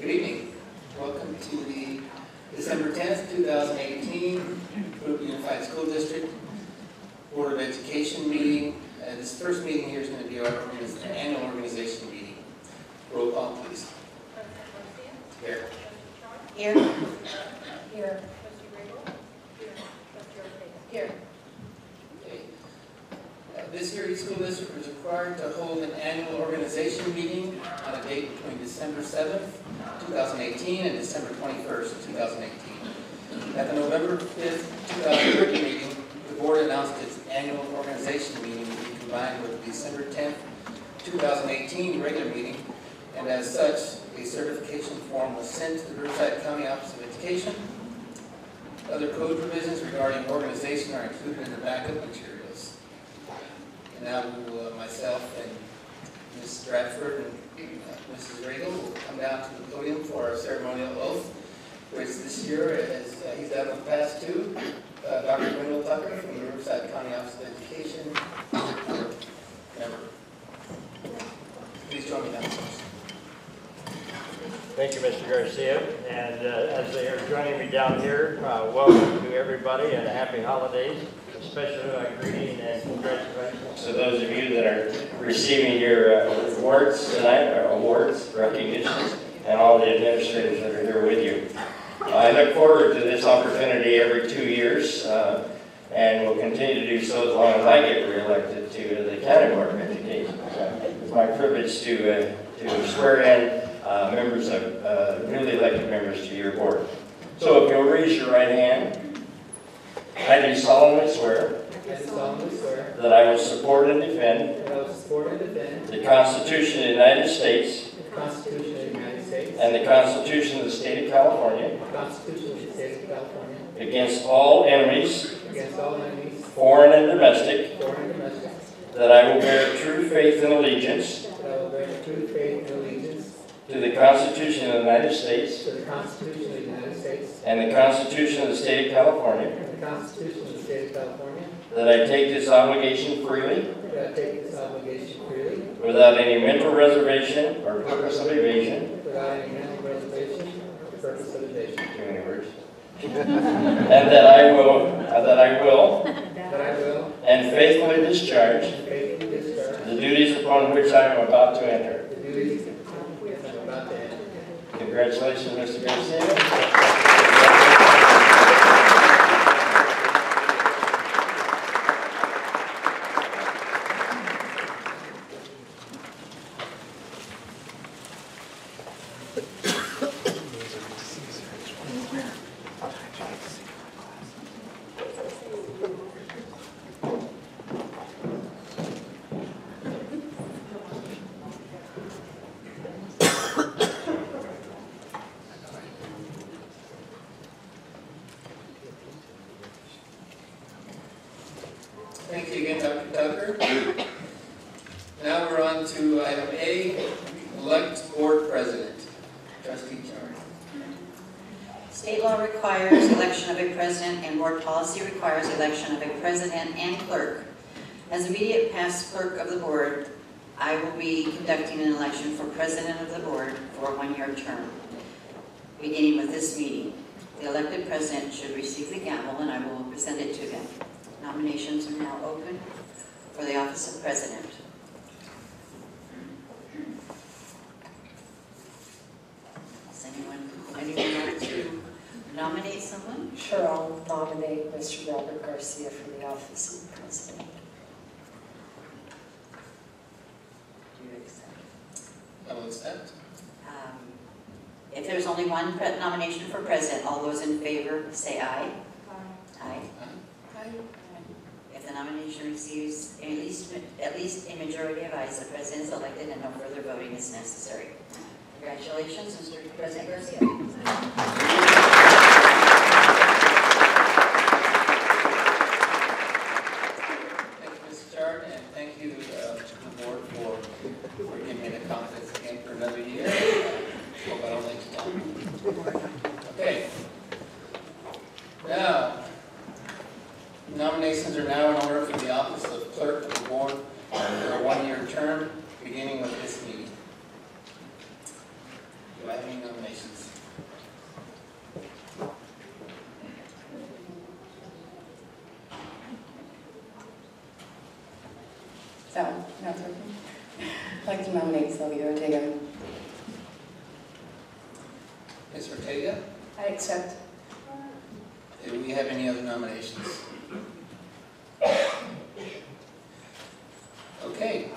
Good evening. Welcome to the December 10th, 2018 Jurupa Unified School District Board of Education meeting. This first meeting here is going to be our annual organization meeting. Roll call, please. Here. Here. Here. Here. Okay. This year, each school district is required to hold an annual organization meeting on a date between December 7th, 2018 and December 21st, 2018. At the November 5th, 2013 meeting, the board announced its annual organization meeting to be combined with the December 10th, 2018 regular meeting, and as such, a certification form was sent to the Riverside County Office of Education. Other code provisions regarding organization are included in the backup materials. And now we will, myself and Ms. Stratford and Mrs. Regal will come down to the podium for our ceremonial oath, which this year, as he's done in the past too, Dr. Wendell Tucker from the Riverside County Office of Education member. Please join me now. Thank you, Mr. Garcia. And as they are joining me down here, welcome to everybody and a happy holidays. Especially greeting and congratulations to those of you that are receiving your awards tonight, or awards, recognitions, and all the administrators that are here with you. I look forward to this opportunity every 2 years, and will continue to do so as long as I get reelected to the County Board of Education. It's my privilege to swear in members of newly elected members to your board. So if you'll raise your right hand, I do solemnly swear that I will support and defend the Constitution of the United States and the Constitution of the State of California against all enemies, foreign and domestic, that I will bear true faith and allegiance to the Constitution of the United States and the Constitution of the State of California, that I take this obligation freely without any mental reservation or purpose of evasion. Too many words. And that I will and faithfully discharge the duties upon which I am about to enter. Congratulations, Mr. Garcia. Thank you again, Dr. Tucker. Now we're on to item A, elect board president. Trustee Charles. State law requires election of a president, and board policy requires election of a president and clerk. As immediate past clerk of the board, I will be conducting an election for president of the board for a one-year term, beginning with this meeting. The elected president should receive the gavel, and I will present it to them. Nominations are now open for the office of president. Does anyone want to nominate someone? Sure, I'll nominate Mr. Robert Garcia for the office of president. Do you accept? I will accept. If there's only one nomination for president, all those in favor say aye. Aye. Aye. If the nomination receives at least a majority of ayes, the president is elected and no further voting is necessary. Congratulations, Mr. President Garcia. Thank you, Mr. Chard, and thank you to the board for giving me the confidence again for another year. Hope I don't let you down. Okay. Now, nominations are now in order for the office of clerk of the board for a one-year term, beginning with this meeting. Do I have any any nominations? So, no, it's okay. I'd like to nominate Sylvia Ortega. Ms. Ortega, I accept. do we have any other nominations? Okay.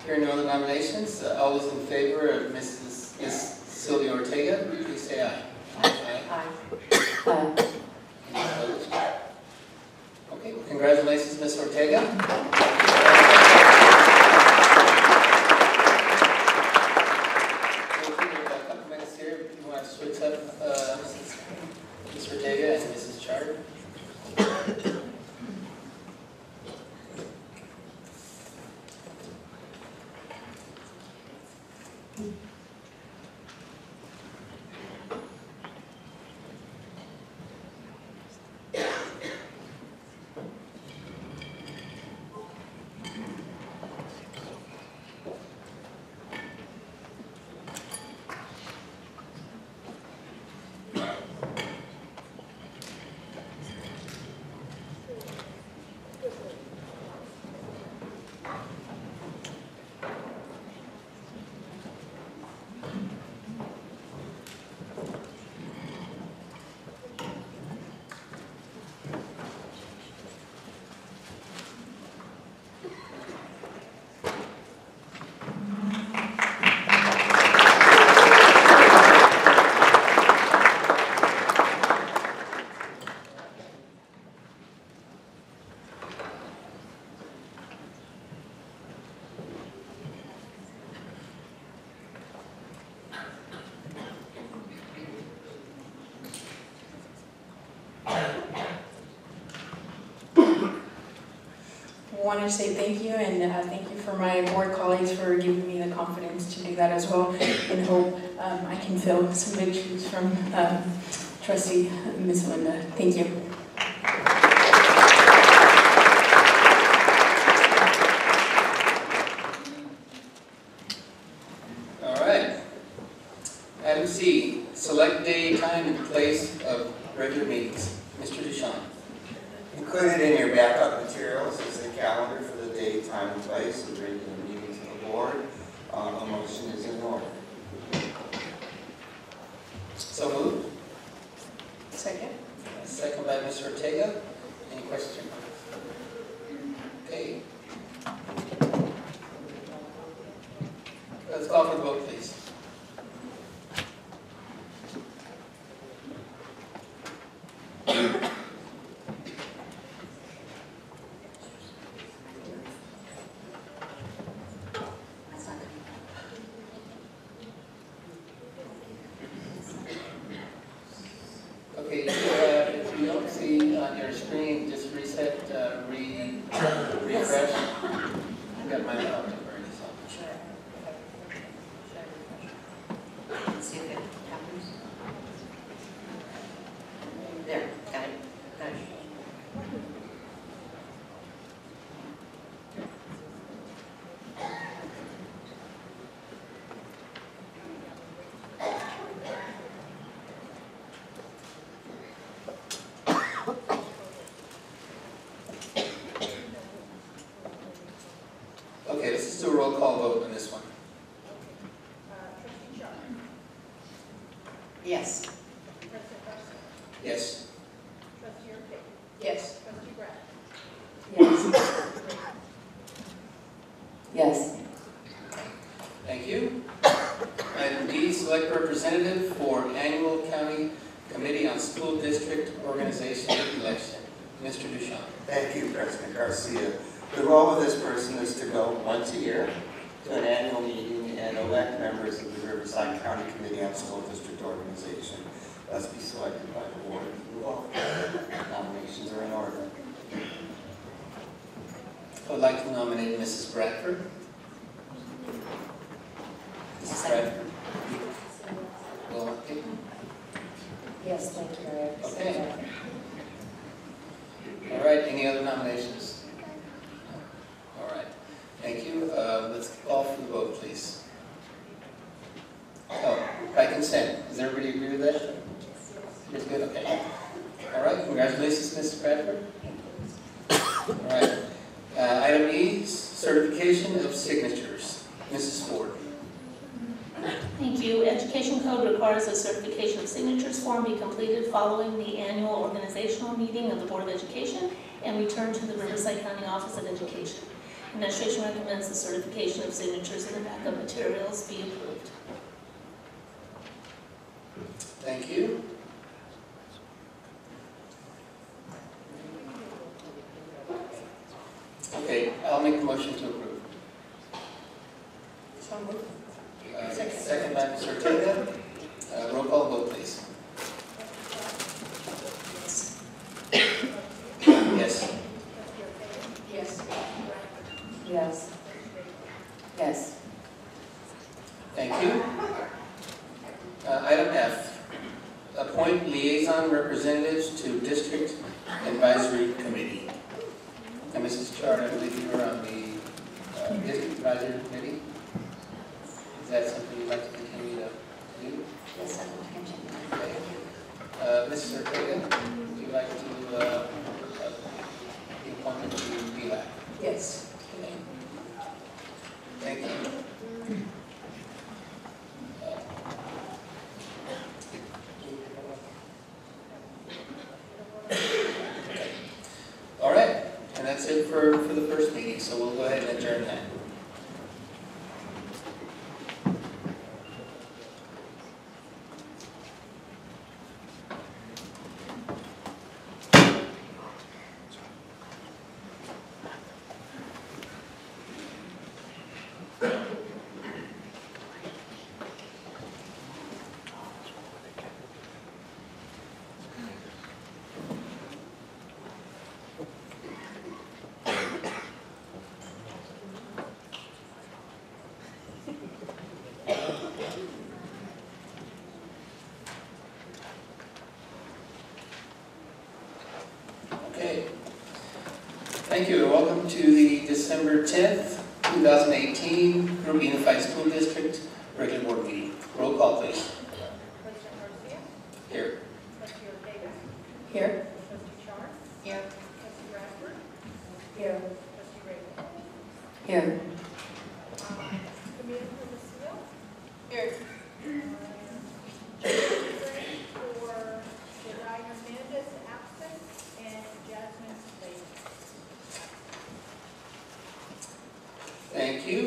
Hearing no other nominations, all those in favor of Ms. Sylvia Ortega, please say aye. Aye. Aye. Any opposed? Okay, well, congratulations, Ms. Ortega. We'll take a couple minutes here. You want to switch up Ms. Ortega and Mrs. Charter? I want to say thank you, and thank you for my board colleagues for giving me the confidence to do that as well, and hope I can fill some big shoes from trustee Ms. Linda. Thank you. All right. Item C, select day, time, and place of regular meetings. Mr. Duchamp. Included in your backup materials is the calendar for the date, time, and place of regular meetings of the board. A motion is in order. So moved. Second. Second by Ms. Ortega. Any questions or comments? Okay. Let's call for the vote, please. Okay, if you don't see on your screen, just reset, refresh. I've got my laptop already, so. See if it happens. There, got it. Got it. Okay, let's just do a roll call vote on this one. Yes. Yes. Yes. Yes. Yes. Thank you. Item D, select representative for annual county committee on school district organization election. Mr. Duchamp. Thank you, President Garcia. The role of this person is to go once a year to an annual meeting and elect members of the Riverside County Committee on School District Organization. Must be selected by the board. Nominations are in order. I would like to nominate Mrs. Bradford. Mrs. Bradford. Will, okay. Yes, thank you. I accept Okay. that. All right, any other nominations? All right, thank you. Let's call for the vote, please. Oh, by consent. consent. Does everybody agree with that? It's good, okay. All right, congratulations, Ms. Bradford. All right. Item E, certification of signatures. Mrs. Ford. Thank you. Education code requires a certification of signatures form be completed following the annual organizational meeting of the Board of Education and returned to the Riverside County Office of Education. Administration recommends the certification of signatures in the backup materials be approved. Thank you. Okay, I'll make the motion to approve. So moved. Second by Mr. Ortega. Roll call vote, please. Yes. Yes. Yes. Yes. Thank you. Item F, appoint liaison representatives to District Advisory Committee. And Mrs. Chard, I believe you were on the District Advisory Committee. Is that something you'd like to continue to do? Yes, I will continue. Okay. Mrs. Ortega, would you like to be appointed to BLAC? Yes. Thank you. All right, and that's it for the first meeting, so we'll go ahead and adjourn that. Okay. Thank you, and welcome to the December 10th, 2018 Jurupa Unified School District regular board meeting. Roll call, please. President Garcia? Here. Trustee Ortega? Here. Trustee Char? Here. Trustee Bradford? Here. Trustee Rayford? Here. Camille Lucille? Here. For Sarai Hernandez absent and Jasmine Slade. Thank you.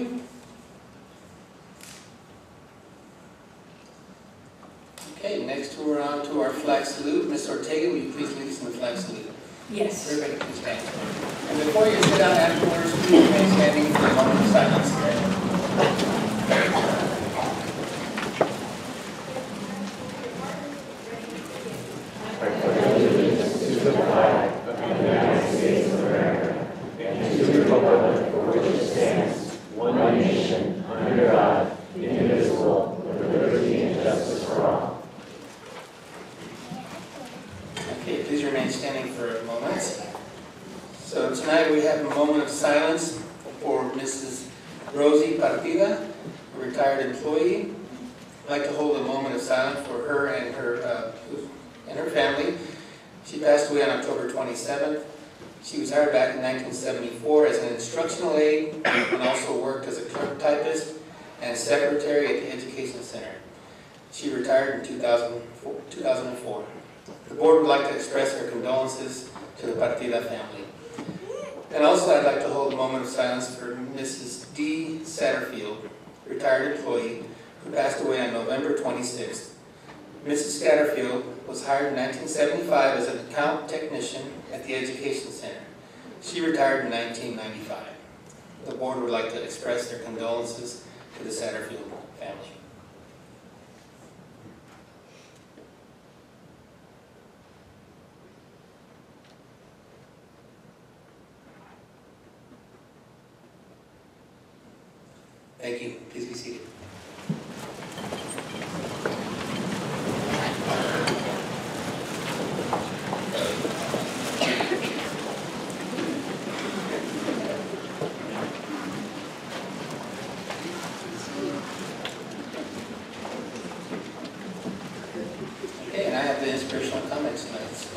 Okay, next we're on to our flag salute. Ms. Ortega, will you please lead us in the flag salute? Yes. Everybody please stand. And before you sit down afterwards, please remain standing for a moment of silence. Okay, please remain standing for a moment. So tonight we have a moment of silence for Mrs. Rosie Partida, a retired employee. I'd like to hold a moment of silence for her and her family. She passed away on October 27th. She was hired back in 1974 as an instructional aide and also worked as a clerk typist and secretary at the Education Center. She retired in 2004. The board would like to express their condolences to the Partida family. And also I'd like to hold a moment of silence for Mrs. D. Satterfield, retired employee, who passed away on November 26th. Mrs. Satterfield was hired in 1975 as an account technician at the Education Center. She retired in 1995. The board would like to express their condolences to the Satterfield family. Thank you. Please be seated. Okay, and I have the inspirational comments tonight, so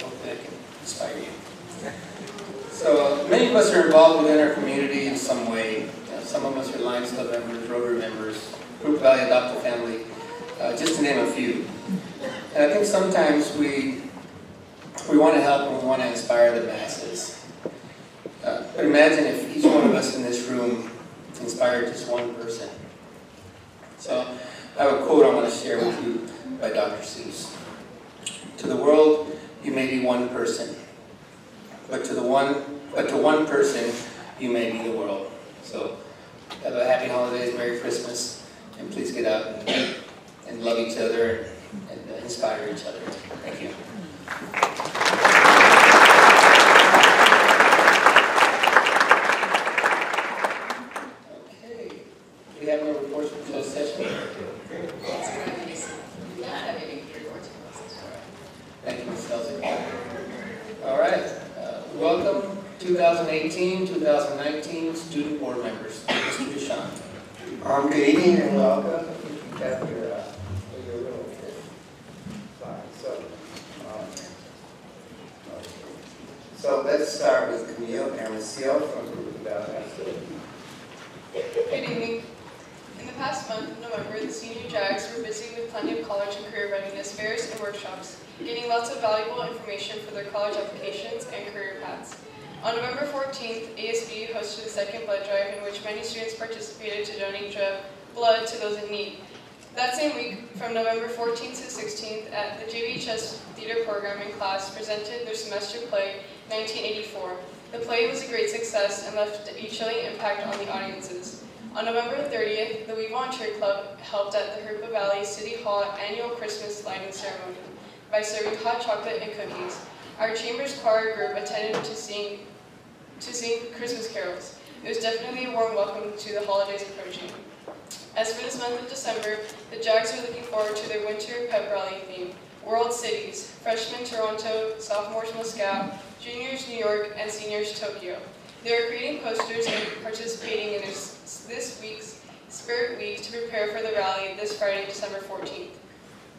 hopefully I can inspire you. So many of us are involved within our community in some way. Some of us are Lions Club members, Rotary members, Jurupa Valley Adoptive Family, just to name a few. And I think sometimes we want to help and we want to inspire the masses. But imagine if each one of us in this room inspired just one person. So I have a quote I want to share with you by Dr. Seuss. To the world, you may be one person, but to one person, you may be the world. So have a happy holidays, Merry Christmas, and please get out and love each other and inspire each other. Thank you. Okay, we have no reports from closed session. Thank you, Ms. Felsen. All right, welcome 2018-2019 student board members. Mr. Duchamp. Good evening and welcome. Have your little slide. So let's start with Camille Hermosillo from Jurupa Valley. Good evening. In the past month of November, the senior JAGs were busy with plenty of college and career readiness fairs and workshops, getting lots of valuable information for their college applications and career paths. On November 14th, ASB hosted the second blood drive in which many students participated to donate blood to those in need. That same week, from November 14th to 16th, at the JVHS Theater Programming class presented their semester play, 1984. The play was a great success and left a chilling impact on the audiences. On November 30th, the We Volunteer Club helped at the Jurupa Valley City Hall annual Christmas lighting ceremony by serving hot chocolate and cookies. Our Chambers Choir group attended to sing Christmas carols. It was definitely a warm welcome to the holidays approaching. As for this month of December, the JAGs are looking forward to their winter pep rally theme, World Cities, freshmen Toronto, sophomores Moscow, juniors New York, and seniors Tokyo. They are creating posters and participating in this week's Spirit Week to prepare for the rally this Friday, December 14th.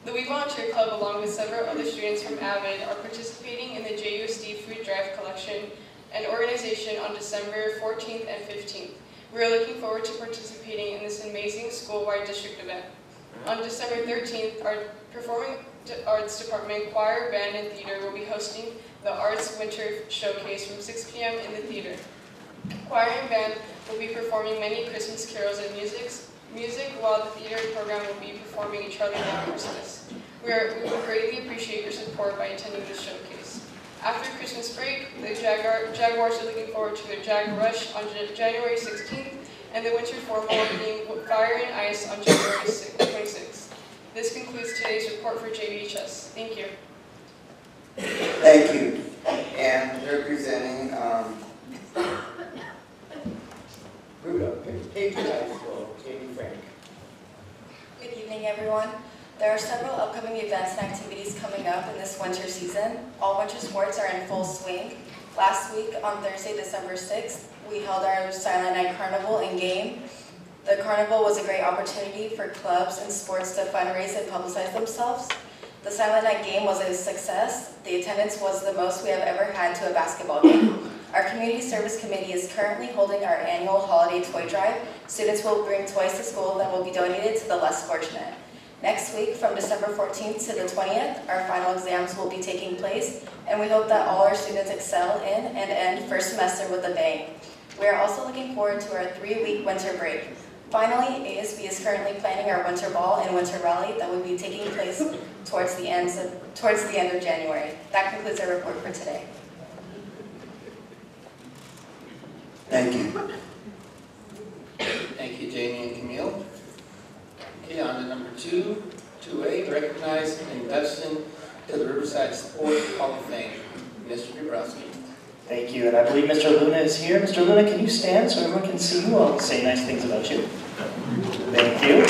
The We Volunteer Club, along with several other students from AVID, are participating in the JUSD Food Drive Collection and organization on December 14th and 15th. We are looking forward to participating in this amazing school-wide district event. On December 13th, our Performing Arts Department Choir, Band, and Theater will be hosting the Arts Winter Showcase from 6 p.m. in the theater. Choir and band will be performing many Christmas carols and music while the theater program will be performing A Charlie Brown Christmas. We would greatly appreciate your support by attending this showcase. After Christmas break, the Jaguars are looking forward to their Jag Rush on January 16th and the winter formal theme Fire and Ice on January 26th. This concludes today's report for JVHS. Thank you. Thank you. And representing Patriot High School, Jamie Frank. Good evening, everyone. There are several upcoming events and activities coming up in this winter season. All winter sports are in full swing. Last week, on Thursday, December 6th, we held our Silent Night Carnival and game. The carnival was a great opportunity for clubs and sports to fundraise and publicize themselves. The Silent Night game was a success. The attendance was the most we have ever had to a basketball game. Our Community Service Committee is currently holding our annual holiday toy drive. Students will bring toys to school that will be donated to the less fortunate. Next week, from December 14th to the 20th, our final exams will be taking place, and we hope that all our students excel in and end first semester with a bang. We are also looking forward to our 3-week winter break. Finally, ASB is currently planning our winter ball and winter rally that will be taking place towards the end of January. That concludes our report for today. Thank you. Thank you, Jamie and Camille. Okay, on to number 2A, recognize induction to the Riverside Sport Hall of Fame. Mr. Dubrowski. Thank you, and I believe Mr. Luna is here. Mr. Luna, can you stand so everyone can see you? I'll say nice things about you. Thank you.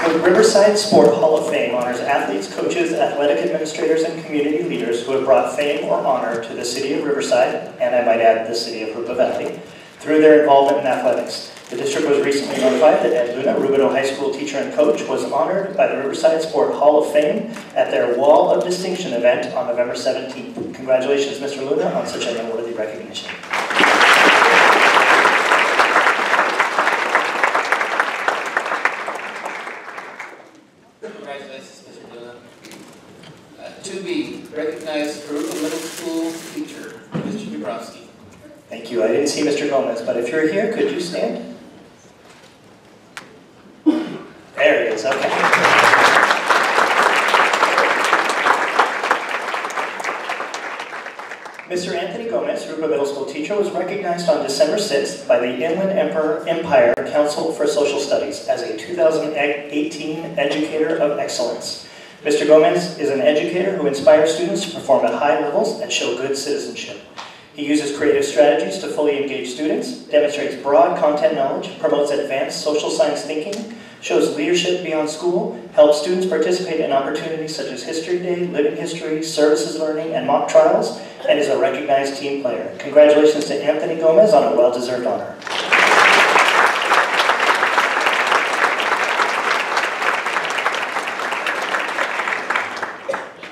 So the Riverside Sport Hall of Fame honors athletes, coaches, athletic administrators, and community leaders who have brought fame or honor to the city of Riverside, and I might add, the city of Jurupa Valley. through their involvement in athletics. The district was recently notified that Ed Luna, Rubidoux High School teacher and coach, was honored by the Riverside Sport Hall of Fame at their Wall of Distinction event on November 17th. Congratulations, Mr. Luna, on such a noteworthy recognition. Congratulations, Mr. Luna. To be recognized Jurupa Middle School teacher, Mr. Jurupa. Thank you. I didn't see Mr. Gomez, but if you're here, could you stand? There he is, okay. Mr. Anthony Gomez, Jurupa Middle School teacher, was recognized on December 6th by the Inland Empire Council for Social Studies as a 2018 Educator of Excellence. Mr. Gomez is an educator who inspires students to perform at high levels and show good citizenship. He uses creative strategies to fully engage students, demonstrates broad content knowledge, promotes advanced social science thinking, shows leadership beyond school, helps students participate in opportunities such as History Day, Living History, Services Learning, and mock trials, and is a recognized team player. Congratulations to Anthony Gomez on a well-deserved honor.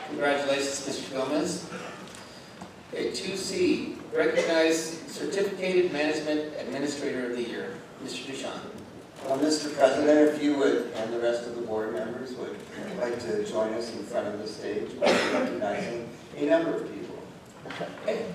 Congratulations, Mr. Gomez. Okay, 2C, recognized Certificated Management Administrator of the Year, Mr. Duchamp. Well, Mr. President, if you would, and the rest of the board members would like to join us in front of the stage by recognizing a number of people. Okay.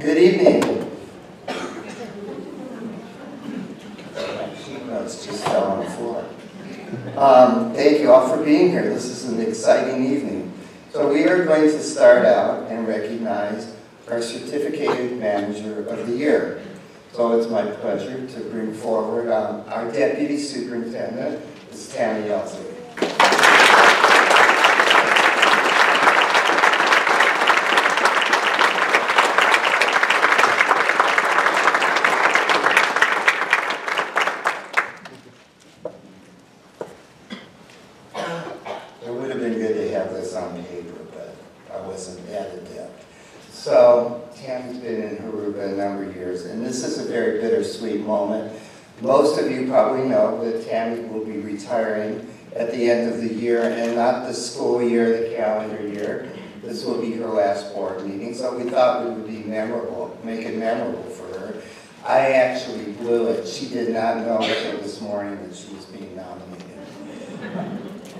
Good evening. My sheet notes just fell on the floor. Thank you all for being here. This is an exciting evening. So we are going to start out and recognize our Certificated Manager of the Year. So it's my pleasure to bring forward our Deputy Superintendent, Ms. Tammy Elsick. So, Tammy's been in Jurupa a number of years, and this is a very bittersweet moment. Most of you probably know that Tammy will be retiring at the end of the year, and not the school year, the calendar year. This will be her last board meeting, so we thought it would be memorable, make it memorable for her. I actually blew it. She did not know until this morning that she was being nominated.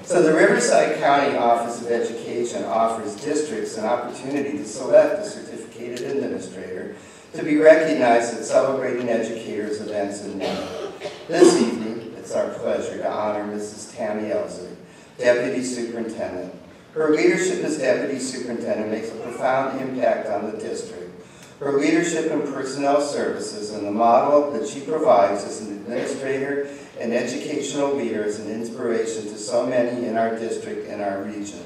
So the Riverside County Office of Education offers districts an opportunity to select a certificated administrator to be recognized at celebrating educators events in May. This evening, it's our pleasure to honor Mrs. Tammy Elsick, Deputy Superintendent. Her leadership as Deputy Superintendent makes a profound impact on the district. Her leadership in personnel services and the model that she provides as an administrator and educational leader is an inspiration to so many in our district and our region.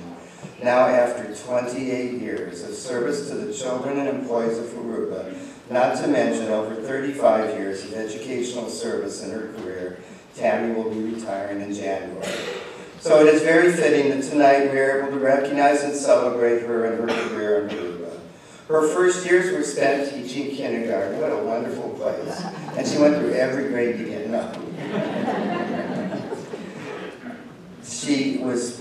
Now, after 28 years of service to the children and employees of Jurupa, not to mention over 35 years of educational service in her career, Tammy will be retiring in January. So it is very fitting that tonight we are able to recognize and celebrate her and her career in Jurupa. Her first years were spent teaching kindergarten. What a wonderful place. And she went through every grade to get know. She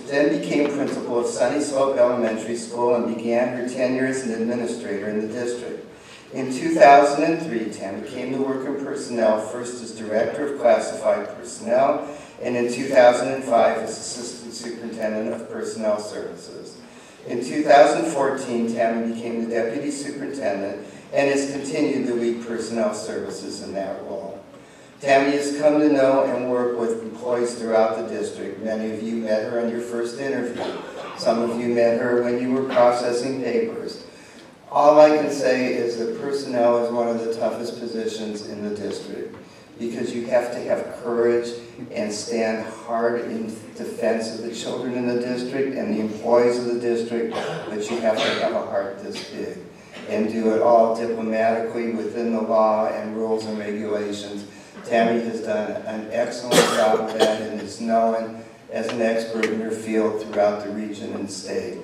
then became principal of Sunny Slope Elementary School and began her tenure as an administrator in the district. In 2003, Tammy came to work in personnel, first as Director of Classified Personnel, and in 2005 as Assistant Superintendent of Personnel Services. In 2014, Tammy became the Deputy Superintendent and has continued to lead Personnel Services in that role. Tammy has come to know and work with employees throughout the district. Many of you met her on your first interview. Some of you met her when you were processing papers. All I can say is that personnel is one of the toughest positions in the district because you have to have courage and stand hard in defense of the children in the district and the employees of the district, but you have to have a heart this big and do it all diplomatically within the law and rules and regulations. Tammy has done an excellent job of that and is known as an expert in her field throughout the region and state.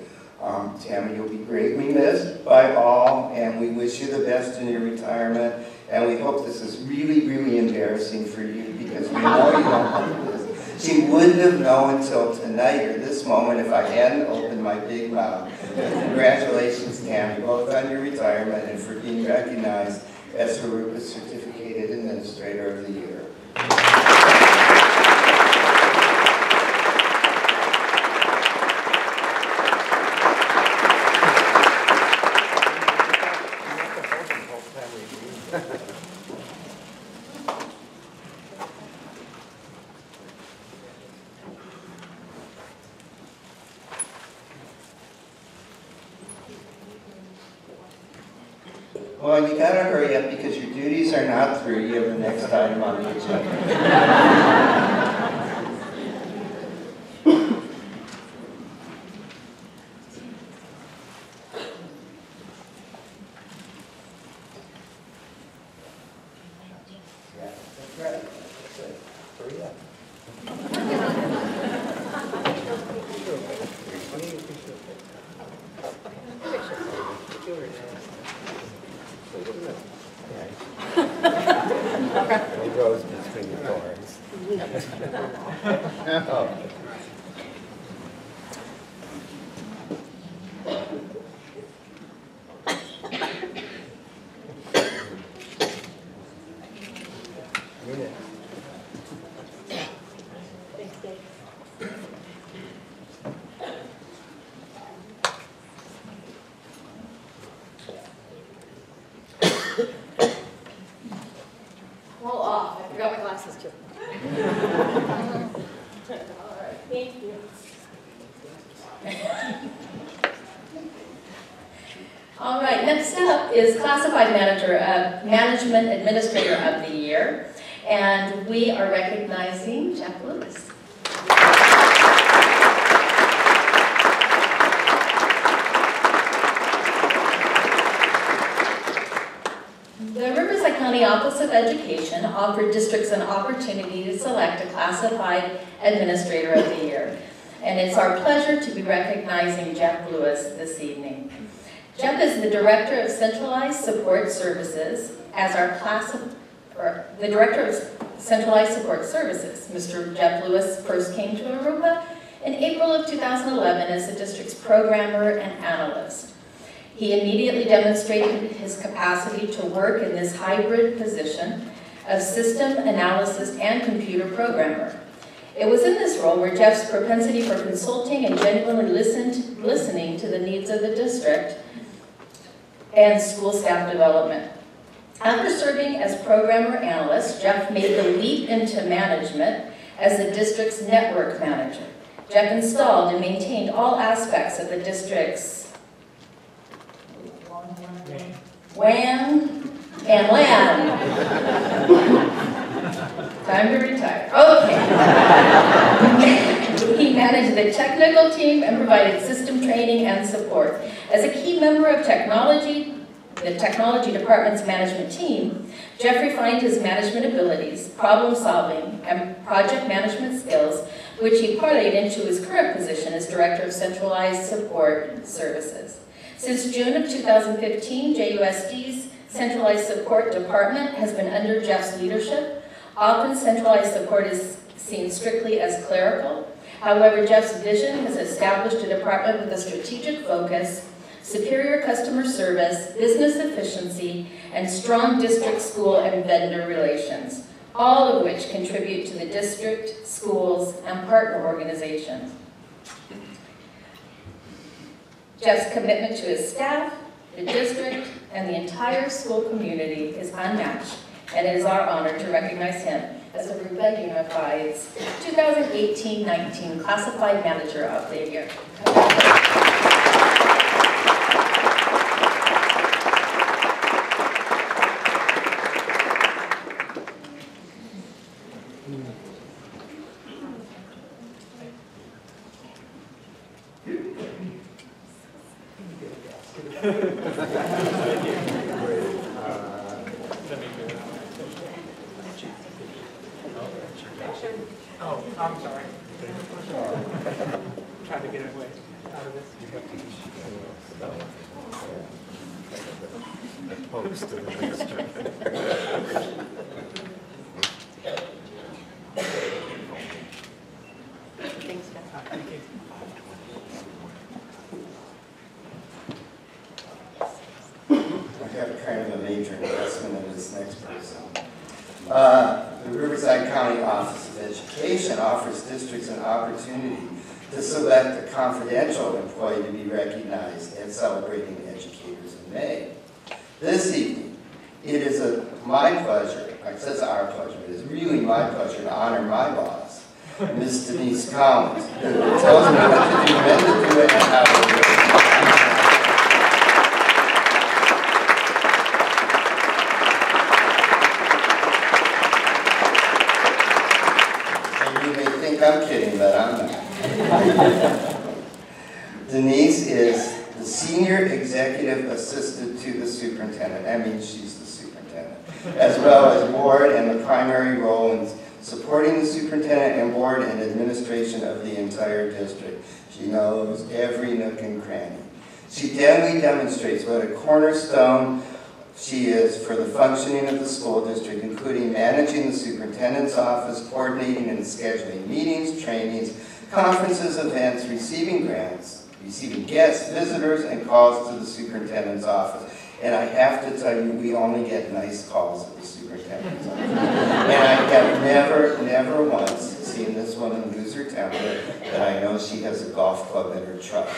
Tammy, you'll be greatly missed by all, and we wish you the best in your retirement. And we hope this is really, really embarrassing for you because we know you don't like this. She wouldn't have known until tonight or this moment if I hadn't opened my big mouth. Congratulations, Tammy, both on your retirement and for being recognized as Jurupa Certificated Administrator of the Year. Well, you gotta hurry up because your duties are not through. You have the next item on the agenda. It goes between the thorns. Oh. Roll off. I forgot my glasses too. All right. Thank you. All right, next up is Classified Management Administrator of the Year, and we are recognizing Jeff Lewis. The Riverside County Office of Education offered districts an opportunity to select a Classified Administrator of the Year, and it's our pleasure to be recognizing Jeff Lewis this evening. Jeff is the Director of Centralized Support Services the Director of Centralized Support Services. Mr. Jeff Lewis first came to Jurupa in April of 2011 as the district's programmer and analyst. He immediately demonstrated his capacity to work in this hybrid position of system analysis and computer programmer. It was in this role where Jeff's propensity for consulting and genuinely listening to the needs of the district and school staff development. After serving as programmer analyst, Jeff made the leap into management as the district's network manager. Jeff installed and maintained all aspects of the district's WAN and LAN. Time to retire. Okay. He managed the technical team and provided system training and support. As a key member of the technology department's management team, Jeff refined his management abilities, problem solving, and project management skills, which he parlayed into his current position as Director of Centralized Support Services. Since June of 2015, JUSD's Centralized Support Department has been under Jeff's leadership. Often, centralized support is seen strictly as clerical. However, Jeff's vision has established a department with a strategic focus, superior customer service, business efficiency, and strong district, school, and vendor relations, all of which contribute to the district, schools, and partner organizations. Jeff's commitment to his staff, the district, and the entire school community is unmatched, and it is our honor to recognize him as the Jurupa Unified's 2018-19 Classified Manager of the Year. Oh, I'm sorry. Trying to get away out of this. I have kind of a major investment in this next person. The Riverside County Office of Education offers districts an opportunity to select a confidential employee to be recognized at Celebrating Educators in May. This evening, it is my pleasure, it says our pleasure, it is really my pleasure to honor my boss, Ms. Denise Collins, who tells me what to do, when to do it, and how to do it. I'm kidding, but I'm not. Denise is the Senior Executive Assistant to the Superintendent. That means she's the superintendent, as well as board and the primary role in supporting the superintendent and board and administration of the entire district. She knows every nook and cranny. She daily demonstrates what a cornerstone she is for the functioning of the school district, including managing the superintendent's office, coordinating and scheduling meetings, trainings, conferences, events, receiving grants, receiving guests, visitors, and calls to the superintendent's office. And I have to tell you, we only get nice calls at the superintendent's office. And I have never once seen this woman lose her temper that I know she has a golf club in her truck.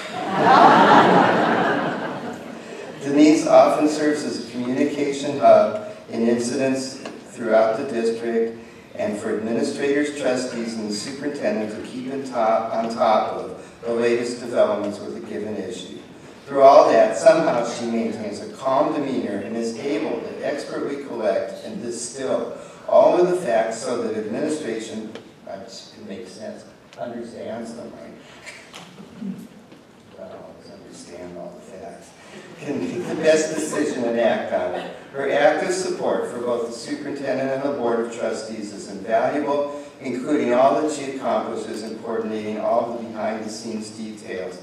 Denise often serves as a communication hub in incidents throughout the district and for administrators, trustees, and the superintendent to keep on top of the latest developments with a given issue. Through all that, somehow she maintains a calm demeanor and is able to expertly collect and distill all of the facts so that administration, which can make sense, understands them, right? I don't always understand all the facts. Can make the best decision and act on it. Her active support for both the superintendent and the board of trustees is invaluable, including all that she accomplishes in coordinating all the behind-the-scenes details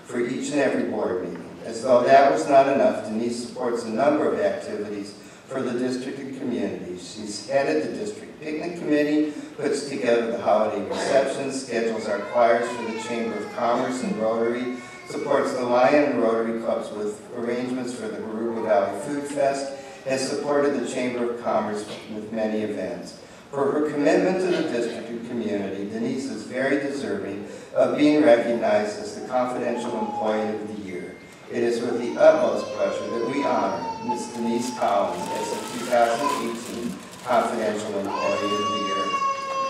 for each and every board meeting. As though that was not enough, Denise supports a number of activities for the district and community. She's headed the district picnic committee, puts together the holiday receptions, schedules our choirs for the Chamber of Commerce and Rotary, supports the Lion and Rotary Clubs with arrangements for the Jurupa Valley Food Fest, has supported the Chamber of Commerce with many events. For her commitment to the district and community, Denise is very deserving of being recognized as the Confidential Employee of the Year. It is with the utmost pleasure that we honor Ms. Denise Collins as the 2018 Confidential Employee of the Year.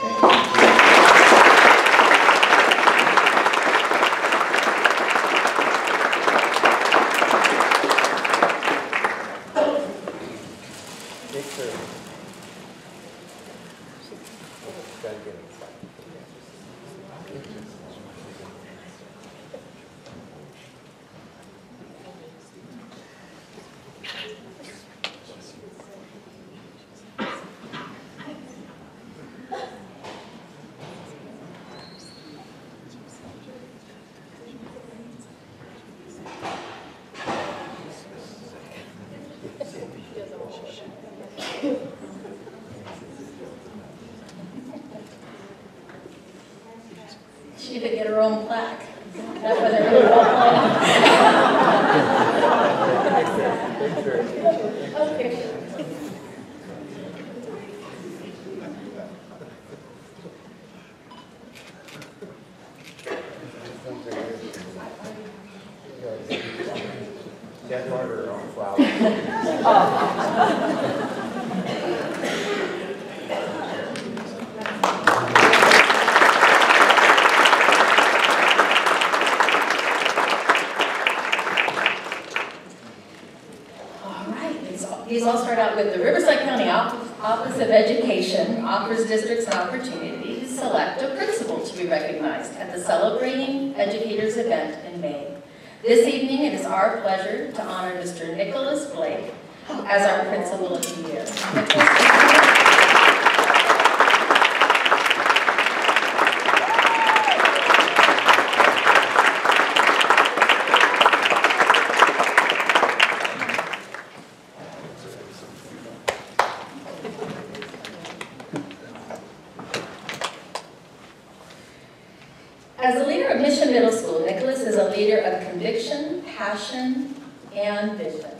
Thank you. She her own plaque. That's what they're really okay. Get order on flowers. These all start out with the Riverside County Office of Education offers districts an opportunity to select a principal to be recognized at the Celebrating Educators event in May. This evening, it is our pleasure to honor Mr. Nicholas Blake as our Principal of the Year. As a leader of Mission Middle School, Nicholas is a leader of conviction, passion, and vision.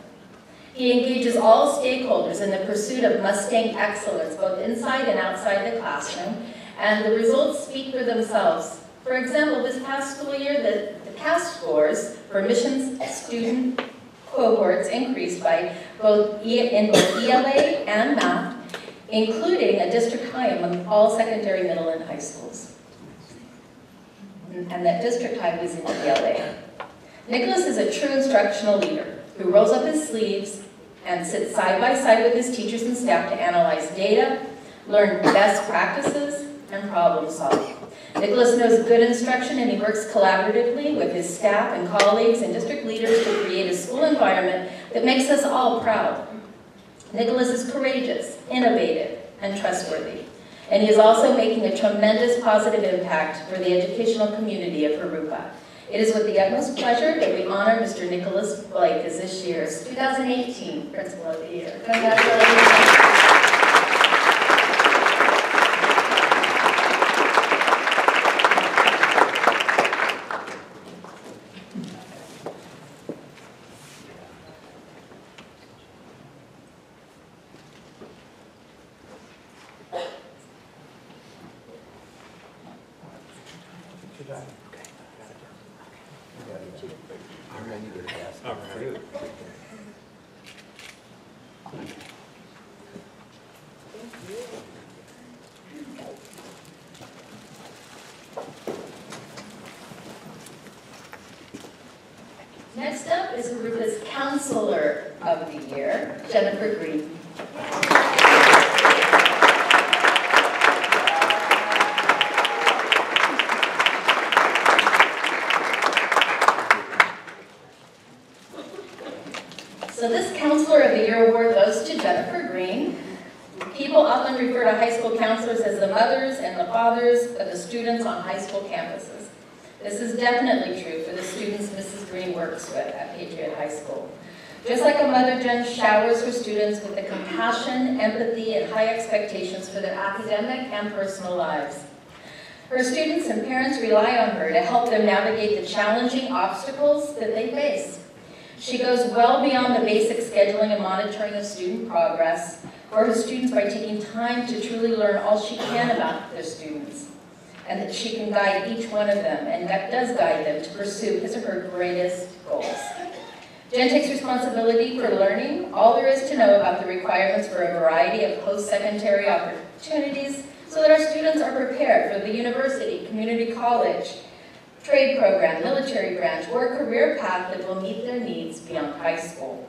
He engages all stakeholders in the pursuit of Mustang excellence, both inside and outside the classroom, and the results speak for themselves. For example, this past school year, the CAS scores for Mission's student cohorts increased by both in both ELA and math, including a district high among all secondary, middle, and high schools. And that district high was in ELA. Nicholas is a true instructional leader who rolls up his sleeves and sits side by side with his teachers and staff to analyze data, learn best practices, and problem solve. Nicholas knows good instruction, and he works collaboratively with his staff and colleagues and district leaders to create a school environment that makes us all proud. Nicholas is courageous, innovative, and trustworthy. And he is also making a tremendous positive impact for the educational community of Jurupa. It is with the utmost pleasure that we honor Mr. Nicholas Blake as this year's 2018 Principal of the Year. Congratulations. Next up is Jurupa's Counselor of the Year, Jennifer Green. So this Counselor of the Year award goes to Jennifer Green. People often refer to high school counselors as the mothers and the fathers of the students on high school campuses. This is definitely true for the students Mrs. Green works with at Patriot High School. Just like a mother, Jen showers her students with the compassion, empathy, and high expectations for their academic and personal lives. Her students and parents rely on her to help them navigate the challenging obstacles that they face. She goes well beyond the basic scheduling and monitoring of student progress for her students by taking time to truly learn all she can about their students, and that she can guide each one of them, and that does guide them to pursue his or her greatest goals. Jen takes responsibility for learning all there is to know about the requirements for a variety of post-secondary opportunities so that our students are prepared for the university, community college, trade program, military branch, or a career path that will meet their needs beyond high school.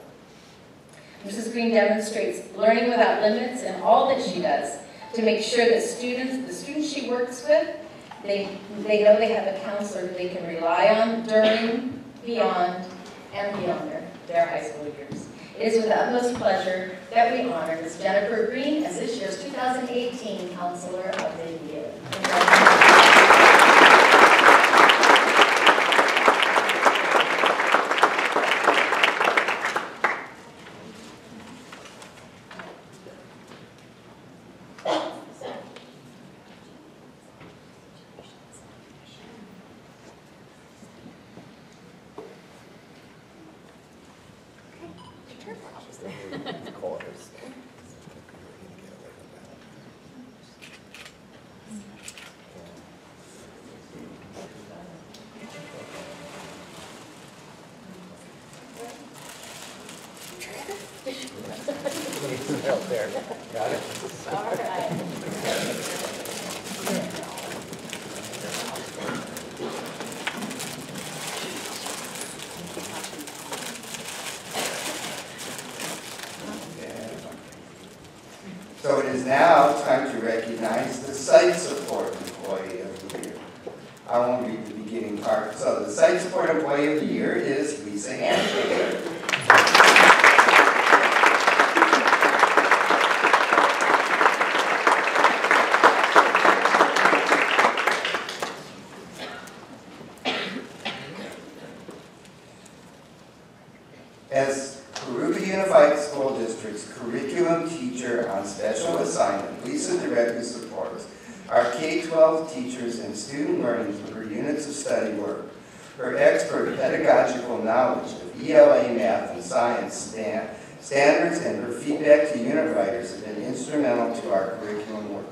Mrs. Green demonstrates learning without limits in all that she does to make sure that the students she works with, they know they have a counselor that they can rely on during, beyond, and beyond their high school years. It is with the utmost pleasure that we honor Ms. Jennifer Green as this year's 2018 Counselor of the Year. Cores. Help there. Got it? All right. So it is now time to recognize the Site Support Employee of the Year. I won't read the beginning part. So the Site Support Employee of the Year is Lisa Hansen. As Jurupa Unified School District's curriculum teacher on special assignment, Lisa directly supports our K-12 teachers and student learning through her units of study work. Her expert pedagogical knowledge of ELA math and science standards and her feedback to unit writers have been instrumental to our curriculum work.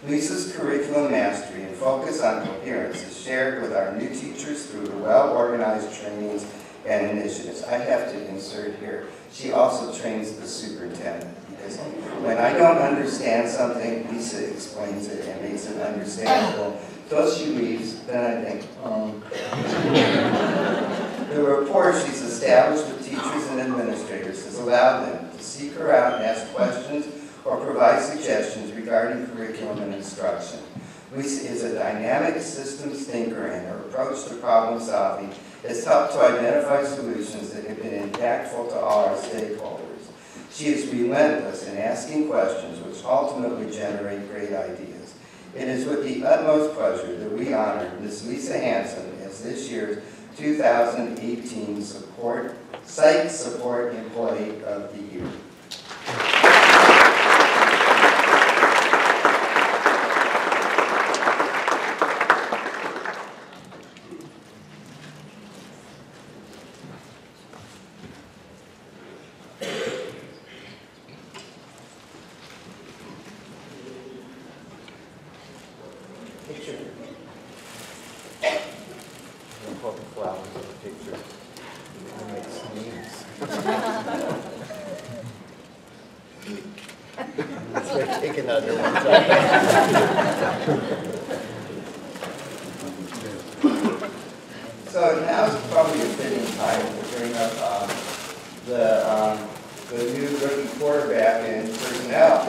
Lisa's curriculum mastery and focus on coherence is shared with our new teachers through her well-organized trainings and initiatives. I have to insert here, she also trains the superintendent, because when I don't understand something, Lisa explains it and makes it understandable. Until she leaves, then I think, The rapport she's established with teachers and administrators has allowed them to seek her out and ask questions or provide suggestions regarding curriculum and instruction. Lisa is a dynamic systems thinker, and her approach to problem solving has helped to identify solutions that have been impactful to all our stakeholders. She is relentless in asking questions which ultimately generate great ideas. It is with the utmost pleasure that we honor Ms. Lisa Hansen as this year's 2018 Site Support Employee of the Year. Take another one. So now is probably a fitting time to bring up the new rookie quarterback in personnel.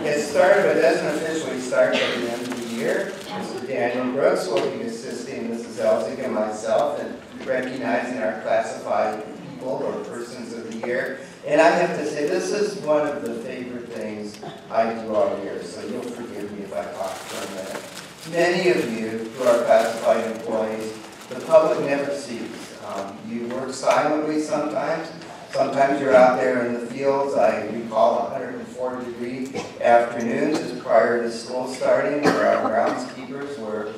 It started, but doesn't officially start at the end of the year. Mr. Daniel Brooks will be assisting Mrs. Elzig and myself in recognizing our classified people or persons of the year. And I have to say, this is one of the favorite things I do all year, so you'll forgive me if I talk for a minute. Many of you who are classified employees, the public never sees. You work silently sometimes. Sometimes you're out there in the fields. I recall 104-degree afternoons just prior to school starting, where our groundskeepers were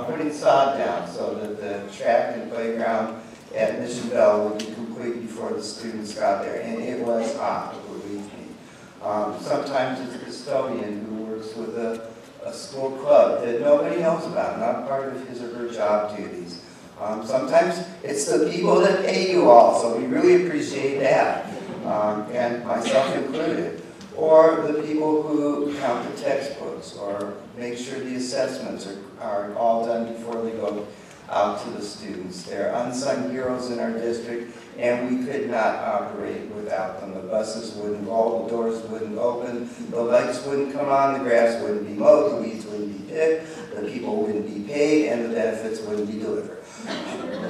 putting sod down so that the track and playground at Mission Bell would be complete before the students got there, and it was hot, believe me. Sometimes it's a custodian who works with a school club that nobody knows about, not part of his or her job duties. Sometimes it's the people that pay you all, so we really appreciate that, and myself included. Or the people who count the textbooks or make sure the assessments are all done before they go out to the students. They're unsung heroes in our district, and we could not operate without them. The buses wouldn't roll, the doors wouldn't open, the lights wouldn't come on, the grass wouldn't be mowed, the weeds wouldn't be picked, the people wouldn't be paid, and the benefits wouldn't be delivered.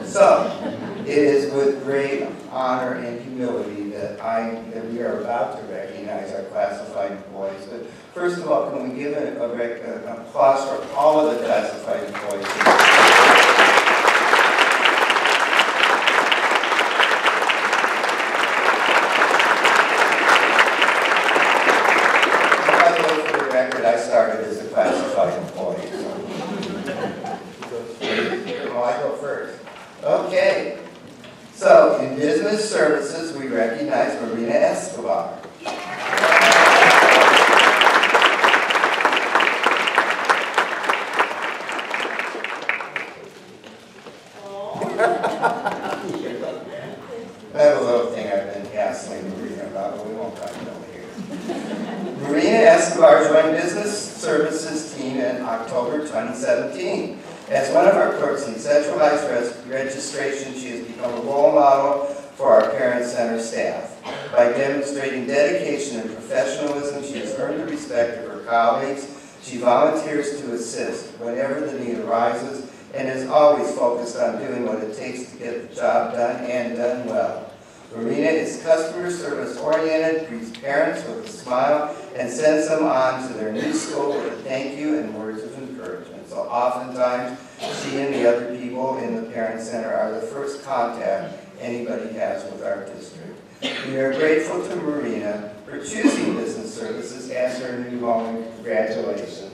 So, it is with great honor and humility that we are about to recognize our classified employees. But first of all, can we give an applause for all of the classified employees? I started as a classified employee. Oh, I go first. Okay. So, in business services, we recognize recognize Marina Escobar. I have a little thing I've been hassling Marina about, but we won't talk about it here. Marina Escobar joined Business Services team in October 2017. As one of our clerks in centralized registration, she has become a role model for our Parent Center staff. By demonstrating dedication and professionalism, she has earned the respect of her colleagues. She volunteers to assist whenever the need arises and is always focused on doing what it takes to get the job done and done well. Marina is customer service oriented, greets parents with a smile, and sends them on to their new school with a thank you and words of encouragement. So oftentimes, she and the other people in the Parent Center are the first contact anybody has with our district. We are grateful to Marina for choosing Business Services as her new home. Congratulations.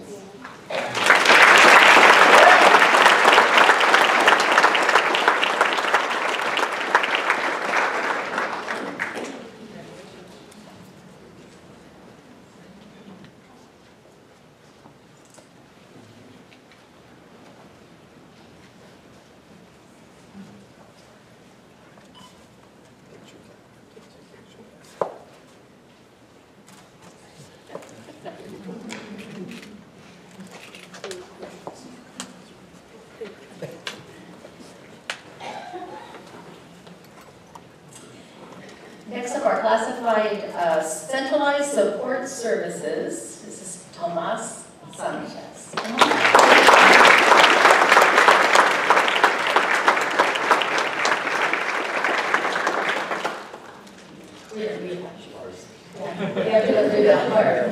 Next up are classified centralized support services. This is Tomas Sanchez. We have to go through that part.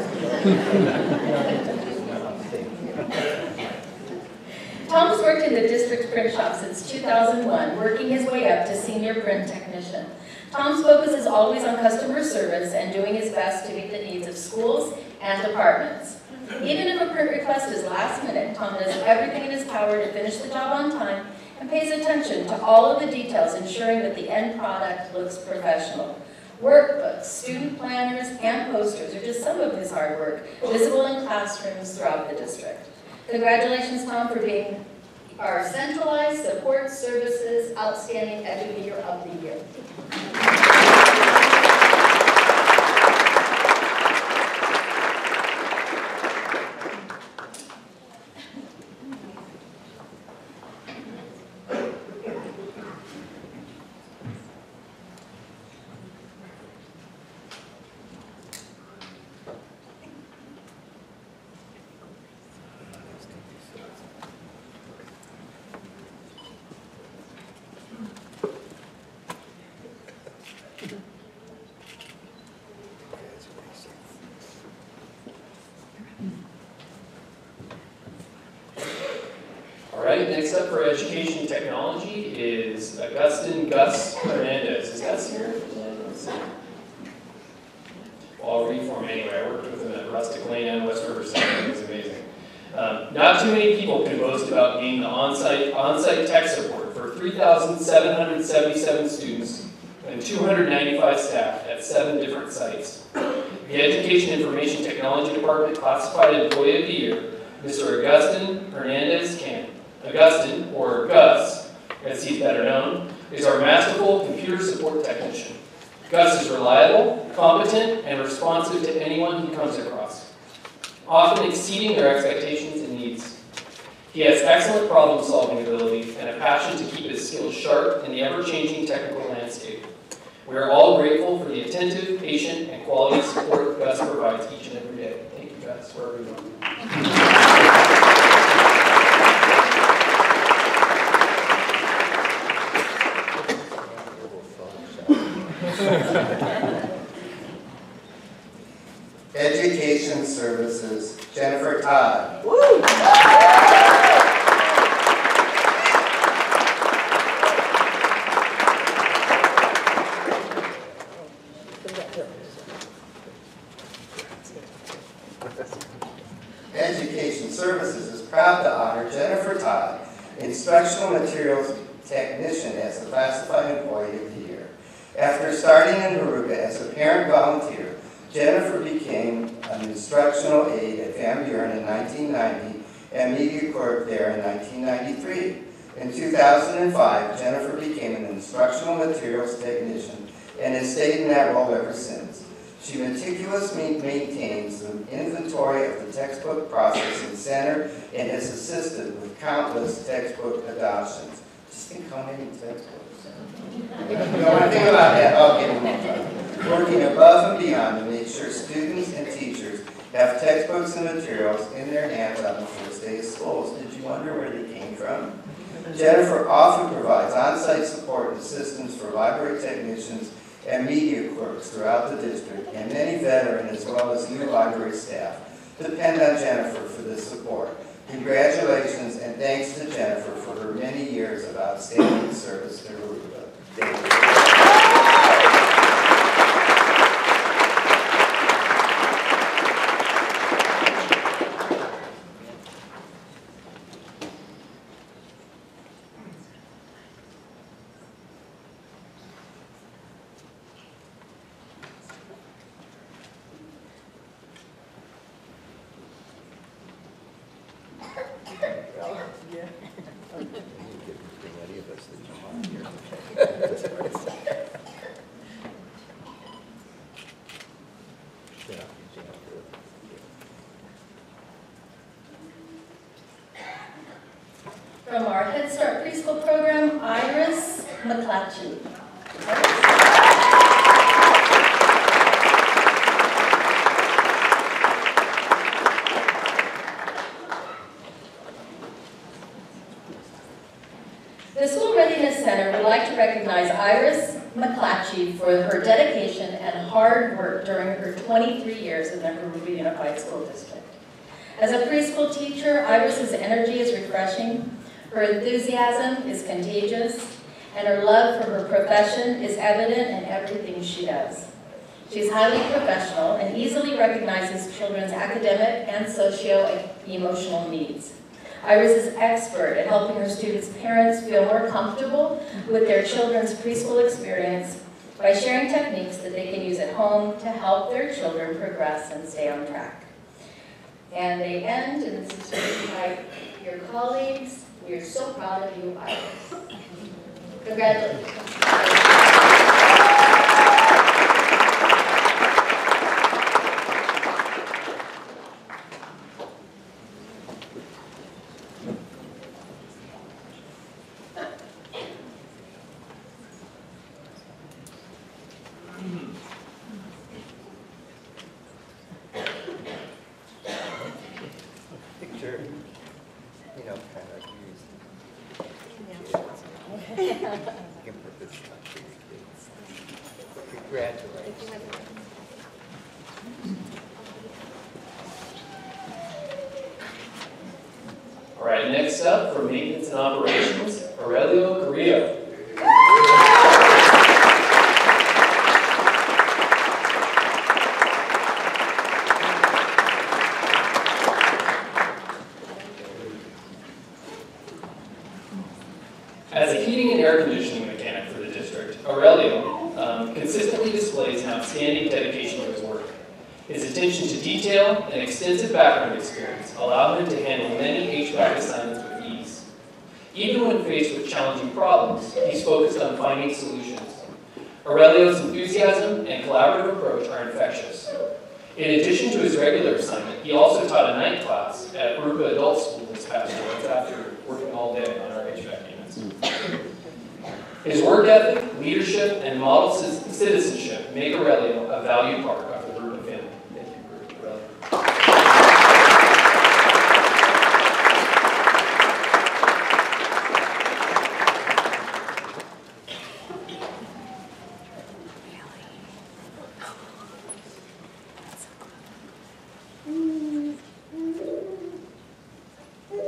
Tom's worked in the district's print shop since 2001, working his way up to senior print technician. Tom's focus is always on customer service and doing his best to meet the needs of schools and departments. Even if a print request is last minute, Tom does everything in his power to finish the job on time and pays attention to all of the details, ensuring that the end product looks professional. Workbooks, student planners, and posters are just some of his hard work, visible in classrooms throughout the district. Congratulations, Tom, for being our Centralized Support Services Outstanding Educator of the Year. Next up for education technology is Augustin Gus Hernandez. Is Gus here? Well, I'll read for him anyway. I worked with him at Rustic Lane and West Riverside. It was amazing. Not too many people can boast about being the on-site tech support for 3,777 students and 295 staff at 7 different sites. The Education Information Technology Department classified Employee of the Year, Mr. Augustin Hernandez Camp. Augustin, or Gus, as he's better known, is our masterful computer support technician. Gus is reliable, competent, and responsive to anyone he comes across, often exceeding their expectations and needs. He has excellent problem-solving ability and a passion to keep his skills sharp in the ever-changing technical landscape. We are all grateful for the attentive, patient, and quality support Gus provides each and every day. Thank you, Gus, wherever you are. Education Services, Jennifer Todd. Woo! Education Services is proud to honor Jennifer Todd, Instructional Materials Technician, as the Classified Employee of the Year. After starting in Jurupa as a parent volunteer, Jennifer became an instructional aide at Van Buren in 1990 and media clerk there in 1993. In 2005, Jennifer became an instructional materials technician and has stayed in that role ever since. She meticulously maintains the inventory of the textbook processing center and has assisted with countless textbook adoptions. Just think how many textbooks. You don't want to think about that. Okay. Working above and beyond to make sure students and teachers have textbooks and materials in their hands on the first day of schools. Did you wonder where they came from? Jennifer often provides on-site support and assistance for library technicians and media clerks throughout the district, and many veteran as well as new library staff depend on Jennifer for this support. Congratulations and thanks to Jennifer for her many years of outstanding service to Jurupa. Thank you. From our Head Start preschool program, Iris McClatchy. The School Readiness Center would like to recognize Iris McClatchy for her dedication and hard work during her 23 years in the Jurupa Unified School District. As a preschool teacher, Iris's energy is refreshing, her enthusiasm is contagious, and her love for her profession is evident in everything she does. She's highly professional and easily recognizes children's academic and socio-emotional needs. Iris is expert at helping her students' parents feel more comfortable with their children's preschool experience by sharing techniques that they can use at home to help their children progress and stay on track. And they end, and this is by your colleagues. We are so proud of you, Iris. Congratulations. Picture, kind of used. You can put this on for your kids. Congratulations. All right, next up for maintenance and operations, Aurelio Carrillo. As a heating and air conditioning mechanic for the district, Aurelio consistently displays an outstanding dedication to his work. His attention to detail and extensive background experience allow him to handle many HVAC assignments with ease. Even when faced with challenging problems, he's focused on finding solutions. Aurelio's enthusiasm and collaborative approach are infectious. In addition to his regular assignment, he also taught a night class at Jurupa Adult School this past year after working all day on our HVAC units. His work ethic, leadership, and model citizenship make Aurelio a valued part of the Jurupa family. Thank you, Aurelio.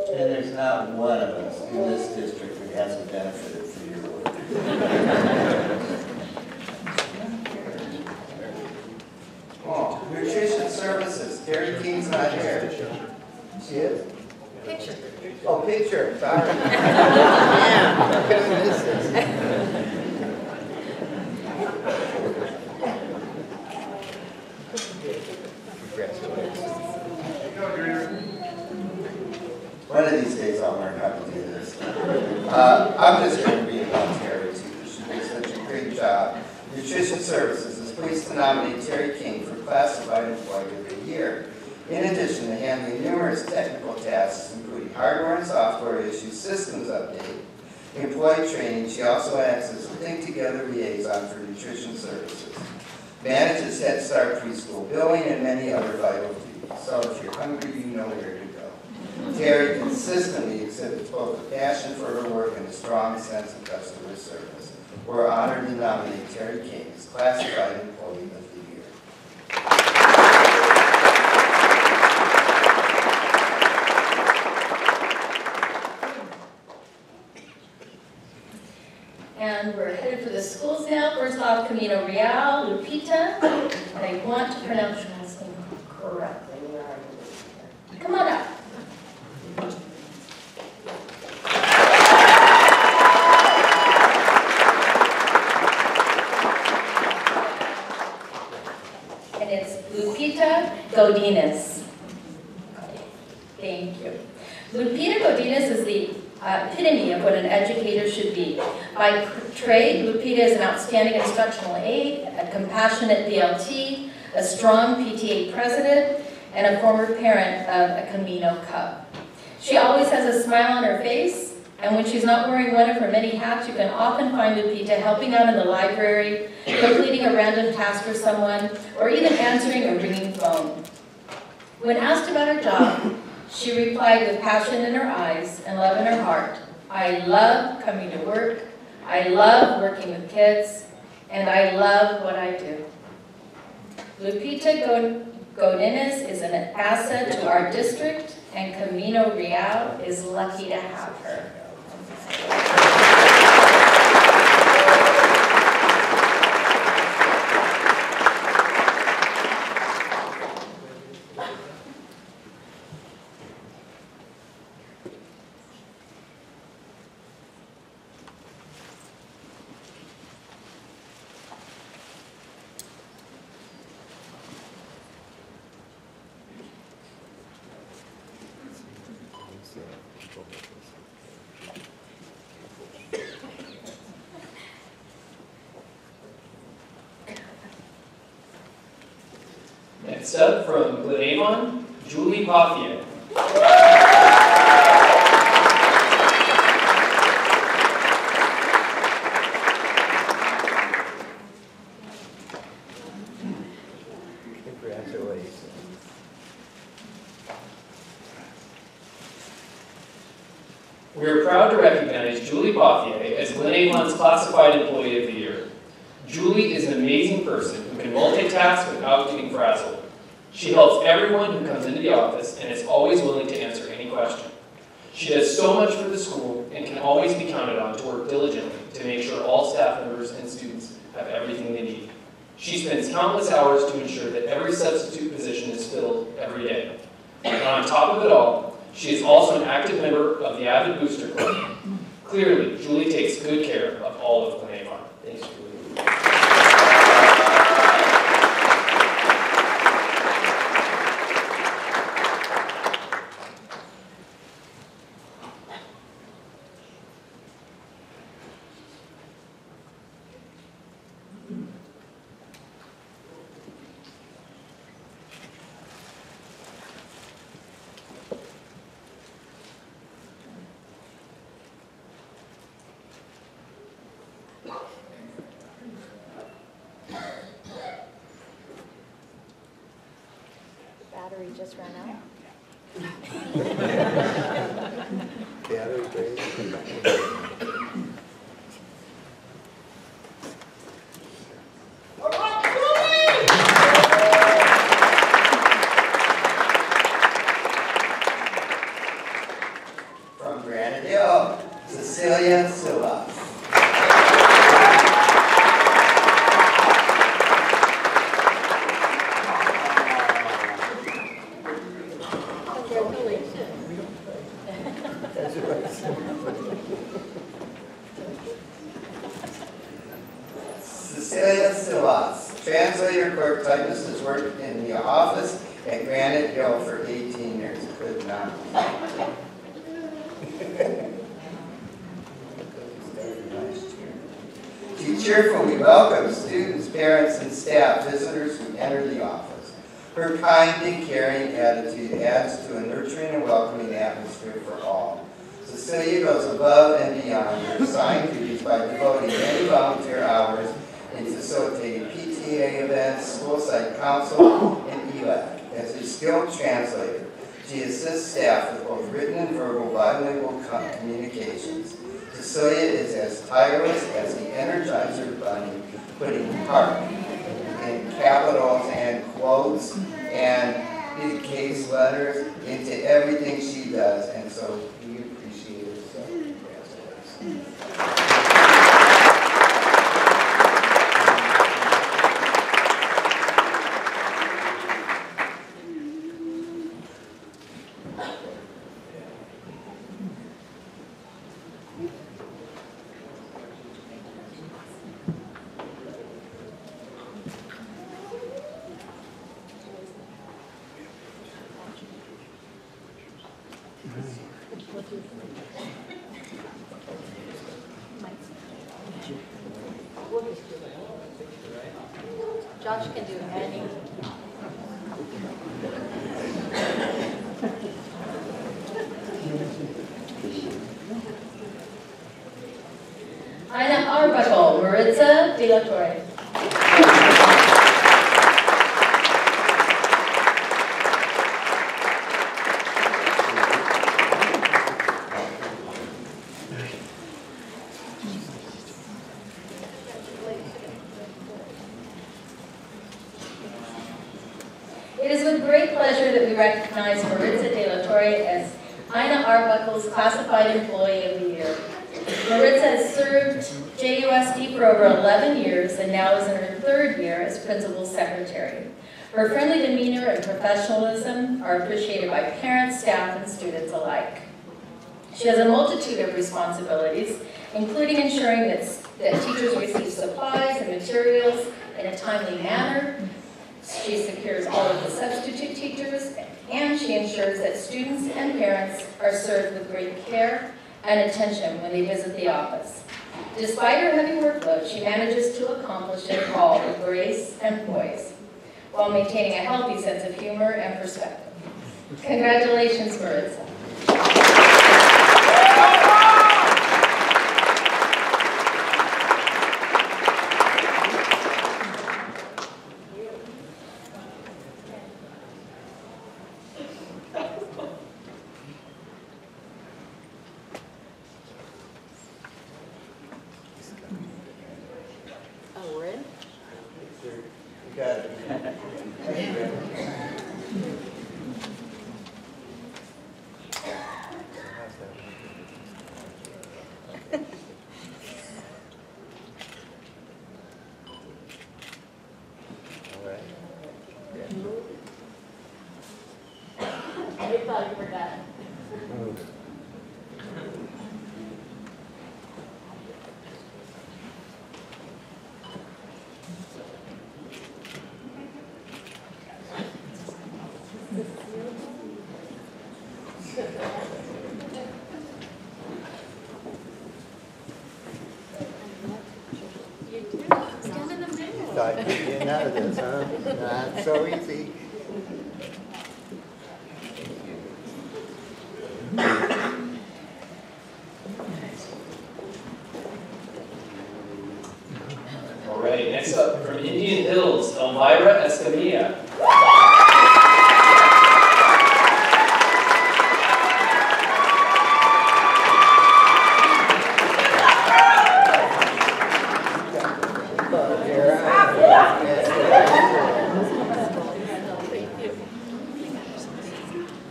And there's not one of us in this district that hasn't benefited from your work. Oh, nutrition services. Terry King's not here. She is? Picture. Oh, picture. Sorry. I'm just going to be about Terry too. She does such a great job. Nutrition Services is pleased to nominate Terry King for Classified Employee of the Year. In addition to handling numerous technical tasks, including hardware and software issues, systems update, employee training, she also acts as a think-together liaison for Nutrition Services. Manages Head Start preschool billing and many other vital duties. So if you're hungry, you know where to go. Terry consistently exhibits both a passion for her work and a strong sense of customer service. We're honored to nominate Terry King as Classified Employee of the Year. And we're headed for the schools now. First off, Camino Real, Lupita. And I want to pronounce your last name correctly. Where are you? Come on up. And it's Lupita Godinez. Thank you. Lupita Godinez is the epitome of what an educator should be. By trade, Lupita is an outstanding instructional aide, a compassionate BLT, a strong PTA president, and a former parent of a Camino Cub. She always has a smile on her face, and when she's not wearing one of her many hats, you can often find Lupita helping out in the library, completing a random task for someone, or even answering a ringing phone. When asked about her job, she replied with passion in her eyes and love in her heart, "I love coming to work, I love working with kids, and I love what I do." Lupita Godinez is an asset to our district, and Camino Real is lucky to have her. Next up, from Glenavon, Julie Pothier. Congratulations. We are proud to recognize Julie Pothier as Glenavon's Classified Employee of the Year. Julie is an amazing person who can multitask without getting frazzled. She helps everyone who comes into the office and is always willing to answer any question. She does so much for the school and can always be counted on to work diligently to make sure all staff members and students have everything they need. She spends countless hours to ensure that every substitute position is filled every day. And on top of it all, she is also an active member of the Avid Booster Club. Clearly, Julie takes good care of all of Glenavon. Thanks, Julie. Battery just ran out. Battery drain. From Granite Hill, Cecilia Silva. Cecilia Silvas, translator clerk typist, has worked in the office at Granite Hill for 18 years. Could not. cheerfully welcomes students, parents, and staff visitors who enter the office. Her kind and caring attitude adds to a nurturing and welcoming atmosphere for all. Cecilia goes above and beyond her assigned duties by devoting many volunteer hours in facilitating PTA events, school site council, and ELAC. As a skilled translator, she assists staff with both written and verbal bilingual communications. Cecilia is as tireless as the Energizer Bunny, putting heart in capitals and quotes and big case letters into everything she does, and so we appreciate it. So congratulations. Josh can do any. Ina Arbuckle, Maritza De La Torre. It is with great pleasure that we recognize Maritza De La Torre as Ina Arbuckle's Classified Employee of the Year. Maritza has served JUSD for over 11 years and now is in her 3rd year as Principal Secretary. Her friendly demeanor and professionalism are appreciated by parents, staff, and students alike. She has a multitude of responsibilities, including ensuring that teachers receive supplies and materials in a timely manner. She secures all of the substitute teachers, and she ensures that students and parents are served with great care and attention when they visit the office. Despite her heavy workload, she manages to accomplish it all with grace and poise, while maintaining a healthy sense of humor and perspective. Congratulations, Maritza. Oh, we're in? You got it. I thought you were done. Thought you'd get out of this, huh? Not so easy. All right, next up from Indian Hills, Elvira Escamilla.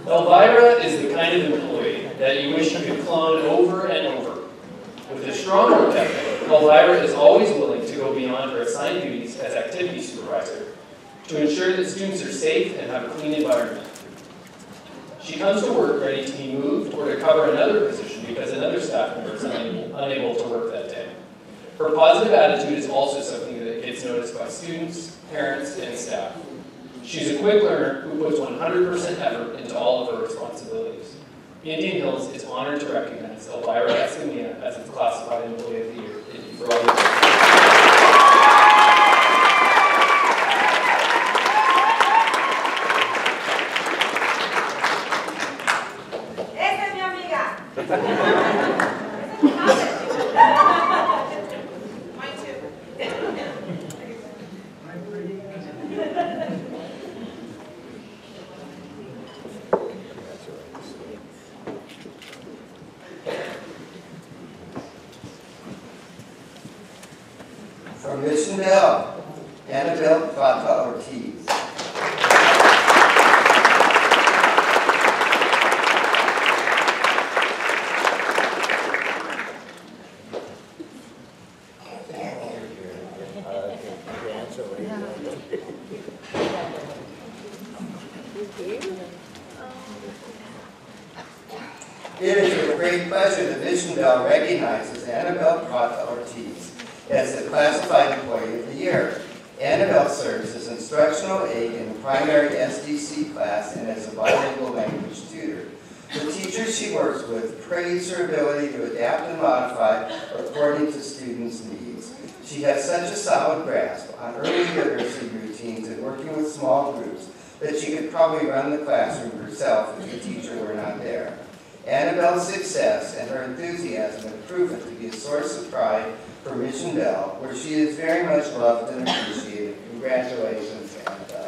Elvira is the kind of employee that you wish you could clone over and over. With a strong work ethic, Elvira is always willing to go beyond her assigned duties as activity supervisor to ensure that students are safe and have a clean environment. She comes to work ready to be moved or to cover another position because another staff member is unable to work that day. Her positive attitude is also something that gets noticed by students, parents, and staff. She's a quick learner who puts 100% effort into all of her responsibilities. Indian Hills is honored to recognize Elvira Escamilla as its Classified Employee of the Year. Thank you for all your work. Mission Bell, Annabelle Plata Ortiz. It is with great pleasure that Mission Bell recognizes Annabelle Plata Ortiz as the Classified Employee of the Year. Annabelle serves as instructional aide in the primary SDC class and as a bilingual language tutor. The teachers she works with praise her ability to adapt and modify according to students' needs. She has such a solid grasp on early literacy routines and working with small groups that she could probably run the classroom herself if the teacher were not there. Annabelle's success and her enthusiasm have proven to be a source of pride for Mission Bell, where she is very much loved and appreciated. Congratulations, Annabelle.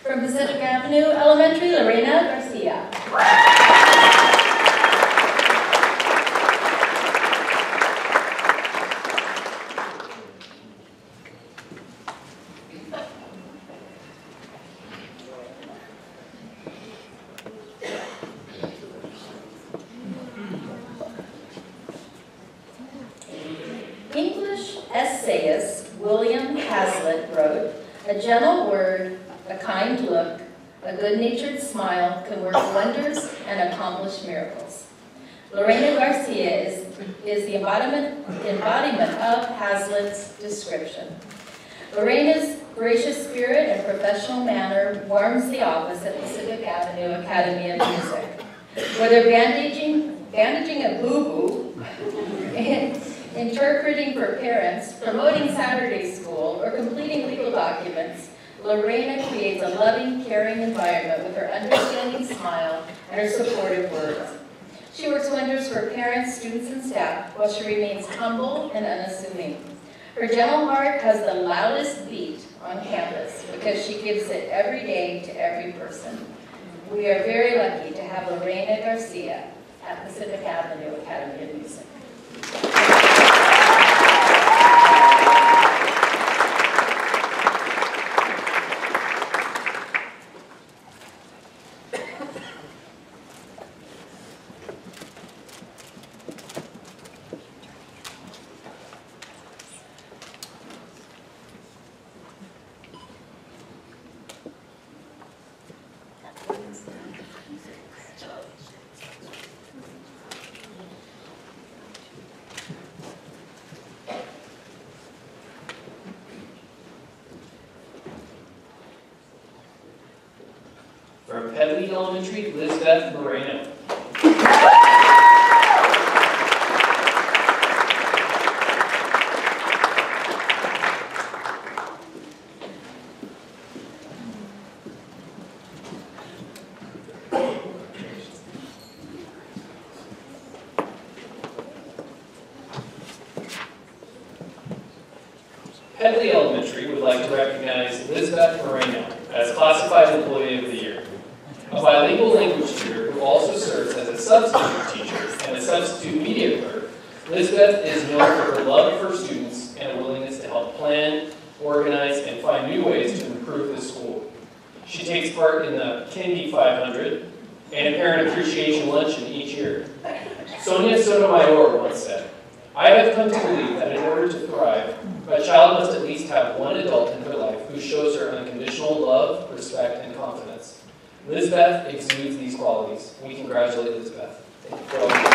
From Pacific Avenue Elementary, Lorena Garcia. English essayist William Hazlitt wrote, "A gentle word, a kind look, a good-natured smile can work wonders and accomplish miracles." Lorena Garcia is the embodiment of Hazlitt's description. Lorena's gracious spirit and professional manner warms the office at Pacific Avenue Academy of Music. Whether bandaging a boo-boo, interpreting for parents, promoting Saturday school, or completing legal documents, Lorena creates a loving, caring environment with her understanding smile and her supportive words. She works wonders for parents, students, and staff while she remains humble and unassuming. Her gentle heart has the loudest beat on campus because she gives it every day to every person. We are very lucky to have Lorena Garcia at Pacific Avenue Academy of Music. From Pedley Elementary, Lisbeth Moreno. Pedley Elementary would like to recognize Lisbeth Moreno as Classified Employee of the Year. A bilingual language tutor who also serves as a substitute teacher and a substitute media clerk, Lisbeth is known for her love for students and a willingness to help plan, organize, and find new ways to improve the school. She takes part in the Kindy 500 and Parent Appreciation Luncheon each year. Sonia Sotomayor once said, "I have come to believe that in order to thrive, a child must at least have one adult in her life who shows her unconditional love, respect, and confidence." Lisbeth exudes these qualities. We congratulate Lisbeth. Thank you for all you do.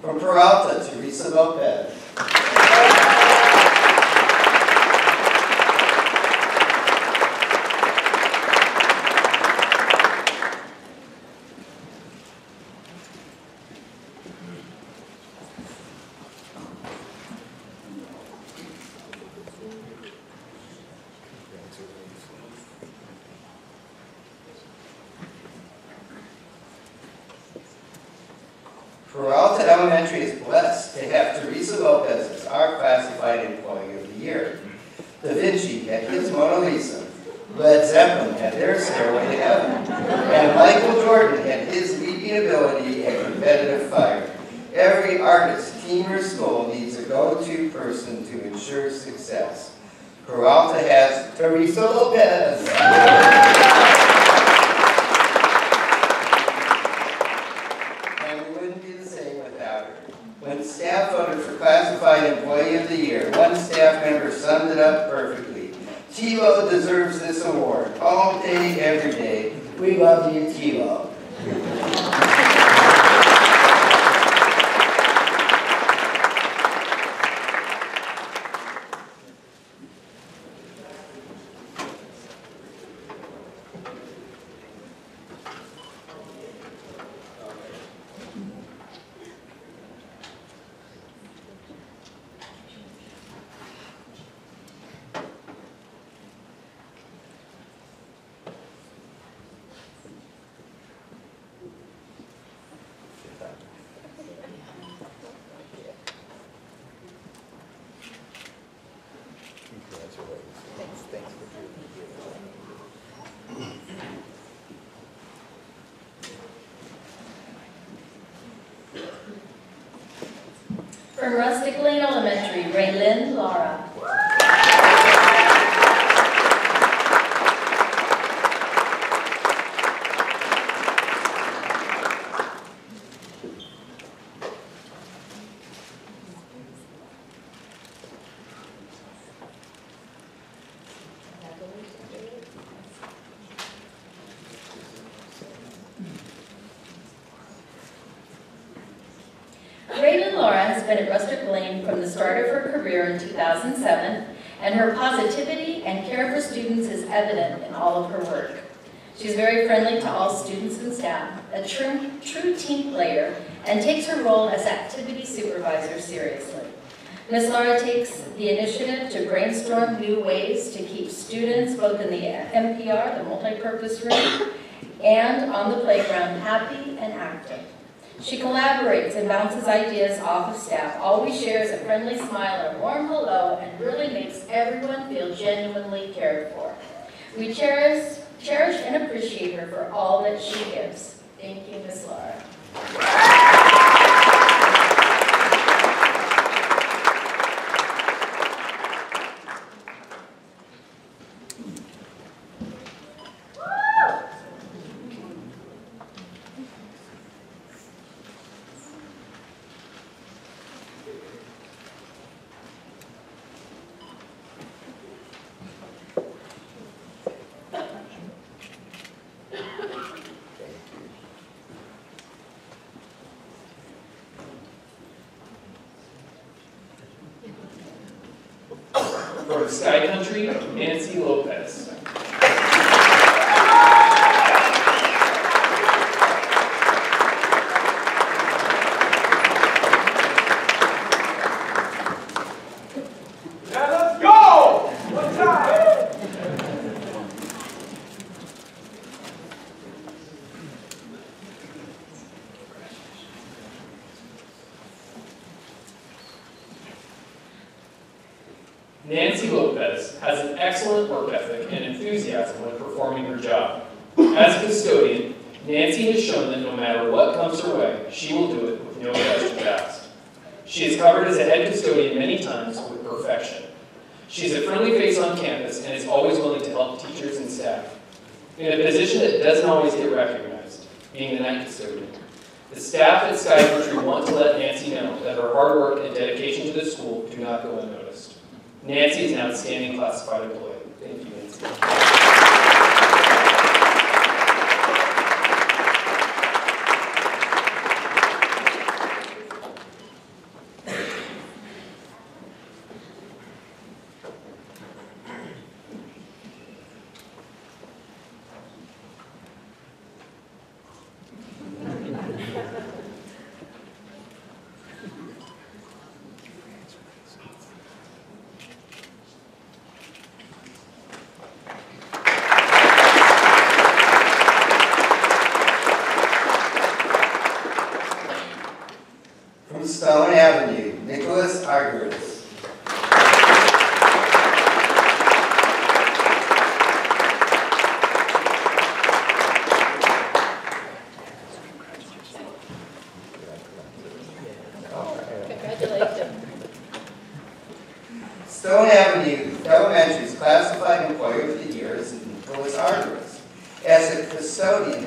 From Peralta, Teresa Lopez. Peralta Elementary is blessed to have Teresa Lopez as our classified employee of the year. Da Vinci had his Mona Lisa, Led Zeppelin had their Stairway to Heaven, and Michael Jordan had his leading ability and competitive fire. Every artist, team, or school needs a go-to person to ensure success. Peralta has Teresa Lopez. When staff voted for Classified Employee of the Year, one staff member summed it up perfectly. Tilo deserves this award all day, every day. We love you, Tilo. From Rustic Lane Elementary, Raylyn Lara. Raylyn Laura has been at Rustic Lane from the start of her career in 2007, and her positivity and care for students is evident in all of her work. She's very friendly to all students and staff, a true team player, and takes her role as activity supervisor seriously. Ms. Laura takes the initiative to brainstorm new ways to keep students both in the MPR, the multi-purpose room, and on the playground happy and active. She collaborates and bounces ideas off of staff, always shares a friendly smile and a warm hello, and really makes everyone feel genuinely cared for. We cherish and appreciate her for all that she gives. Thank you, Ms. Laura. From Sky Country, Nancy Lopez. Nancy Lopez has an excellent work ethic and enthusiasm when performing her job. As a custodian, Nancy has shown that no matter what comes her way, she will do it with no questions asked. She has covered as a head custodian many times with perfection. She's a friendly face on campus and is always willing to help teachers and staff. In a position that doesn't always get recognized, being the night custodian. The staff at Sky Country want to let Nancy know that her hard work and dedication to the school do not go unnoticed. Nancy is an outstanding classified employee. Thank you, Nancy. From Stone Avenue, Nicholas Arguris. Congratulations. Stone Avenue Elementary's classified employee of the year is Nicholas Arguris. As a custodian,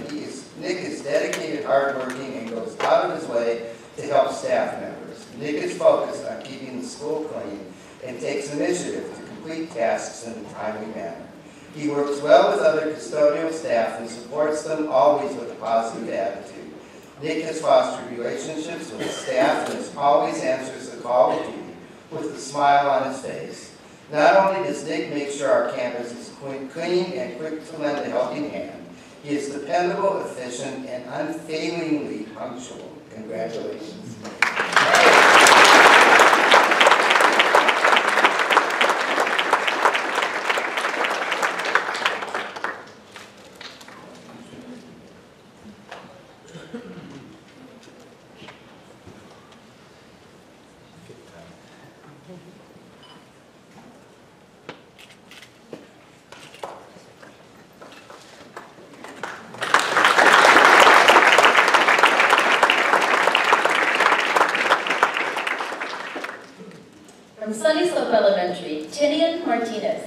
Nick is dedicated, hardworking, and goes out of his way to help staff members. Nick is focused on keeping the school clean and takes initiative to complete tasks in a timely manner. He works well with other custodial staff and supports them always with a positive attitude. Nick has fostered relationships with staff and always answers the call of duty with a smile on his face. Not only does Nick make sure our campus is clean and quick to lend a helping hand, he is dependable, efficient, and unfailingly punctual. Congratulations. From Sunny Slope Elementary, Tinian Martinez.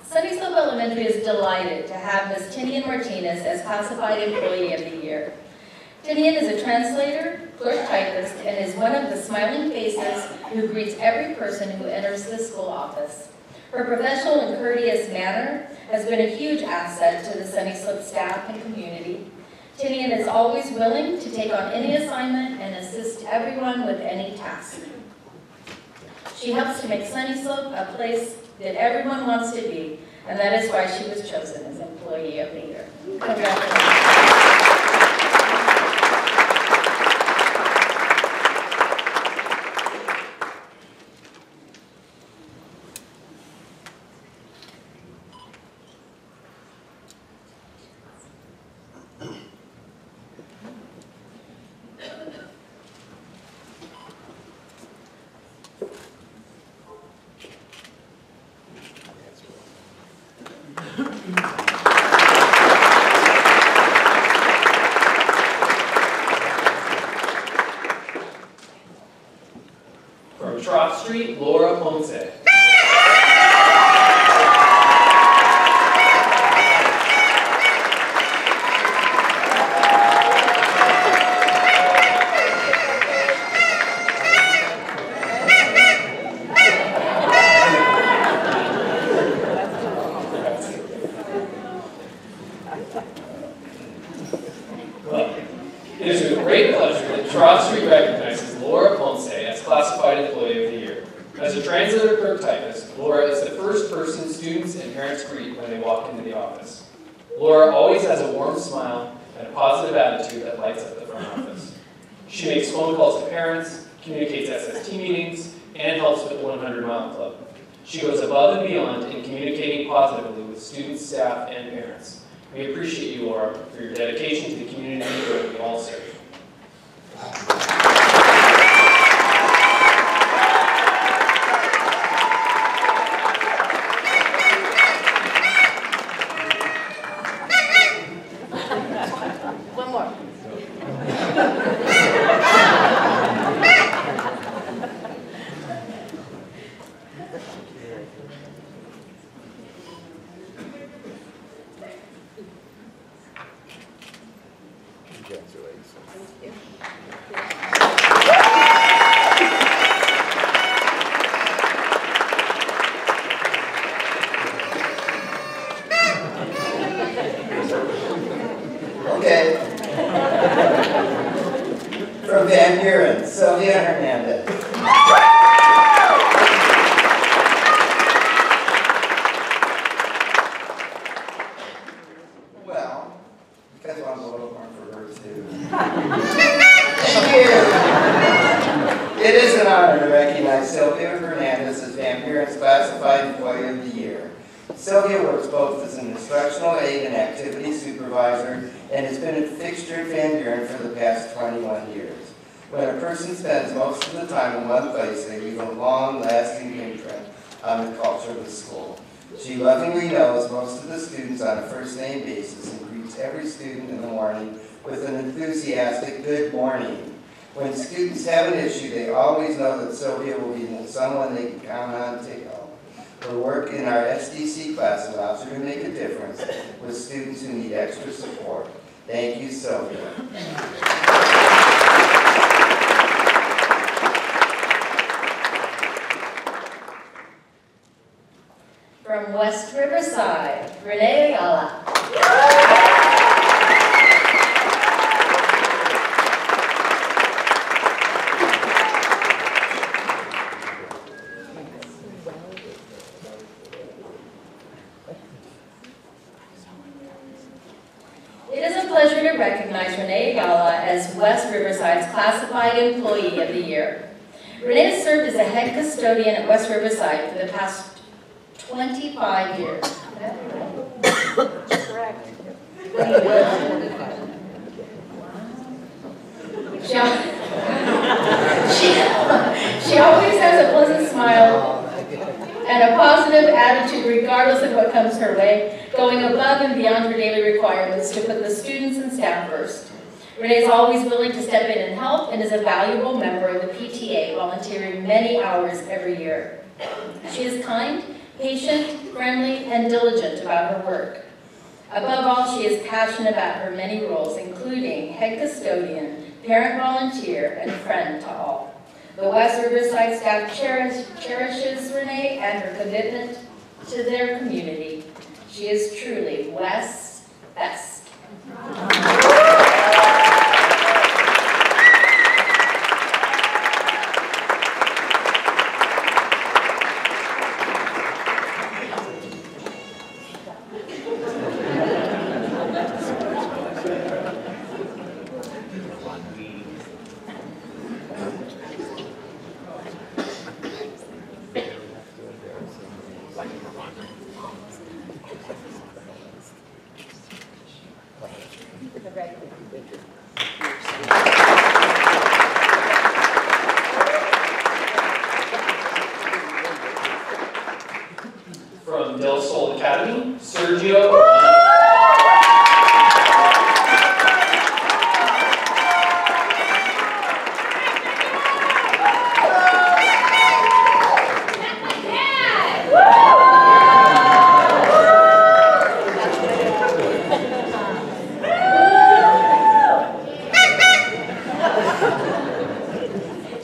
Sunny Slope Elementary is delighted to have Ms. Tinian Martinez as Classified Employee of the Year. Tinian is a translator, clerk typist, and is one of the smiling faces who greets every person who enters the school office. Her professional and courteous manner has been a huge asset to the Sunny Slope staff and community. Tinian is always willing to take on any assignment and assist everyone with any task. She helps to make Sunny Slope a place that everyone wants to be, and that is why she was chosen as Employee of the Year. Congratulations. From Trot Street, Laura Ponce. Well, it is with great pleasure that Trot Street recognizes Laura Ponce as Classified Employee of the Year. As a translator clerk typist, Laura is the first person students and parents greet when they walk into the office. Laura always has a warm smile and a positive attitude that lights up the front office. She makes phone calls to parents, communicates SST meetings, and helps with the 100-mile club. She goes above and beyond in communicating positively with students, staff, and parents. We appreciate you, Laura, for your dedication to the community that we all serve. recognize Sylvia Hernandez as Van Buren's Classified Employee of the Year. Sylvia works both as an instructional aide and activity supervisor and has been a fixture at Van Buren for the past 21 years. When a person spends most of the time in one place, they leave a long, lasting imprint on the culture of the school. She lovingly knows most of the students on a first-name basis and greets every student in the morning with an enthusiastic good morning. When students have an issue, they always know that Sylvia will be someone they can count on to help. Her work in our SDC class allows her to make a difference with students who need extra support. Thank you, Sylvia. From West Riverside, Renee Ayala. It is a pleasure to recognize Renee Ayala as West Riverside's Classified Employee of the Year. Renee has served as a head custodian at West Riverside for the past 25 years. Correct. She always has a pleasant smile and a positive attitude regardless of what comes her way, going above and beyond her daily requirements to put the students and staff first. Renee is always willing to step in and help and is a valuable member of the PTA, volunteering many hours every year. She is kind, patient, friendly, and diligent about her work. Above all, she is passionate about her many roles, including head custodian, parent volunteer, and friend to all. The West Riverside staff cherishes Renee and her commitment to their community. She is truly West's best. From Del Sol Academy, Sergio.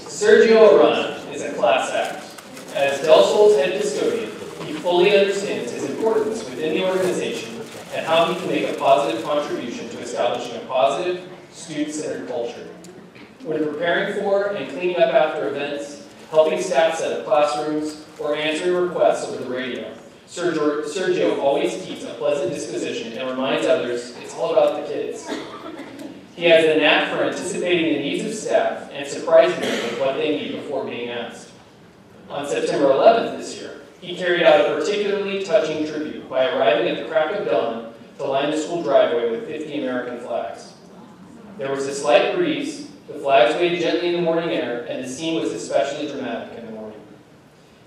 Sergio Arana is a class act. As Del Sol's head custodian, he fully understands his importance within the organization and how he can make a positive contribution to establishing a positive, student-centered culture. When preparing for and cleaning up after events, helping staff set up classrooms, or answering requests over the radio, Sergio always keeps a pleasant disposition and reminds others it's all about the kids. He has a knack for anticipating the needs of staff and surprising them with what they need before being asked. On September 11th this year, he carried out a particularly touching tribute by arriving at the crack of dawn to line the school driveway with 50 American flags. There was a slight breeze, the flags waved gently in the morning air, and the scene was especially dramatic in the morning.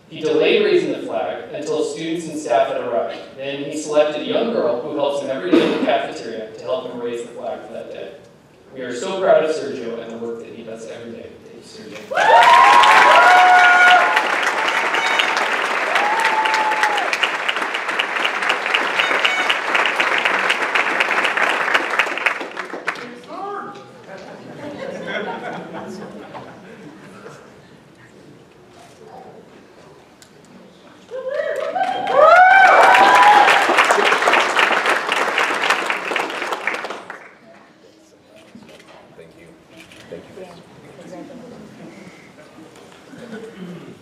He delayed raising the flag until students and staff had arrived. Then he selected a young girl who helps him every day in the cafeteria to help him raise the flag for that day. We are so proud of Sergio and the work that he does every day. Thank you, Sergio.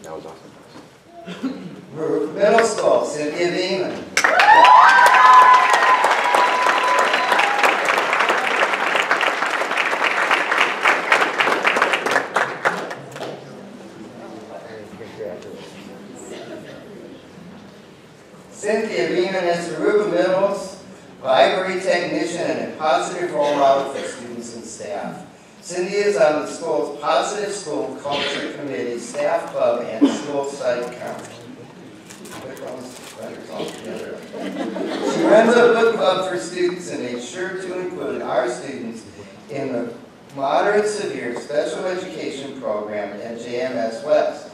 That was awesome. Jurupa Middle School, Cynthia Beeman. Cynthia Beeman is Jurupa Middle's library technician and a positive role model for students and staff. Cindy is on the school's Positive School Culture Committee, Staff Club, and School Site Council. She runs a book club for students and makes sure to include our students in the Moderate Severe Special Education Program at JMS West.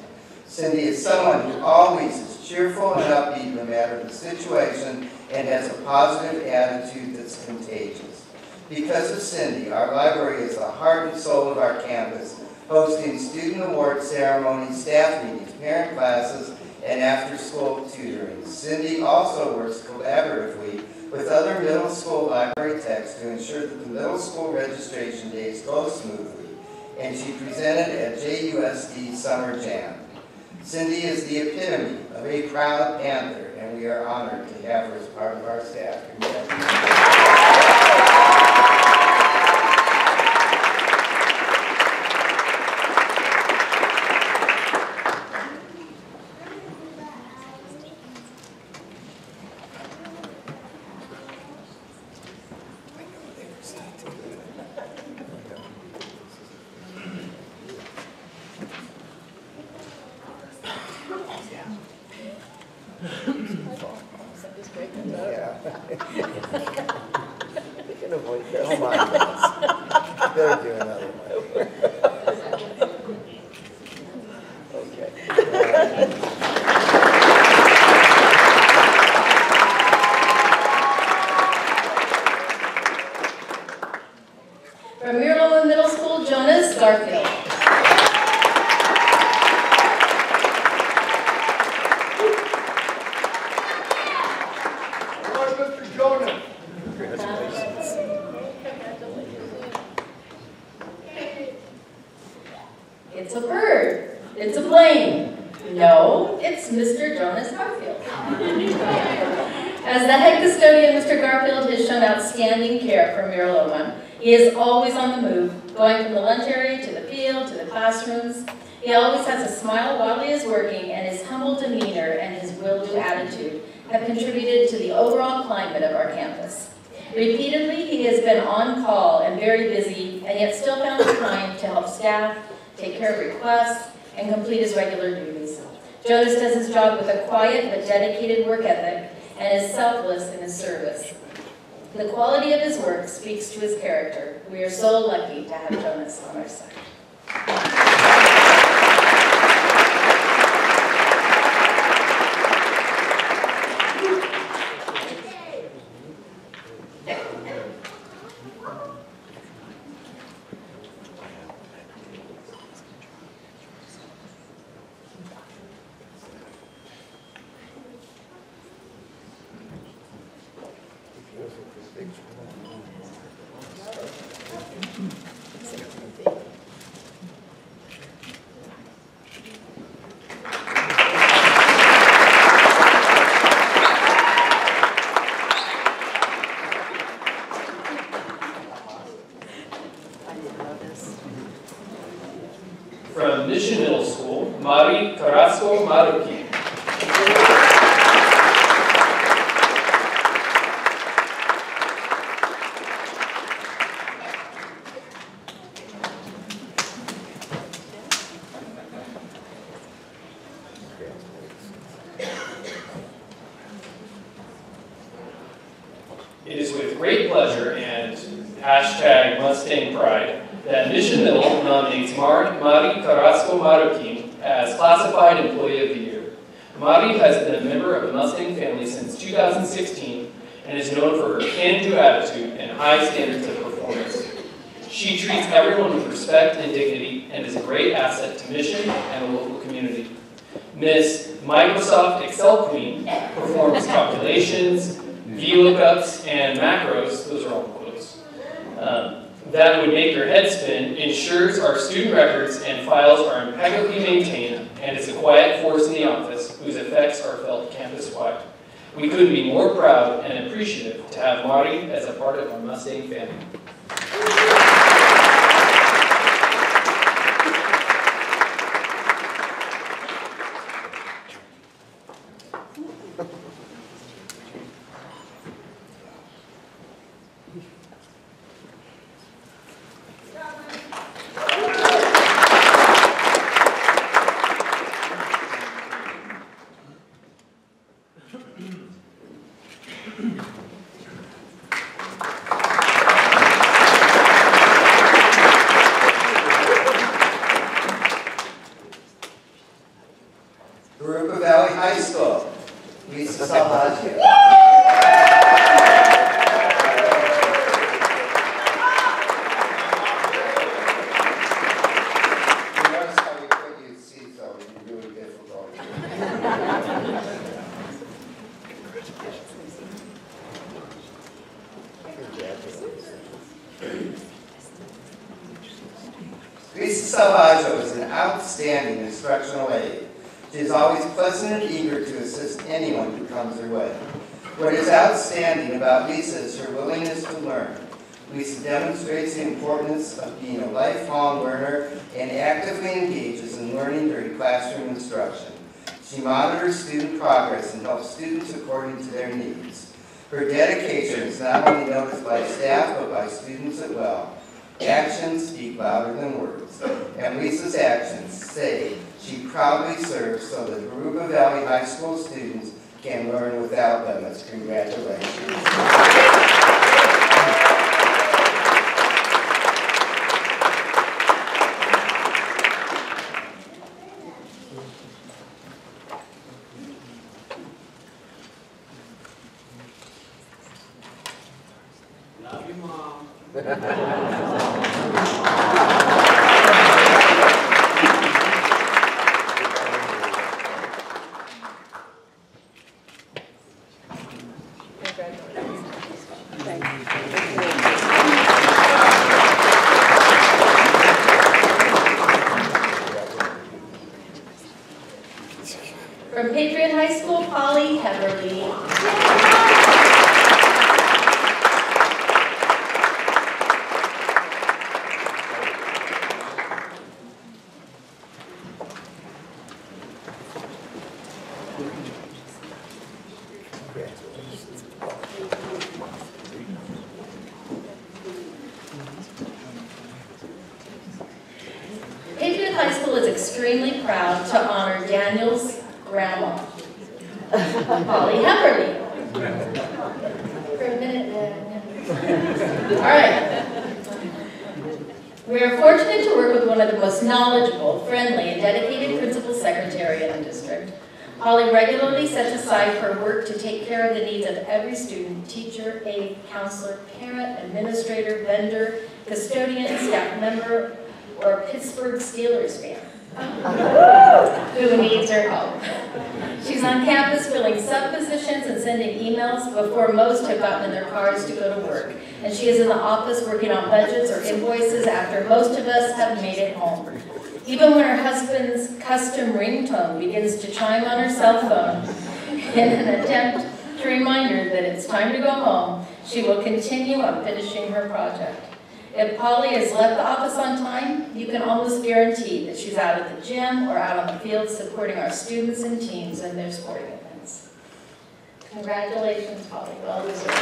Cindy is someone who always is cheerful and upbeat no matter the situation and has a positive attitude that's contagious. Because of Cindy, our library is the heart and soul of our campus, hosting student award ceremonies, staff meetings, parent classes, and after-school tutoring. Cindy also works collaboratively with other middle school library techs to ensure that the middle school registration days go smoothly, and she presented at JUSD Summer Jam. Cindy is the epitome of a proud Panther, and we are honored to have her as part of our staff. We can avoid that. Oh my goodness. Better do another one. Okay. From Muirlow Middle School, Jonas Garfield. It's a bird. It's a plane. No, it's Mr. Jonas Garfield. As the head custodian, Mr. Garfield has shown outstanding care for Muirlow. He is always on the move, going from the lunch area to the field to the classrooms. He always has a smile while he is working, and his humble demeanor and his will-do attitude have contributed to the overall climate of our campus. Repeatedly, he has been on call and very busy, and yet still found time to help staff, take care of requests, and complete his regular duties. Jonas does his job with a quiet but dedicated work ethic and is selfless in his service. The quality of his work speaks to his character. We are so lucky to have Jonas on our side. From Mission Middle School, Mari Carrasco Maruki. It is with great pleasure and hashtag Mustang Pride that Mission Middle nominates Mari Carrasco Maruki as Classified Employee of the Year. Mari has been a member of the Mustang family since 2016 and is known for her can-do attitude and high standards of performance. She treats everyone with respect and dignity and is a great asset to Mission and the local community. Miss Microsoft Excel Queen performs calculations, VLOOKUPs, and macros, those are all quotes, that would make your head spin, ensures our student records and files are impeccably maintained, and is a quiet force in the office whose effects are felt campus-wide. We couldn't be more proud and appreciative to have Mari as a part of our Mustang family. Jurupa Valley High School, Lisa Salvaggio. You notice how we put you seats, though, it would be really difficult. Lisa Salvaggio is an outstanding instructional aide. She is always pleasant and eager to assist anyone who comes her way. What is outstanding about Lisa is her willingness to learn. Lisa demonstrates the importance of being a lifelong learner and actively engages in learning during classroom instruction. She monitors student progress and helps students according to their needs. Her dedication is not only noticed by staff, but by students as well. Actions speak louder than words, and Lisa's actions say she proudly serves so that Jurupa Valley High School students can learn without limits. Congratulations. Love you, Mom. From Patriot High School, Polly Heatherly. Patriot High School is extremely proud to honor Daniel's grandma, Polly Heatherly. For a minute. All right. We are fortunate to work with one of the most knowledgeable, friendly, and dedicated principal secretary in the district. Polly regularly sets aside her work to take care of the needs of every student, teacher, aide, counselor, parent, administrator, vendor, custodian, staff member, or Pittsburgh Steelers fan who needs her help. She's on campus filling sub-positions and sending emails before most have gotten in their cars to go to work. And she is in the office working on budgets or invoices after most of us have made it home. Even when her husband's custom ringtone begins to chime on her cell phone in an attempt to remind her that it's time to go home, she will continue on finishing her project. If Polly has left the office on time, you can almost guarantee that she's out at the gym or out on the field supporting our students and teams in their sporting events. Congratulations, Polly. Well deserved.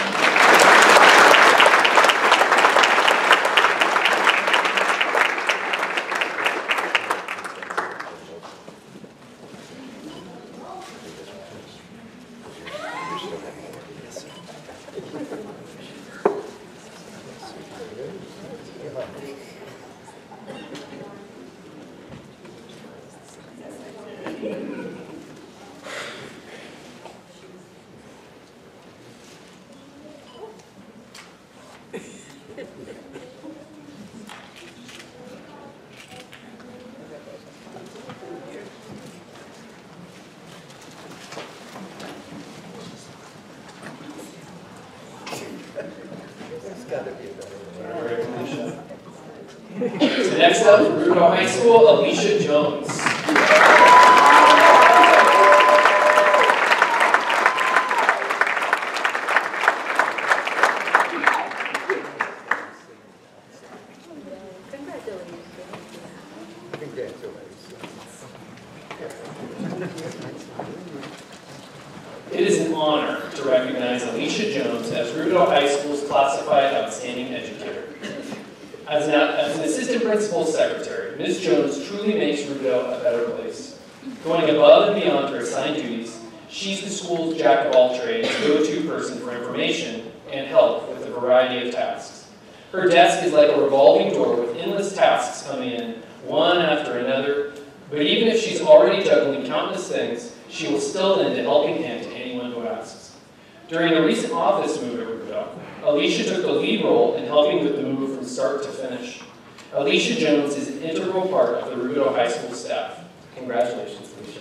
So next up, Jurupa High School, Alicia Jones. It is an honor to recognize Alicia Jones as Jurupa High School's Classified Outstanding Educator. As an assistant principal secretary, Ms. Jones truly makes Jurupa a better place. Going above and beyond her assigned duties, she's the school's jack-of-all-trades, go-to person for information and help with a variety of tasks. Her desk is like a revolving door with endless tasks coming in, one after another, But even if she's already juggling countless things, she will still lend a helping hand to anyone who asks. During a recent office move at Rubidoux, Alicia took the lead role in helping with the move from start to finish. Alicia Jones is an integral part of the Rubidoux High School staff. Congratulations, Alicia.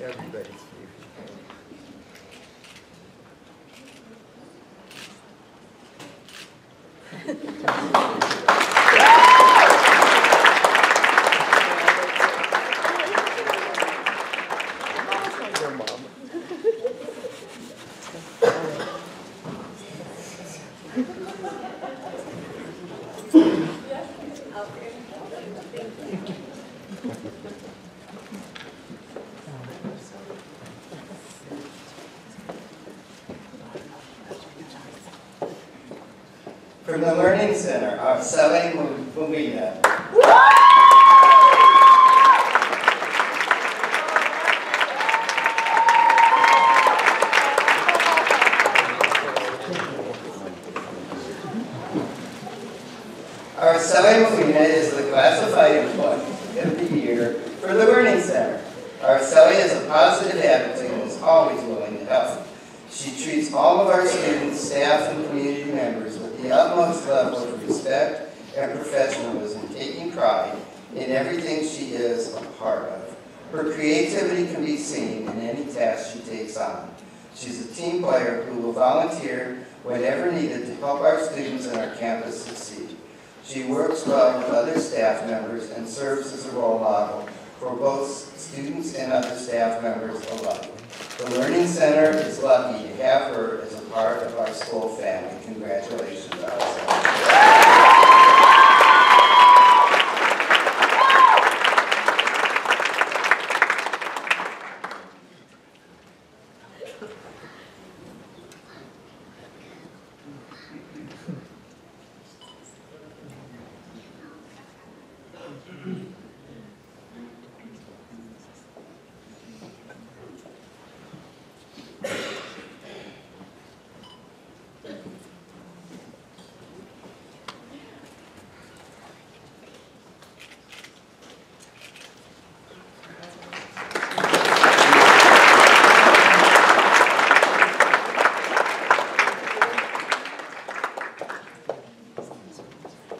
Everybody's favorite. Your mom. From the Learning Center, our Sally Mumina. Our Sally Mumina is the classified employee of the year for the Learning Center. Our Sally has a positive attitude and is always willing to help. She treats all of our students, staff, and community members with the utmost level of respect and professionalism, taking pride in everything she is a part of. Her creativity can be seen in any task she takes on. She's a team player who will volunteer whenever needed to help our students and our campus succeed. She works well with other staff members and serves as a role model for both students and other staff members alike. The Learning Center is lucky to have her as a part of our school family. Congratulations, Allison.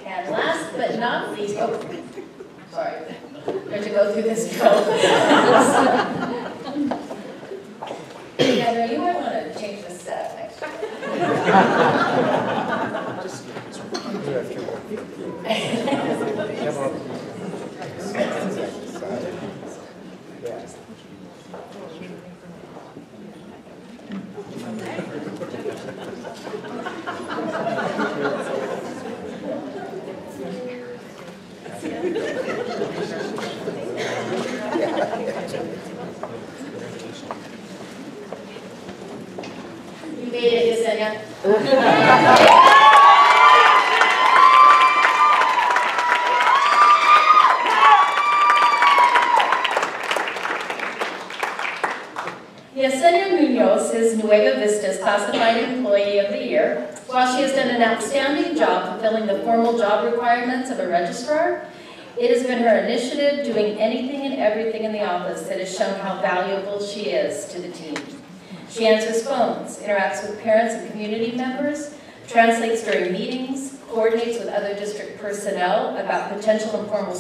And last but not least, oh, sorry, I have to go through this drill. Heather, you might want to change the set next time. You made it, Yesenia. Yesenia Munoz is Nueva Vista's Classified Employee of the Year. While she has done an outstanding job fulfilling the formal job requirements of a registrar, it has been her initiative doing anything and everything in the office that has shown how valuable she is to the team. She answers phones, interacts with parents and community members, translates during meetings, coordinates with other district personnel about potential and former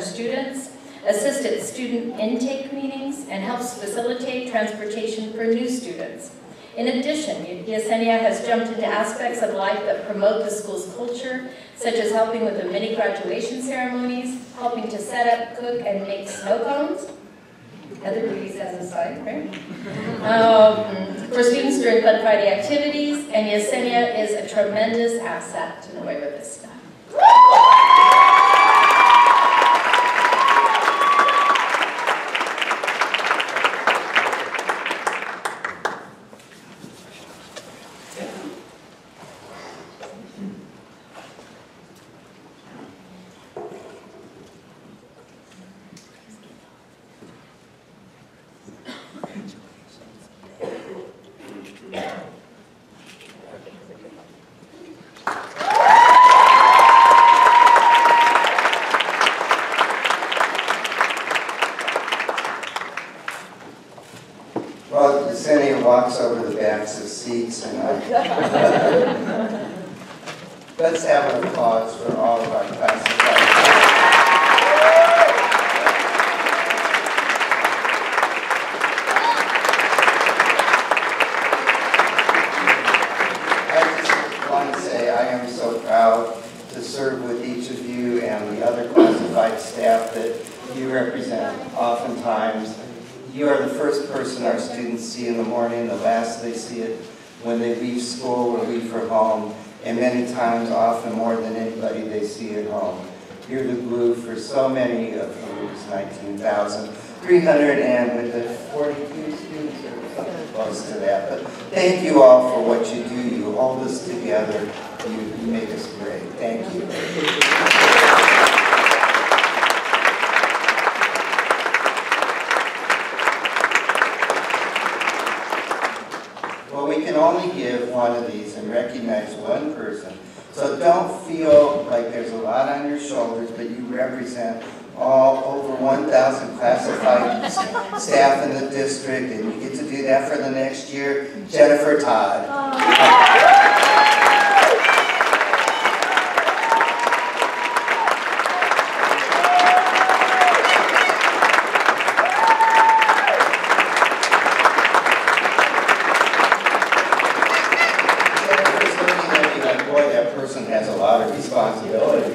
students, assists at student intake meetings, and helps facilitate transportation for new students. In addition, Yesenia has jumped into aspects of life that promote the school's culture, such as helping with the many graduation ceremonies, helping to set up, cook, and make snow cones. Other duties as a side, right? For students during Fun Friday activities, and Yesenia is a tremendous asset to Nueva Vista. Let's have an applause for all of our classified. I just want to say I am so proud to serve with each of you and the other classified staff that you represent. Oftentimes, you are the first person our students see in the morning, the last they see it when they leave school or leave for home, and many times, often more than anybody they see at home. You're the glue for so many of Farouk's 19,300 and with the 42 students or something close to that. But thank you all for what you do. You hold us together. You make us great. Thank you. Well, we can only give one of these and recognize one person. So don't feel like there's a lot on your shoulders, but you represent all over 1,000 classified staff in the district, and you get to do that for the next year. Jennifer Todd. Has a lot of responsibility.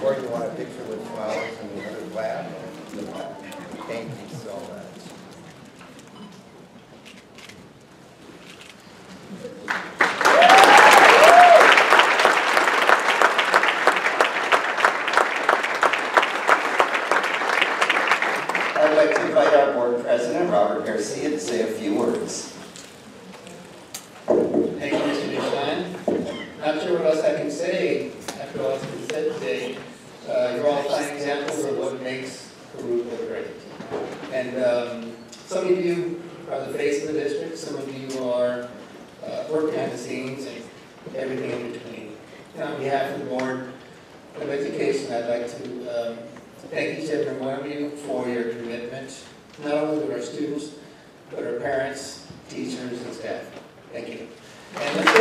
Or you want a picture with flowers and the other lab? Thank you so much. I'd like to invite our board president, Robert Garcia, to say a few words. Thank you, Mr. DeShine. Not sure what else I can say after all that's been said today. You're all fine examples of what makes Jurupa great. And some of you are the face of the district, some of you are work behind the scenes and everything in between. And on behalf of the Board of Education, I'd like to thank each and every one of you for your commitment, not only to our students, but our parents, teachers, and staff. Thank you. And let's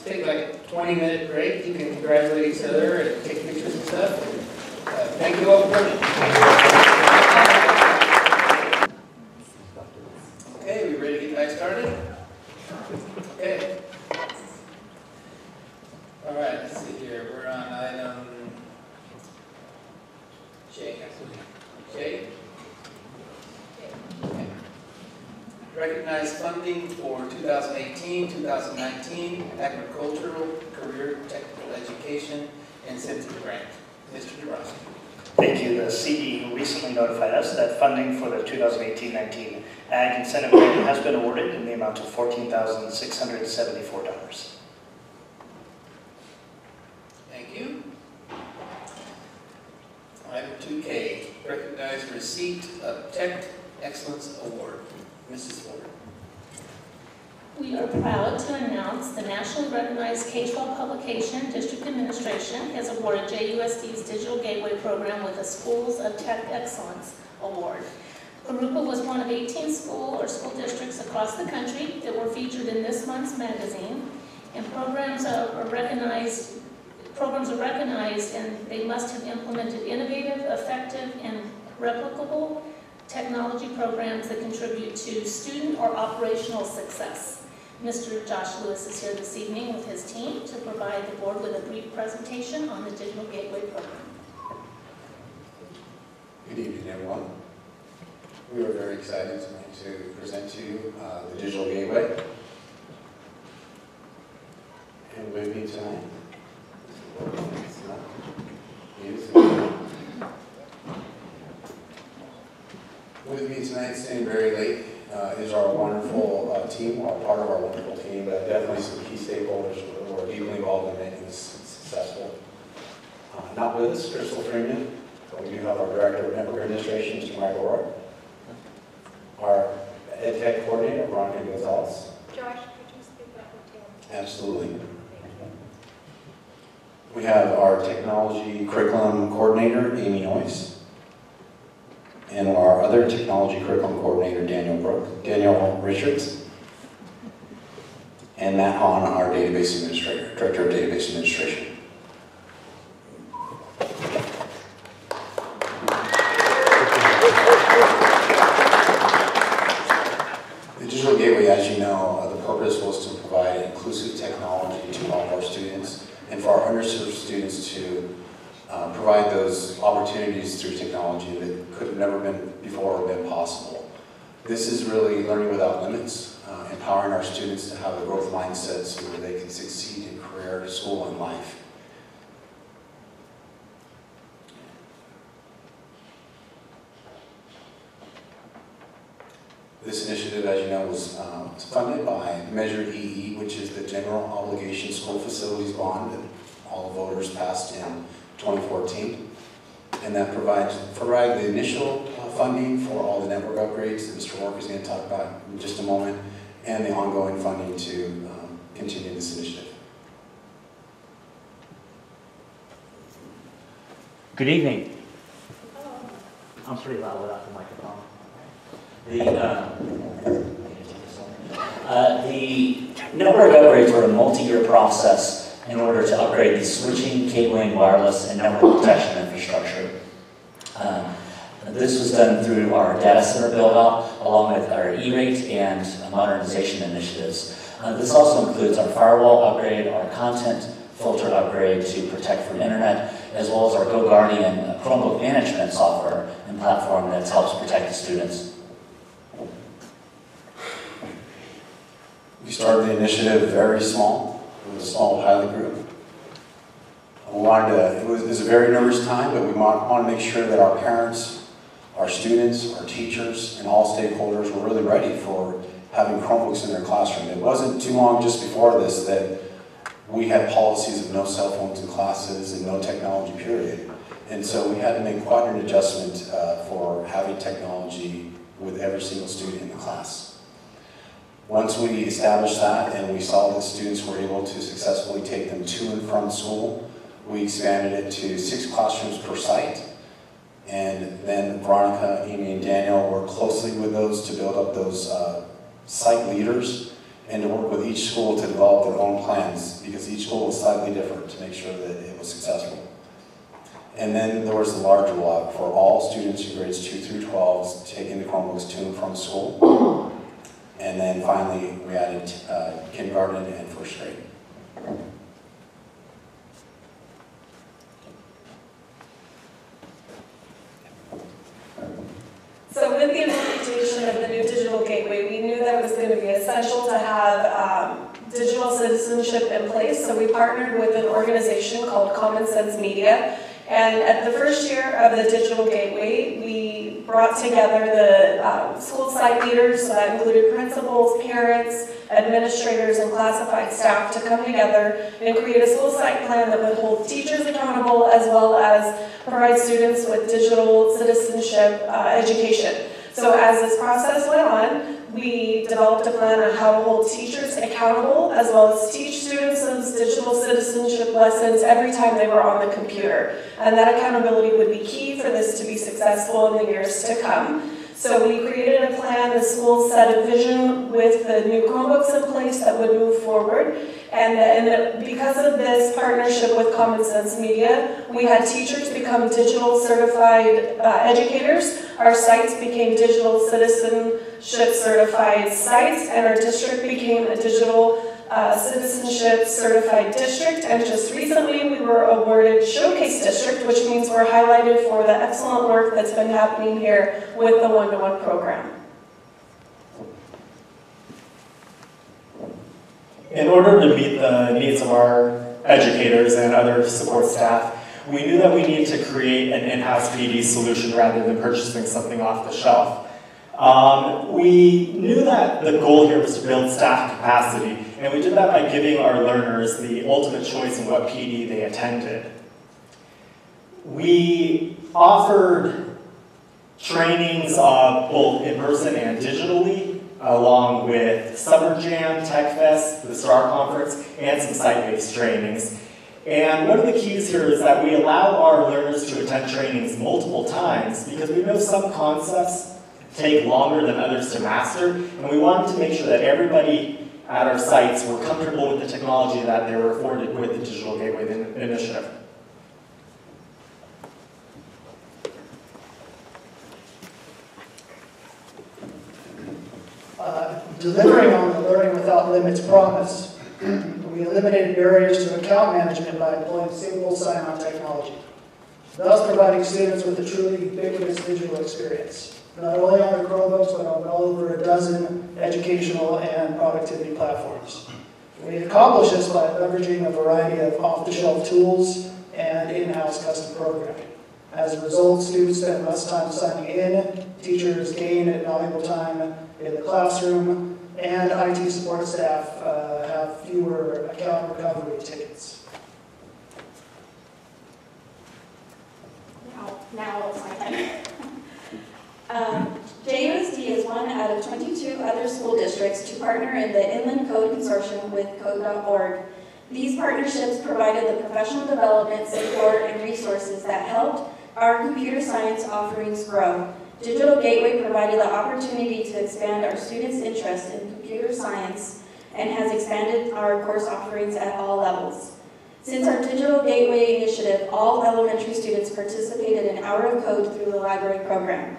take like a 20-minute break. You can congratulate each other and take pictures and stuff. Thank you all for coming. Okay, we ready to get back started? Okay. All right, let's see here. We're on item J. J? Okay. Recognize funding for 2018-2019 Agricultural Career Technical Education Incentive Grant. Mr. Jurupa. Thank you. The CE recently notified us that funding for the 2018-19 Ag Incentive Grant has been awarded in the amount of $14,674. Thank you. Item 2K, recognize receipt of Tech Excellence Award. Mrs. Ford. We are proud to announce the nationally recognized K-12 publication District Administration has awarded JUSD's Digital Gateway program with a Schools of Tech Excellence Award. Jurupa was one of 18 school districts across the country that were featured in this month's magazine, and programs are recognized and they must have implemented innovative, effective, and replicable technology programs that contribute to student or operational success. Mr. Josh Lewis is here this evening with his team to provide the board with a brief presentation on the Digital Gateway program. Good evening, everyone. We are very excited tonight to present to you the Digital Gateway. And with me tonight, staying very late is our wonderful team, or part of our wonderful team, but definitely some key stakeholders who are deeply involved in making this successful. Not with us, Crystal Freeman, but we do have our Director of Network Administration, Mr. Michael Roy. Our Ed Tech Coordinator, Veronica Gonzalez. Josh, could you speak up with Tim? Absolutely. We have our Technology Curriculum Coordinator, Amy Noyce. And our other Technology Curriculum Coordinator, Daniel Richards. and Matt Hahn, our database administrator, director of database administration. The Digital Gateway, as you know, the purpose was to provide inclusive technology to all of our students and for our underserved students to provide those opportunities through technology that could have never been before or been possible. This is really learning without limits, empowering our students to have a growth mindset so that they can succeed in career, school, and life. This initiative, as you know, was funded by Measure EE, which is the General Obligation School Facilities Bond that all voters passed in 2014. And that provides the initial funding for all the network upgrades that Mr. Walker is going to talk about in just a moment, and the ongoing funding to continue this initiative. Good evening. I'm pretty loud without the microphone. The network upgrades were a multi-year process in order to upgrade the switching, cabling, wireless, and network protection infrastructure. This was done through our data center build-out, along with our E-rate and modernization initiatives. This also includes our firewall upgrade, our content filter upgrade to protect from internet, as well as our GoGuardian Chromebook management software and platform that helps protect the students. We started the initiative very small. It was a small pilot group. We wanted to, it was a very nervous time, but we wanted to make sure that our parents, our students, our teachers, and all stakeholders were really ready for having Chromebooks in their classroom. It wasn't too long just before this that we had policies of no cell phones in classes and no technology, period. And so we had to make quite an adjustment for having technology with every single student in the class. Once we established that and we saw that students were able to successfully take them to and from school, we expanded it to 6 classrooms per site. And then Veronica, Amy, and Daniel worked closely with those to build up those site leaders and to work with each school to develop their own plans, because each school was slightly different to make sure that it was successful. And then there was the larger rollout for all students in grades 2 through 12 taking the Chromebooks to and from school. And then finally, we added kindergarten and first grade. So with the implementation of the new digital gateway, we knew that it was going to be essential to have digital citizenship in place. So we partnered with an organization called Common Sense Media. And at the first year of the digital gateway, we brought together the school site leaders, so that included principals, parents, administrators, and classified staff to come together and create a school site plan that would hold teachers accountable as well as provide students with digital citizenship education. So as this process went on, we developed a plan on how to hold teachers accountable as well as teach students those digital citizenship lessons every time they were on the computer. And that accountability would be key for this to be successful in the years to come. So we created a plan, the school set a vision with the new Chromebooks in place that would move forward. And because of this partnership with Common Sense Media, we had teachers become digital certified educators. Our sites became digital citizenship certified sites, and our district became a digital citizenship certified district. And just recently we were awarded Showcase District, which means we're highlighted for the excellent work that's been happening here with the one-to-one program. In order to meet the needs of our educators and other support staff, we knew that we needed to create an in-house PD solution rather than purchasing something off the shelf. We knew that the goal here was to build staff capacity, and we did that by giving our learners the ultimate choice in what PD they attended. We offered trainings both in person and digitally, along with Summer Jam, Tech Fest, the STAR Conference, and some site-based trainings. And one of the keys here is that we allow our learners to attend trainings multiple times because we know some concepts take longer than others to master, and we wanted to make sure that everybody at our sites were comfortable with the technology that they were afforded with the Digital Gateway Initiative. Delivering on the Learning Without Limits promise, we eliminated barriers to account management by employing single sign-on technology, thus providing students with a truly ubiquitous digital experience, not only on their Chromebooks, but on well over a dozen educational and productivity platforms. We accomplish this by leveraging a variety of off-the-shelf tools and in-house custom programming. As a result, students spend less time signing in, teachers gain valuable time in the classroom, and IT support staff have fewer account recovery tickets. Now it's my time. JUSD is one out of 22 other school districts to partner in the Inland Code Consortium with Code.org. These partnerships provided the professional development, support, and resources that helped our computer science offerings grow. Digital Gateway provided the opportunity to expand our students' interest in computer science and has expanded our course offerings at all levels. Since our Digital Gateway initiative, all elementary students participated in Hour of Code through the library program.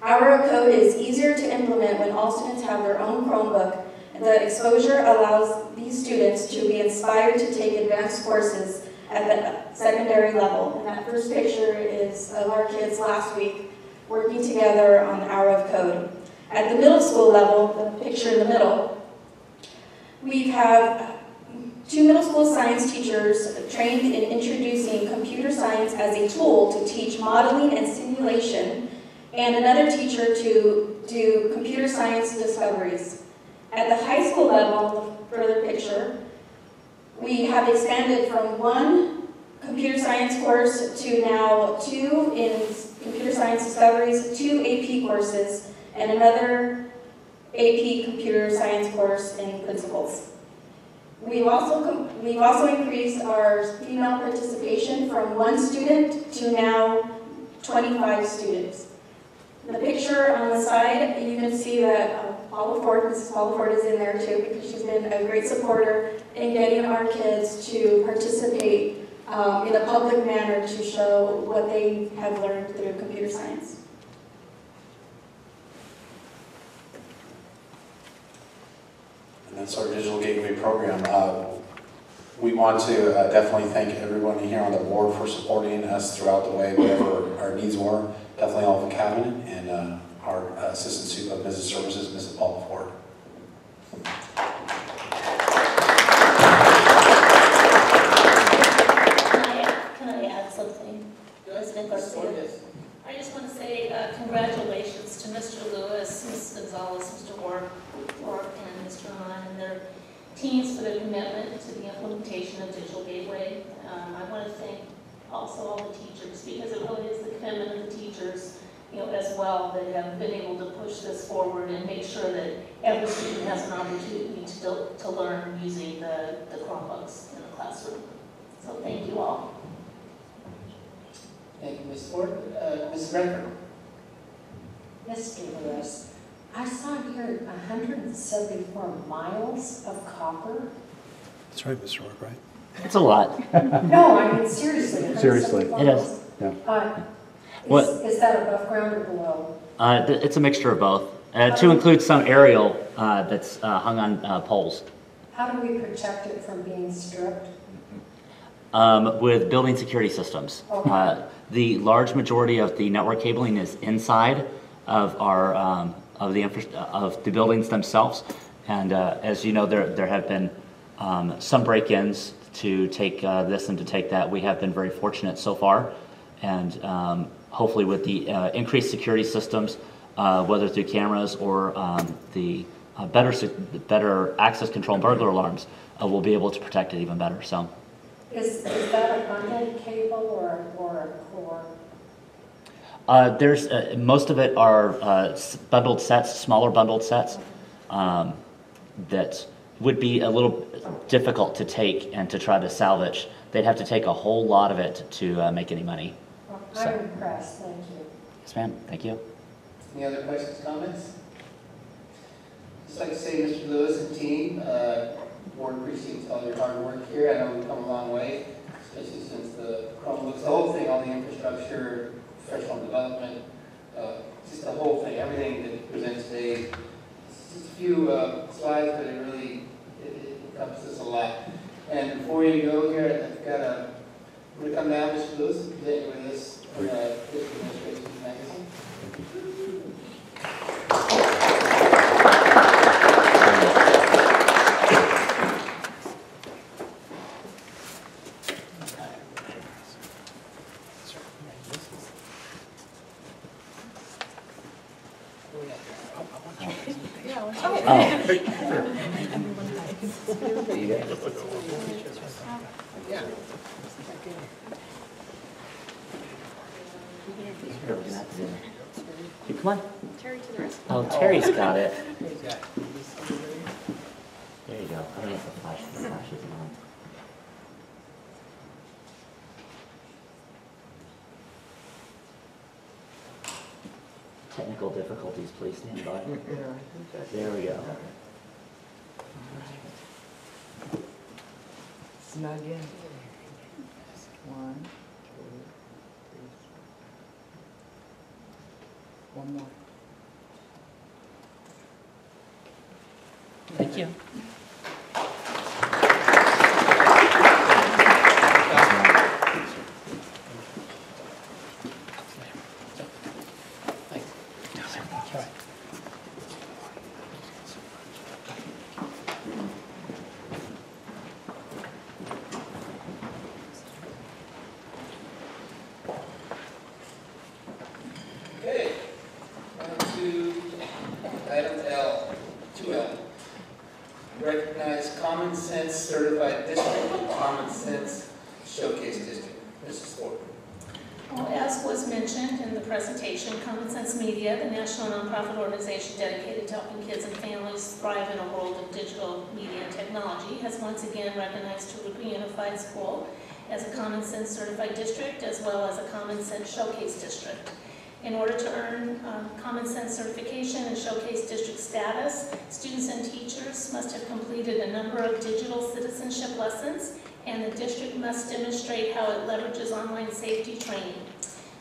Hour of Code is easier to implement when all students have their own Chromebook. The exposure allows these students to be inspired to take advanced courses at the secondary level. And that first picture is of our kids last week working together on Hour of Code. At the middle school level, the picture in the middle, we have 2 middle school science teachers trained in introducing computer science as a tool to teach modeling and simulation, and another teacher to do computer science discoveries. At the high school level, the further picture, we have expanded from 1 computer science course to now 2 in computer science discoveries, 2 AP courses, and another AP computer science course in principles. We've also increased our female participation from 1 student to now 25 students. In the picture on the side, you can see that Paula Ford, Mrs. Paula Ford is in there too, because she's been a great supporter in getting our kids to participate in a public manner to show what they have learned through computer science. And that's our Digital Gateway program. We want to definitely thank everyone here on the board for supporting us throughout the way, whatever our needs were. Definitely all of the cabinet and our Assistant Superintendent of Business Services, Mrs. Paula Ford. Can I add something? President Garcia? I just want to say congratulations to Mr. Lewis, Ms. Gonzalez, Mr. Warp, and Mr. Rahman and their teams for their commitment to the implementation of Digital Gateway. I want to thank also all the teachers, because it really is the commitment of the teachers, as well, that have been able to push this forward and make sure that every student has an opportunity to learn using the Chromebooks in the classroom. So thank you all. Thank you, Ms. Ford. Ms. Redford. Mr. Lewis, I saw here 174 miles of copper. That's right, Mr. Rourke, right? It's a lot. No, I mean seriously. Seriously. It is. Yeah. Is that above ground or below? It's a mixture of both, to include some aerial that's hung on poles. How do we protect it from being stripped? With building security systems. Okay. The large majority of the network cabling is inside of our of the buildings themselves, and as you know, there have been some break-ins to take this and to take that. We have been very fortunate so far, and hopefully with the increased security systems, whether through cameras or the better access control and burglar alarms, we'll be able to protect it even better. So. Is that a bundled cable or a core? There's most of it are bundled sets, smaller bundled sets that would be a little difficult to take and to try to salvage. They'd have to take a whole lot of it to make any money. I'm impressed, thank you. Yes, ma'am. Thank you. Any other questions, comments? Just like to say, Mr. Lewis and team, board appreciates all your hard work here. I know we've come a long way, especially since the Chromebooks, the whole thing, all the infrastructure, professional development, just the whole thing, everything that you present today. Just a few slides, but it really encompasses a lot. And before you go here, I've got a, we're going to come down, Mr. Lewis, and present you with this District Administration Magazine. Come on. Terry to the rest. Oh, Terry's got it. There you go. I don't know if the flash is on. Technical difficulties, please stand by. There we go. Snug in. 1, 2, 3, 4. One more. Thank you. Okay, on to item L, 2L. Recognize Common Sense Certified District and Common Sense Showcase District. Mrs. Ford. Well, as was mentioned in the presentation, Common Sense Media, the national nonprofit organization dedicated to helping kids and families thrive in a world of digital media and technology, has once again recognized Jurupa Unified School as a Common Sense Certified District as well as a Common Sense Showcase District. In order to earn Common Sense certification and Showcase District status, students and teachers must have completed a number of digital citizenship lessons, and the district must demonstrate how it leverages online safety training.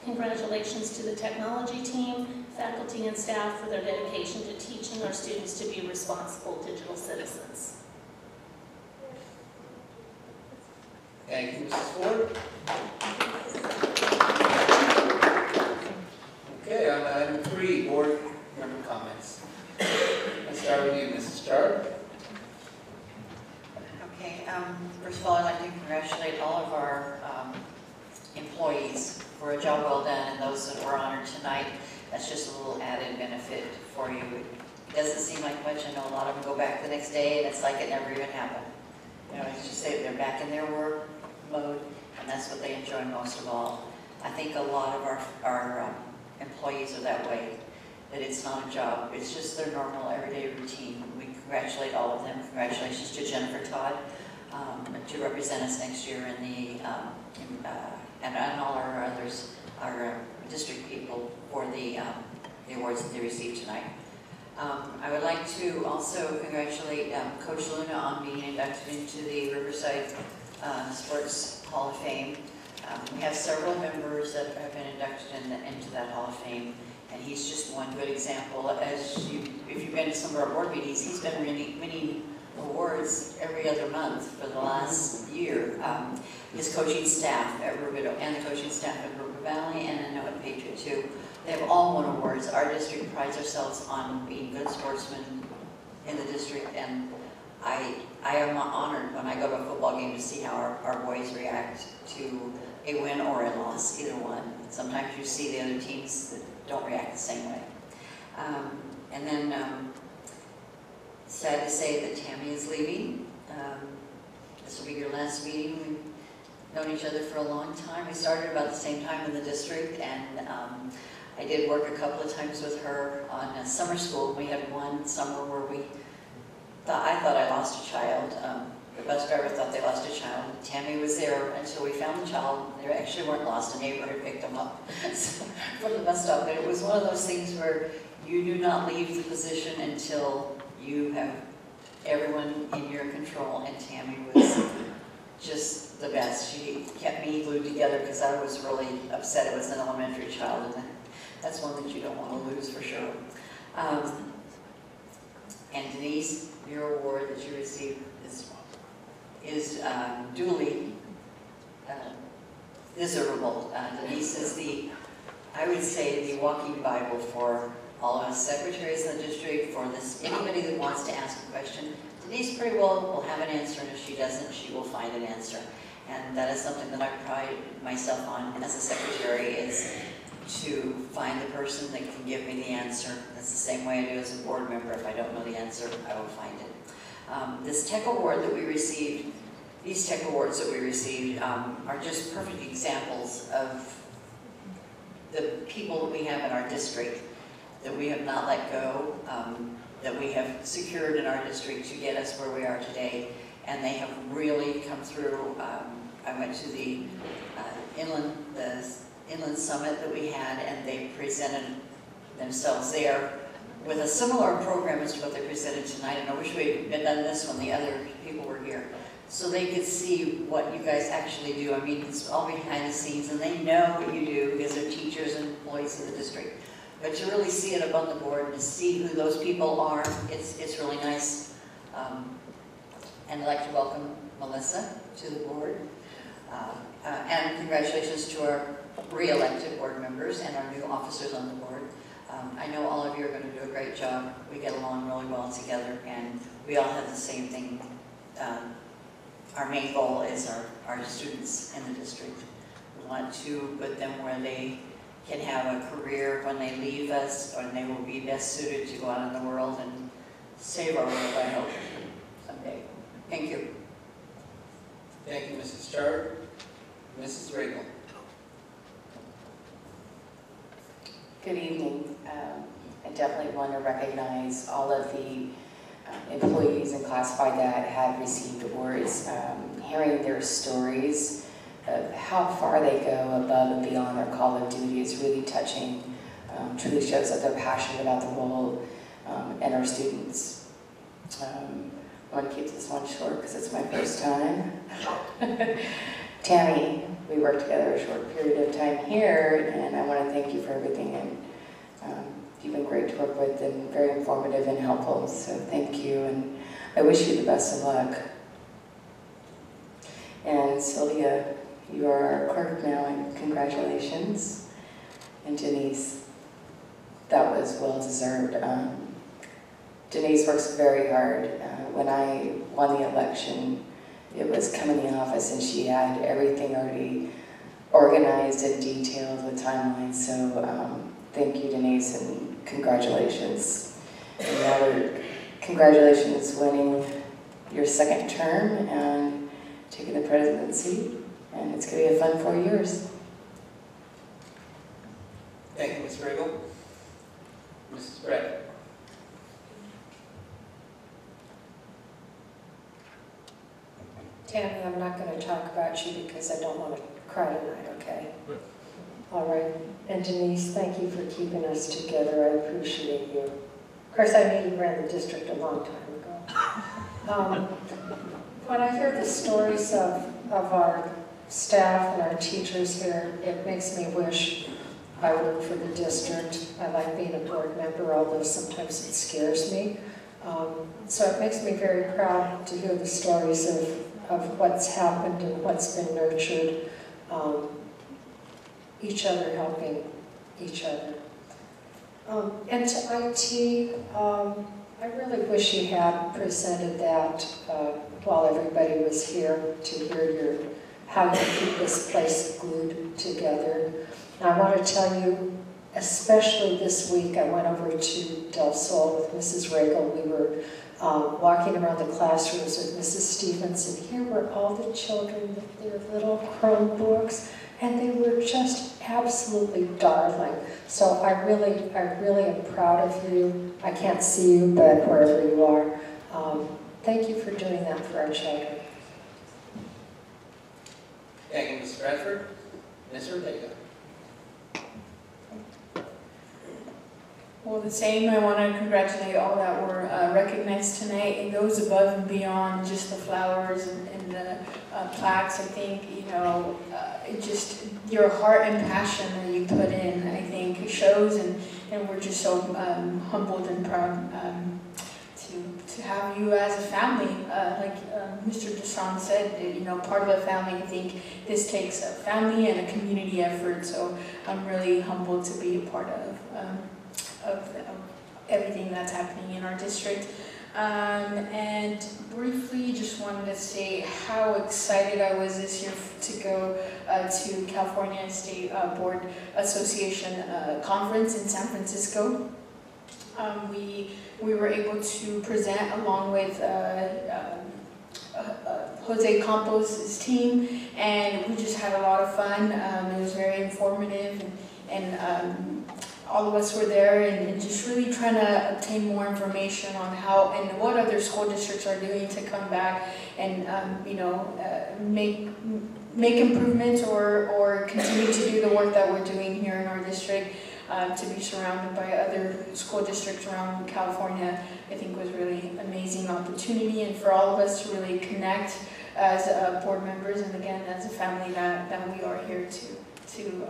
Congratulations to the technology team, faculty, and staff for their dedication to teaching our students to be responsible digital citizens. Thank you, Mrs. Ford. Okay, on item 3, board member comments. Let's start with you, Mrs. Starr. Okay, first of all, I'd like to congratulate all of our employees for a job well done, and those that were honored tonight. That's just a little added benefit for you. It doesn't seem like much. I know a lot of them go back the next day, and it's like it never even happened. You know, it's just they're back in their work mode, and that's what they enjoy most of all. I think a lot of our employees are that way, that it's not a job, it's just their normal everyday routine. We congratulate all of them. Congratulations to Jennifer Todd to represent us next year in the, and all our others, our district people for the awards that they received tonight. I would like to also congratulate Coach Luna on being inducted into the Riverside Sports Hall of Fame. We have several members that have been inducted into that Hall of Fame, and he's just one good example. If you've been to some of our board meetings, he's been winning awards every other month for the last year. His coaching staff at Rubidoux and the coaching staff at Rubidoux Valley, and I know at Patriot too, they have all won awards. Our district prides ourselves on being good sportsmen in the district, and I am honored when I go to a football game to see how our boys react to a win or a loss, either one. Sometimes you see the other teams that don't react the same way. And then, sad to say that Tammy is leaving. This will be your last meeting. We've known each other for a long time. We started about the same time in the district, and I did work a couple of times with her on summer school. We had one summer where I thought I lost a child. The bus driver thought they lost a child. Tammy was there until we found the child. They actually weren't lost. A neighbor had picked them up from the bus stop. But it was one of those things where you do not leave the position until You have everyone in your control, and Tammy was just the best. She kept me glued together because I was really upset. It was an elementary child, and that's one that you don't want to lose for sure. And Denise, your award that you received is duly deservable. Denise is I would say, the walking Bible for all of us secretaries in the district, for anybody that wants to ask a question. Denise pretty well will have an answer, and if she doesn't, she will find an answer. And that is something that I pride myself on as a secretary, is to find the person that can give me the answer. That's the same way I do as a board member. If I don't know the answer, I will find it. This tech award that we received, these tech awards that we received are just perfect examples of the people that we have in our district that we have not let go, that we have secured in our district to get us where we are today. And they have really come through. I went to the Inland Summit that we had, and they presented themselves there with a similar program as to what they presented tonight. And I wish we had done this when the other people were here, so they could see what you guys actually do. I mean, it's all behind the scenes, and they know what you do because they're teachers and employees in the district. But to really see it up on the board and to see who those people are, it's really nice. And I'd like to welcome Melissa to the board. And congratulations to our re-elected board members and our new officers on the board. I know all of you are going to do a great job. We get along really well together, and we all have the same thing. Our main goal is our students in the district. We want to put them where they can have a career when they leave us, or they will be best suited to go out in the world and save our world, I hope, someday. Thank you. Thank you, Mrs. Chard. Mrs. Regal. Good evening. I definitely want to recognize all of the employees and classified that have received awards. Hearing their stories of how far they go above and beyond their call of duty is really touching. Truly shows that they're passionate about the role and our students. I want to keep this one short because it's my first time. Tammy, we worked together a short period of time here, and I want to thank you for everything. And you've been great to work with and very informative and helpful, so thank you, and I wish you the best of luck. And Sylvia, you are our clerk now, and congratulations. And Denise, that was well deserved. Denise works very hard. When I won the election, it was coming in the office and she had everything already organized and detailed with timelines. So thank you, Denise, and congratulations. And Robert, congratulations winning your second term and taking the presidency. And it's going to be a fun 4 years. Thank you, Ms. Regal. Mrs. Brett. Tammy, I'm not going to talk about you because I don't want to cry tonight, okay? All right. And Denise, thank you for keeping us together. I appreciate you. Of course, I knew you ran the district a long time ago. When I hear the stories of our staff and our teachers here, it makes me wish I worked for the district. I like being a board member, although sometimes it scares me. So it makes me very proud to hear the stories of what's happened and what's been nurtured, each other helping each other. And to IT, I really wish you had presented that while everybody was here to hear how you keep this place glued together. And I want to tell you, especially this week, I went over to Del Sol with Mrs. Regal. We were walking around the classrooms with Mrs. Stevens, and here were all the children with their little Chromebooks, and they were just absolutely darling. So I really am proud of you. I can't see you, but wherever you are, thank you for doing that for our children. Thank you, Ms. Bradford. Ms. Ortega. Well, the same. I want to congratulate all that were recognized tonight. It goes above and beyond just the flowers and the plaques. I think, you know, it just, your heart and passion that you put in, I think, shows, and we're just so humbled and proud to have you as a family. Like Mr. Deshawn said, you know, part of a family. I think this takes a family and a community effort, so I'm really humbled to be a part of everything that's happening in our district. And briefly, just wanted to say how excited I was this year to go to California State Board Association conference in San Francisco. We were able to present along with Jose Campos' team, and we just had a lot of fun. It was very informative, and all of us were there and just really trying to obtain more information on how and what other school districts are doing to come back and you know, make improvements or continue to do the work that we're doing here in our district. To be surrounded by other school districts around California, I think was really an amazing opportunity, and for all of us to really connect as board members and again as a family that we are here to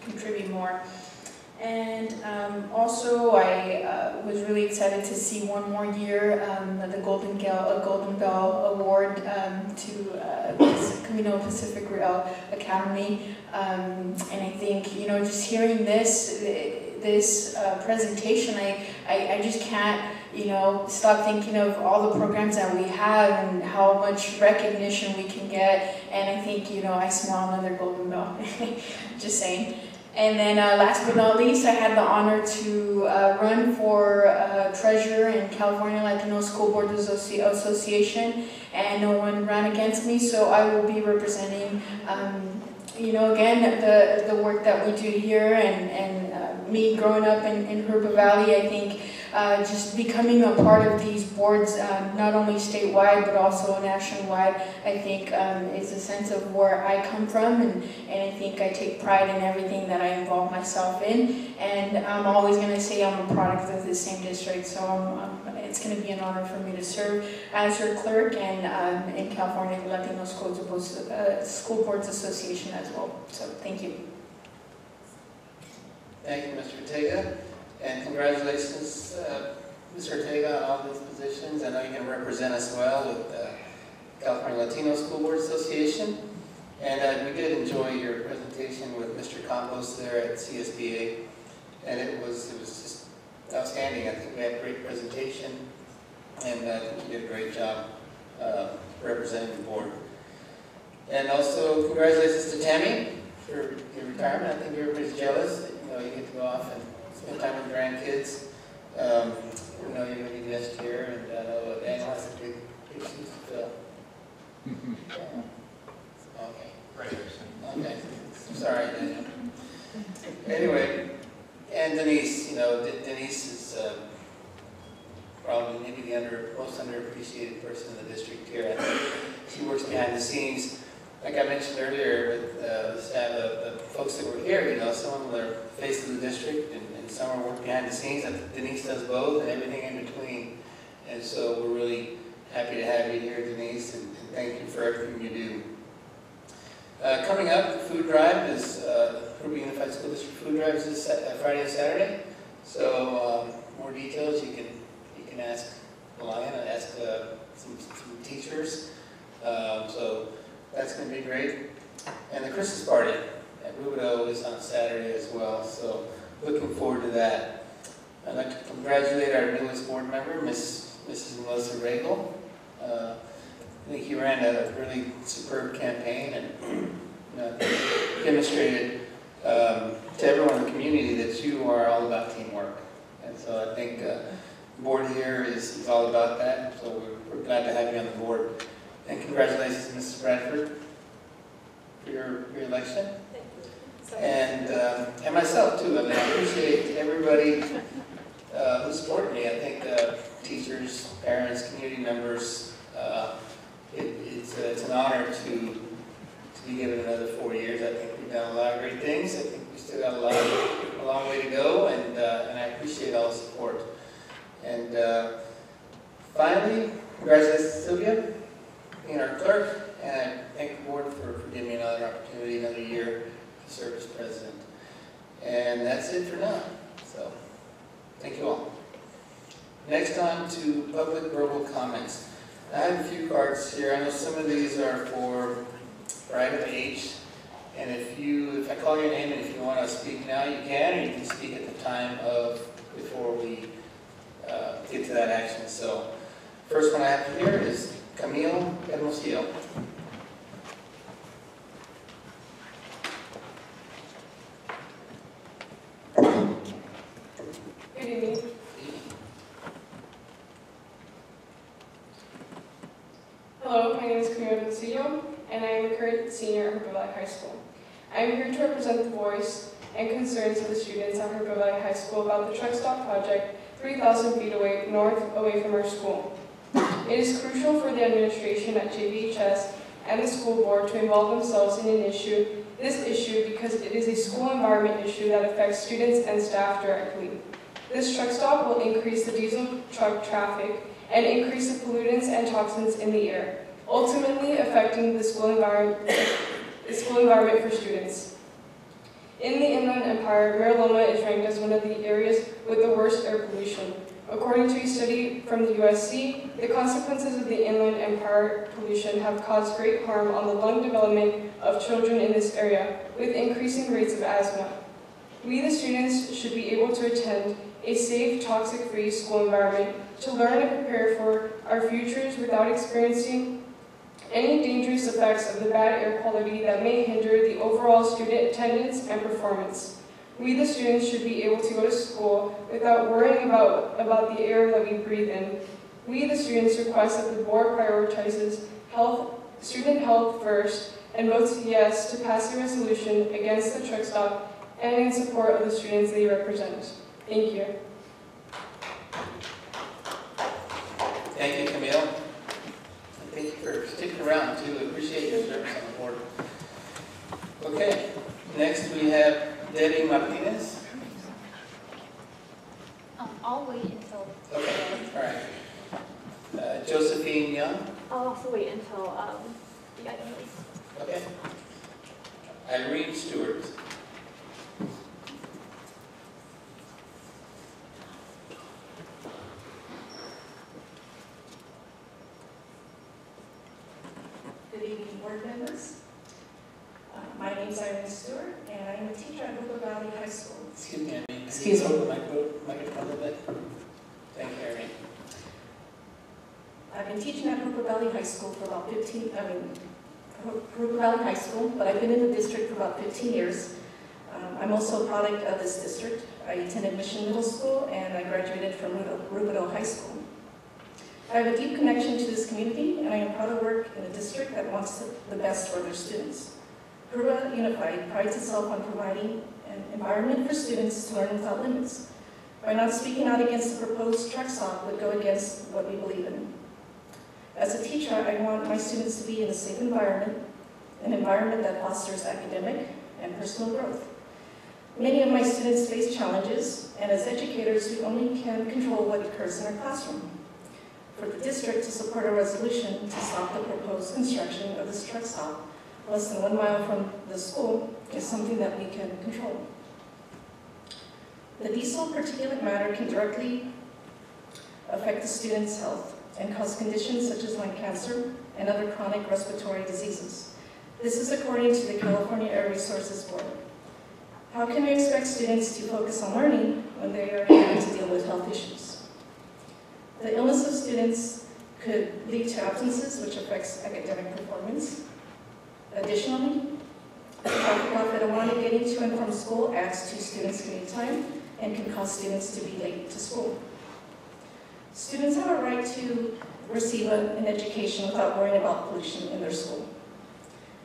contribute more. And also, I was really excited to see one more year the Golden Bell Award to Camino Pacific Rail Academy. And I think, you know, just hearing this presentation, I just can't, you know, stop thinking of all the programs that we have and how much recognition we can get. And I think, you know, I smell another Golden Bell. Just saying. And then last but not least, I had the honor to run for treasurer in California Latino School Board Association, and no one ran against me, so I will be representing, you know, again, the work that we do here, and me growing up in Jurupa Valley, I think just becoming a part of these boards, not only statewide but also nationwide, I think is a sense of where I come from, and I think I take pride in everything that I involve myself in, and I'm always going to say I'm a product of the same district, so it's going to be an honor for me to serve as your clerk and in California Latino School Boards Association as well. So thank you. Thank you, Mr. Ortega. And congratulations, Mr. Ortega, on all these positions. I know you're going to represent us well with the California Latino School Board Association. And we did enjoy your presentation with Mr. Campos there at CSBA. And it was just outstanding. I think we had a great presentation. And I think you did a great job representing the board. And also, congratulations to Tammy for your retirement. I think everybody's jealous that, you know, you get to go off and spend time with grandkids. You know, you're going to be missed here, and I know Daniel has a big shoes to fill. Okay. Okay. Sorry, Daniel. Anyway, and Denise, you know, Denise is probably maybe the most underappreciated person in the district here. I think she works behind the scenes. Like I mentioned earlier with the staff, the folks that were here, you know, some of them are face of the district and some are working behind the scenes. Denise does both and everything in between. And so we're really happy to have you here, Denise, and thank you for everything you do. Coming up, the food drive is, Jurupa Unified School District food drive is this Friday and Saturday. So more details you can ask Lion and ask some teachers. So that's going to be great. And the Christmas party at Rubidoux is on Saturday as well, so looking forward to that. I'd like to congratulate our newest board member, Mrs. Melissa Regal. I think you ran a really superb campaign and demonstrated to everyone in the community that you are all about teamwork. And so I think the board here is all about that, so we're glad to have you on the board. And congratulations, Mrs. Bradford, for your election. And myself too. I mean, I appreciate everybody who supported me. I think teachers, parents, community members. It's an honor to be given another 4 years. I think we've done a lot of great things. I think we still got a long way to go, and I appreciate all the support. And finally, congratulations to Sylvia, being our clerk, and I thank the board for giving me another opportunity, another year to serve as president. And that's it for now. So, thank you all. Next on to public verbal comments. I have a few cards here. I know some of these are for item H. And if I call your name and if you want to speak now, you can, or you can speak at the time before we get to that action. So, first one I have here is Camille Hermosillo. Good evening. Hello, my name is Camille Hermosillo, and I am a current senior at Jurupa Valley High School. I am here to represent the voice and concerns of the students at Jurupa Valley High School about the truck stop project 3,000 feet away from our school. It is crucial for the administration at JVHS and the school board to involve themselves in this issue because it is a school environment issue that affects students and staff directly. This truck stop will increase the diesel truck traffic and increase the pollutants and toxins in the air, ultimately affecting the school environment for students. In the Inland Empire, Mira Loma is ranked as one of the areas with the worst air pollution. According to a study from the USC, the consequences of the Inland Empire pollution have caused great harm on the lung development of children in this area, with increasing rates of asthma. We, the students, should be able to attend a safe, toxic-free school environment to learn and prepare for our futures without experiencing any dangerous effects of the bad air quality that may hinder the overall student attendance and performance. We, the students, should be able to go to school without worrying about the air that we breathe in. We, the students, request that the board prioritizes student health first and votes yes to pass a resolution against the truck stop and in support of the students they represent. Thank you. Thank you, Camille. And thank you for sticking around, too. I appreciate your service on the board. Okay, next we have Debbie Martinez. I'll wait until. Okay, all right. Josephine Young. I'll also wait until the item is. Okay. Irene Stewart. Good evening, board members. My name is Irene Stewart, and I am a teacher at Jurupa Valley High School. Excuse me, Irene. Excuse me. Can you hold the microphone a little bit? Thank you, Irene. I've been teaching at Jurupa Valley High School for about Jurupa Valley High School, but I've been in the district for about 15 years. I'm also a product of this district. I attended Mission Middle School, and I graduated from Jurupa High School. I have a deep connection to this community, and I am proud to work in a district that wants the best for their students. Jurupa Unified prides itself on providing an environment for students to learn without limits. By not speaking out against the proposed truck stop would go against what we believe in. As a teacher, I want my students to be in a safe environment, an environment that fosters academic and personal growth. Many of my students face challenges, and as educators, we only can control what occurs in our classroom. For the district to support a resolution to stop the proposed construction of this truck stop less than 1 mile from the school is something that we can control. The diesel particulate matter can directly affect the student's health and cause conditions such as lung cancer and other chronic respiratory diseases. This is according to the California Air Resources Board. How can we expect students to focus on learning when they are having to deal with health issues? The illness of students could lead to absences, which affects academic performance. Additionally, traffic off at Awana getting to and from school adds to students' commute time and can cause students to be late to school. Students have a right to receive an education without worrying about pollution in their school.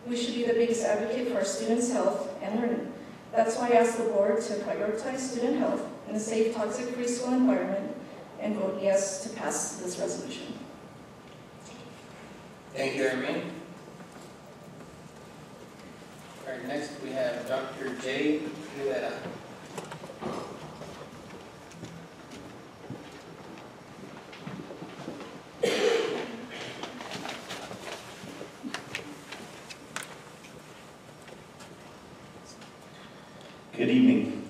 We should be the biggest advocate for our students' health and learning. That's why I asked the board to prioritize student health in a safe, toxic-free school environment and vote yes to pass this resolution. Thank you, Irene. All right, next we have Dr. J. Rivera. Good evening.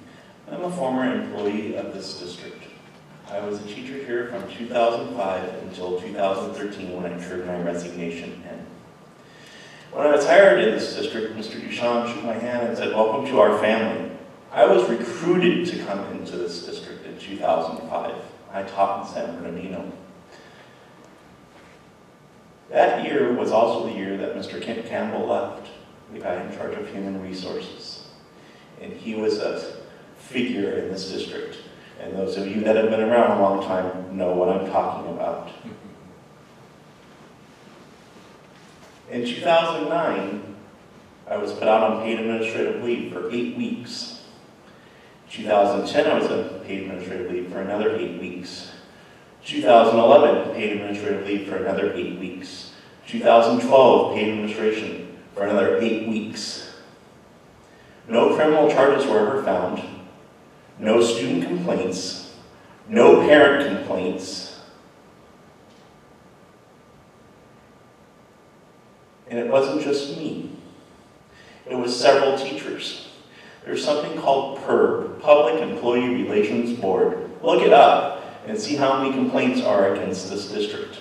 I'm a former employee of this district. I was a teacher here from 2005 until 2013 when I turned my resignation in. When I was hired in this district, Mr. Duchamp shook my hand and said, "Welcome to our family." I was recruited to come into this district in 2005. I taught in San Bernardino. That year was also the year that Mr. Kent Campbell left, the guy in charge of human resources. And he was a figure in this district. And those of you that have been around a long time know what I'm talking about. In 2009, I was put out on paid administrative leave for 8 weeks. 2010, I was on paid administrative leave for another 8 weeks. 2011, paid administrative leave for another 8 weeks. 2012, paid administration for another 8 weeks. No criminal charges were ever found. No student complaints. No parent complaints. And it wasn't just me. It was several teachers. There's something called PERB, Public Employee Relations Board. Look it up and see how many complaints are against this district.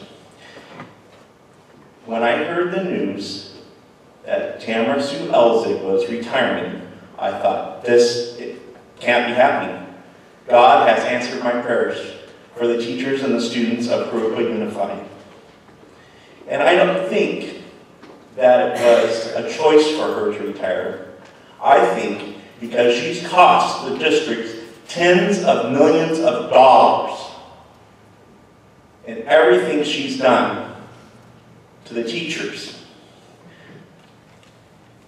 When I heard the news that Tamara Sue Elzig was retiring, I thought, it can't be happening. God has answered my prayers for the teachers and the students of Jurupa Unified. And I don't think that it was a choice for her to retire. I think because she's cost the district tens of millions of dollars in everything she's done to the teachers.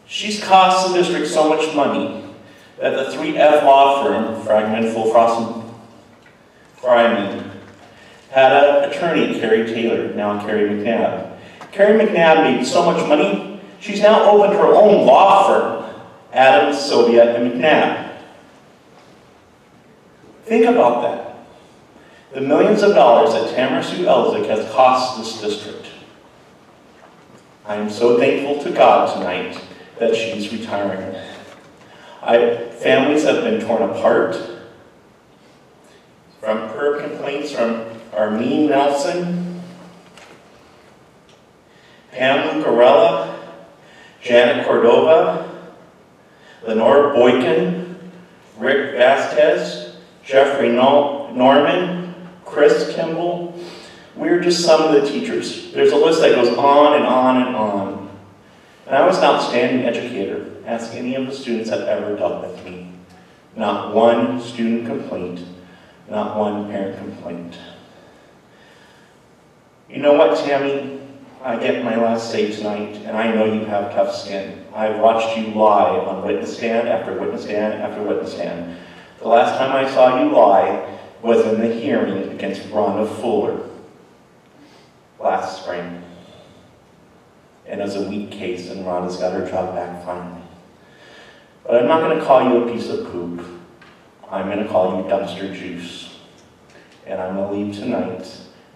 She's cost the district so much money that the 3F law firm, Fragment, Full Frost, and Fryman, had an attorney, Carrie Taylor, now Carrie McNabb. Carrie McNabb made so much money, she's now opened her own law firm, Adams, Soviet, and McNabb. Think about that. The millions of dollars that Tamara Sue Elzig has cost this district. I am so thankful to God tonight that she's retiring. Families have been torn apart. From PERB complaints from Arlene Nelson, Pam Lucarella, Janet Cordova, Lenore Boykin, Rick Vasquez, Jeffrey Norman, Chris Kimball. We're just some of the teachers. There's a list that goes on and on and on. And I was an outstanding educator. Ask any of the students that ever dealt with me. Not one student complaint, not one parent complaint. You know what, Tammy? I get my last say tonight, and I know you have tough skin. I've watched you lie on witness stand after witness stand after witness stand. The last time I saw you lie was in the hearing against Rhonda Fuller last spring. And it was a weak case, and Rhonda's got her job back finally. But I'm not going to call you a piece of poop. I'm going to call you dumpster juice. And I'm going to leave tonight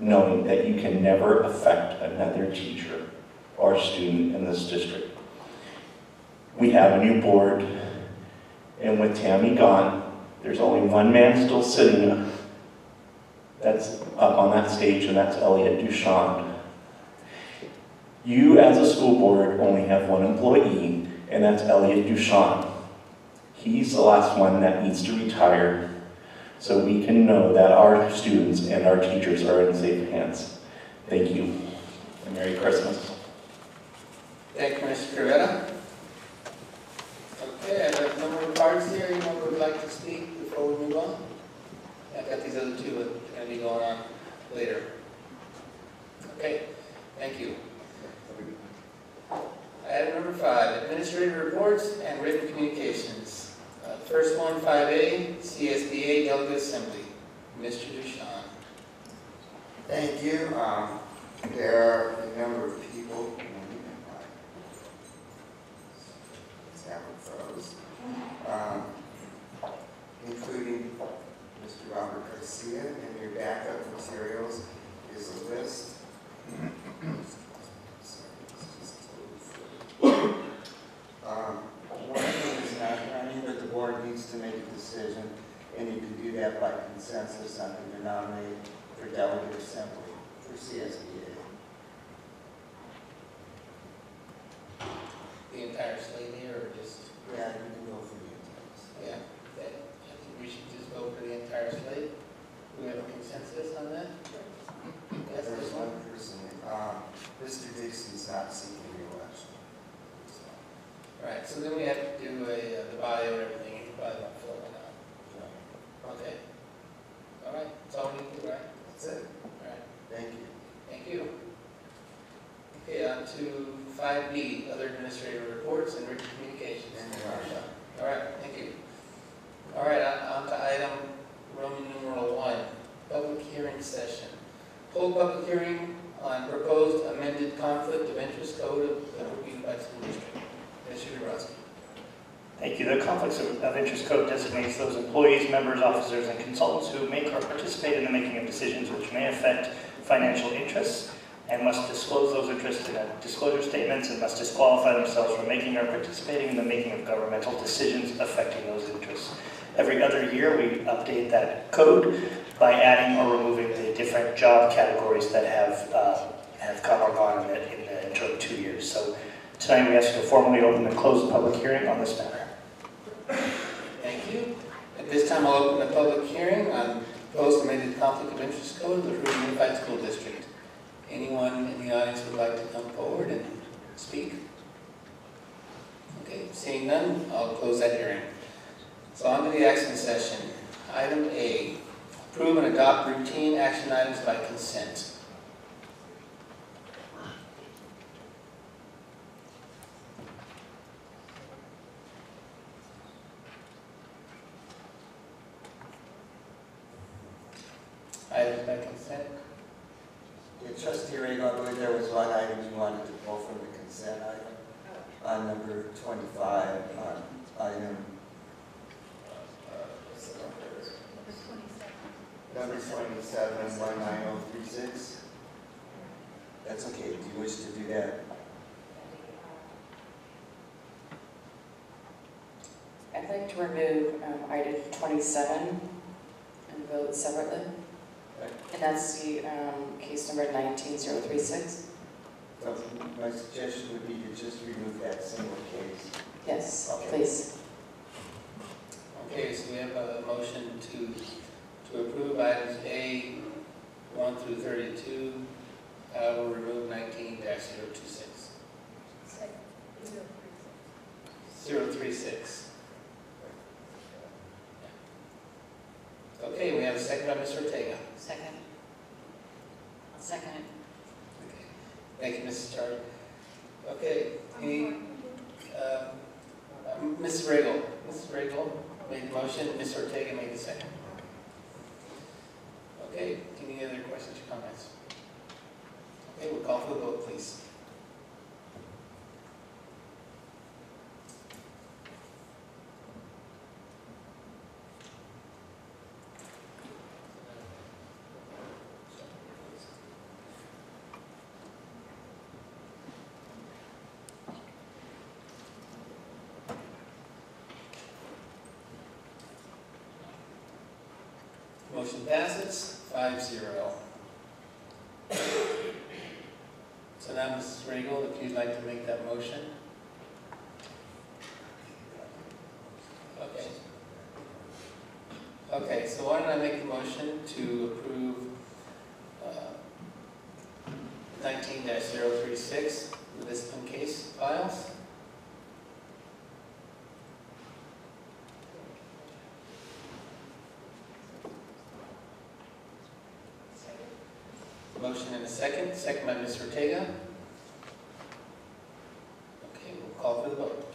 knowing that you can never affect another teacher or student in this district. We have a new board, and with Tammy gone, there's only one man still sitting that's up on that stage, and that's Elliot Duchamp. You, as a school board, only have one employee, and that's Elliot Duchamp. He's the last one that needs to retire, so we can know that our students and our teachers are in safe hands. Thank you, and Merry Christmas. Thank you, Mr. Rivera. Okay, I have a number of cards here. Anyone would like to speak before we move on? I've got these other two that are going to be going on later. Okay, thank you. Item number 5, administrative reports and written communications. First one, 5A, CSBA Delegate Assembly. Mr. Duchamp. Thank you. There are a number of people. Let's have those. Including Mr. Robert Garcia. In your backup materials is a list. One thing is not running, but the board needs to consensus on who to nominate for delegate assembly for CSBA. The entire slate here, or just? Yeah, you can go for the entire. Yeah, okay. I think we should just vote for the entire slate. Do we have a consensus on that? Yes, There's this one one. person, Mr. Dixon's not seeking re-election. All right, so then we have to do the bio and everything, and you probably won't fill it out. Okay. All right, that's all we need to do, right? That's it. All right, Thank you. thank you. Okay, on to 5B, other administrative reports and written communications. All right, thank you. All right, on to item Roman numeral 1, public hearing session. Hold public hearing on proposed amended conflict of interest code of the Unified School District. Mr. Jurupa. Thank you. The Conflicts of Interest Code designates those employees, members, officers, and consultants who make or participate in the making of decisions which may affect financial interests and must disclose those interests in disclosure statements and must disqualify themselves from making or participating in the making of governmental decisions affecting those interests. Every other year, we update that code by adding or removing the different job categories that have come or gone in the interim 2 years. So tonight, we ask you to formally open and close the public hearing on this matter. Thank you. At this time, I'll open the public hearing on proposed amended conflict of interest code of the Jurupa Unified School District. Anyone in the audience would like to come forward and speak? Okay, seeing none, I'll close that hearing. So on to the action session. Item A, approve and adopt routine action items by consent. Items by consent. Yeah, Trustee Reagan, I believe there was one item you wanted to pull from the consent item on number 25, on item number 27, 19036. That's okay. Do you wish to do that? I'd like to remove item 27 and vote separately. And that's the case number 19036. So my suggestion would be to just remove that single case. Yes, Okay. please. Okay, so we have a motion to approve items A 1 through 32. We'll remove 19-026. 036. Okay, we have a second by Ms. Ortega. Second. I'll second it. Okay. Thank you, Mrs. Charlie. Okay, any, Mrs. Regal. Mrs. Regal made the motion, Ms. Ortega made the second. Okay, any other questions or comments? Okay, we'll call for the vote, please. Motion passes 5-0. So now, Mrs. Regal, if you'd like to make that motion. Okay. Okay, so why don't I make a motion to approve 19-036, the discipline case files. Motion and a second. Second by Ms. Ortega. Okay, we'll call for the vote.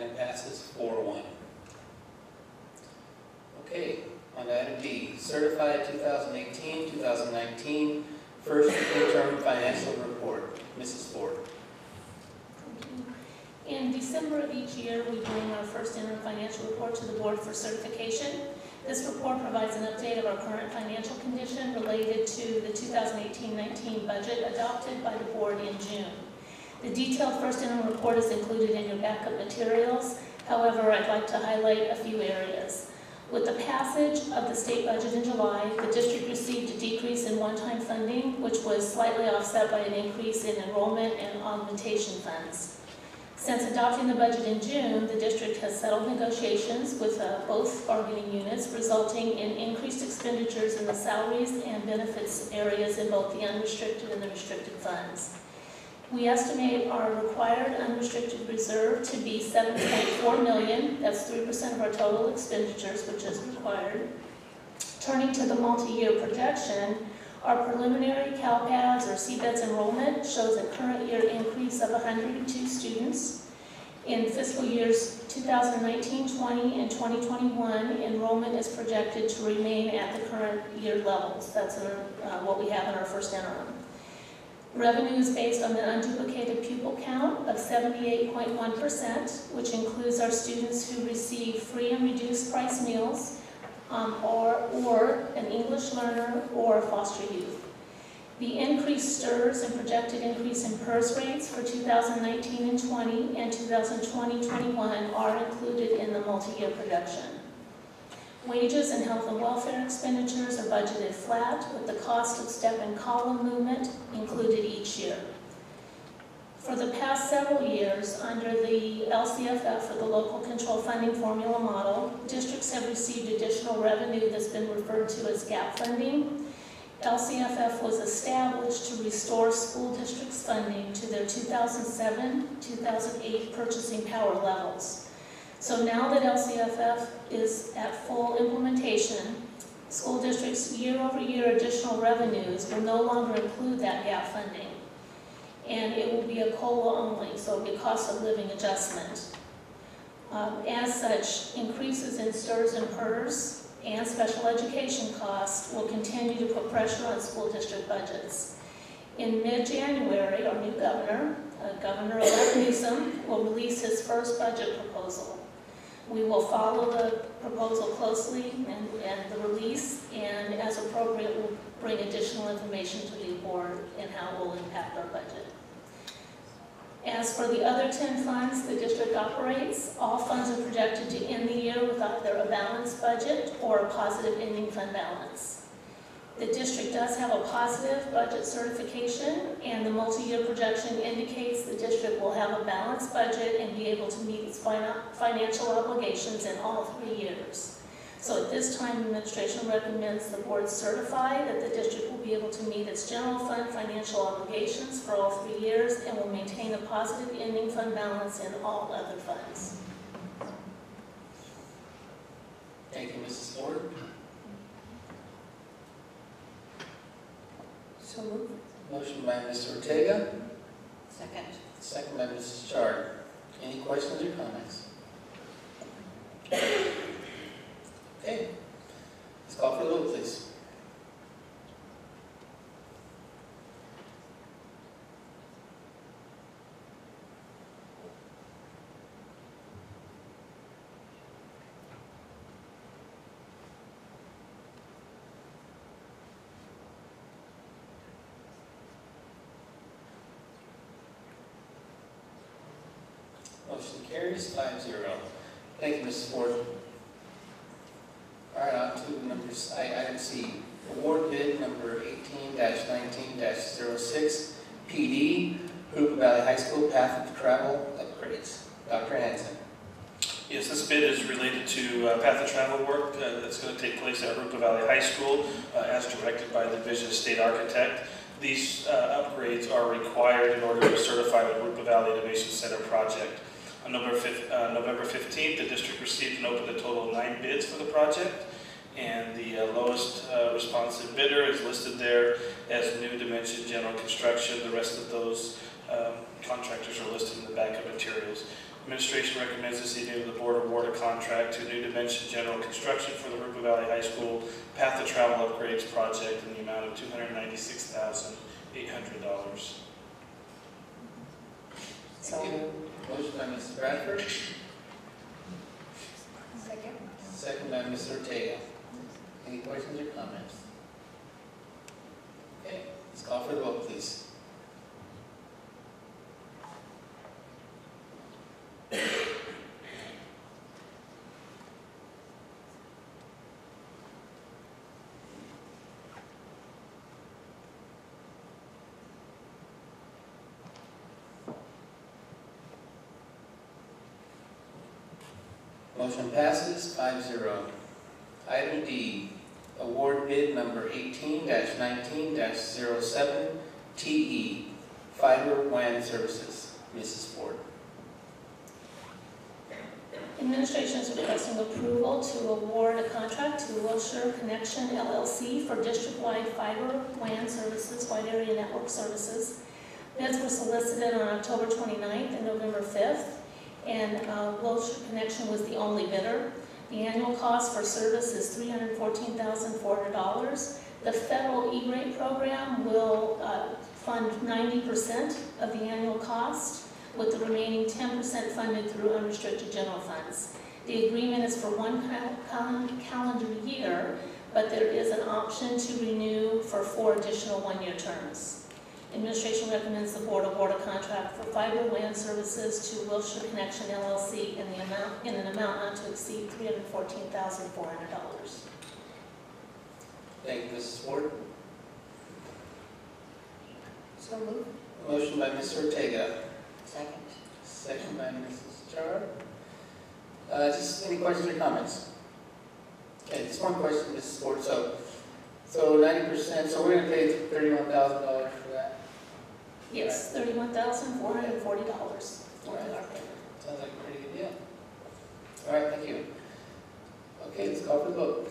Item passes 4-1. Okay, on to item D, certified 2018-2019 first interim financial report. Mrs. Ford. In December of each year, we bring our first interim financial report to the board for certification. This report provides an update of our current financial condition related to the 2018-19 budget adopted by the board in June. The detailed first interim report is included in your backup materials. However, I'd like to highlight a few areas. With the passage of the state budget in July, the district received a decrease in one-time funding, which was slightly offset by an increase in enrollment and augmentation funds. Since adopting the budget in June, the district has settled negotiations with both bargaining units, resulting in increased expenditures in the salaries and benefits areas in both the unrestricted and the restricted funds. We estimate our required unrestricted reserve to be $7.4 million. That's 3% of our total expenditures, which is required. Turning to the multi-year projection, our preliminary CalPADS or CBEDS enrollment shows a current year increase of 102 students. In fiscal years 2019-20 and 2021, enrollment is projected to remain at the current year levels. That's what we have in our first interim. Revenue is based on the unduplicated pupil count of 78.1%, which includes our students who receive free and reduced price meals, or an English learner or foster youth. The increased STRS and projected increase in PERS rates for 2019 and 20 and 2020-21 are included in the multi-year projection. Wages and health and welfare expenditures are budgeted flat, with the cost of step and column movement included each year. For the past several years, under the LCFF, or the Local Control Funding Formula Model, districts have received additional revenue that's been referred to as gap funding. LCFF was established to restore school districts' funding to their 2007-2008 purchasing power levels. So now that LCFF is at full implementation, school districts' year-over-year additional revenues will no longer include that gap funding. And it will be a COLA only, so it will be a cost of living adjustment. As such, increases in STRS and PERS and special education costs will continue to put pressure on school district budgets. In mid-January, our new governor, Governor-elect Newsom, will release his first budget proposal. We will follow the proposal closely and the release, and as appropriate, we'll bring additional information to the board and how it will impact our budget. As for the other 10 funds the district operates, all funds are projected to end the year with either a balanced budget or a positive ending fund balance. The district does have a positive budget certification, and the multi-year projection indicates the district will have a balanced budget and be able to meet its financial obligations in all 3 years. So at this time, administration recommends the board certify that the district will be able to meet its general fund financial obligations for all 3 years and will maintain a positive ending fund balance in all other funds. Thank you, Mrs. Ford. So moved. Motion by Mr. Ortega, Second. second by Mrs. Chard. Any questions or comments? Okay, let's call for the vote, please. Motion carries 5-0. Thank you, Mrs. Ford. All right, on to item C. Award bid number 18-19-06, PD, Jurupa Valley High School Path of Travel upgrades. Dr. Hanson. Yes, this bid is related to path of travel work that's going to take place at Jurupa Valley High School as directed by the Division of State Architect. These upgrades are required in order to certify the Jurupa Valley Innovation Center project. On November 15th, the district received and opened a total of 9 bids for the project, and the lowest responsive bidder is listed there as New Dimension General Construction. The rest of those contractors are listed in the backup materials. Administration recommends this evening the Board award a contract to New Dimension General Construction for the Jurupa Valley High School Path to Travel Upgrades project in the amount of $296,800. So motion by Mrs. Bradford. Second. Second by Ms. Ortega. Any questions or comments? Okay, let's call for the vote, please. Motion passes 5-0. Item D, award bid number 18-19-07 TE, Fiber WAN Services. Mrs. Ford. Administration is requesting approval to award a contract to Wilshire Connection LLC for district-wide fiber WAN services, wide area network services. Bids were solicited on October 29th and November 5th. And Wilshire Connection was the only bidder. The annual cost for service is $314,400. The federal E-rate program will fund 90% of the annual cost, with the remaining 10% funded through unrestricted general funds. The agreement is for one calendar year, but there is an option to renew for 4 additional one-year terms. Administration recommends the board award a contract for fiber WAN services to Wilshire Connection LLC in an amount not to exceed $314,400. Thank you, Mrs. Ford. So moved. Motion by Ms. Ortega. Second. Second by Mrs. Char. Just any questions or comments? Okay, just one question, Mrs. Ford. So 90%, so we're going to pay $31,000 for that? Yes, $31,440. Sounds like a pretty good deal. All right, thank you. Okay, let's call for the vote.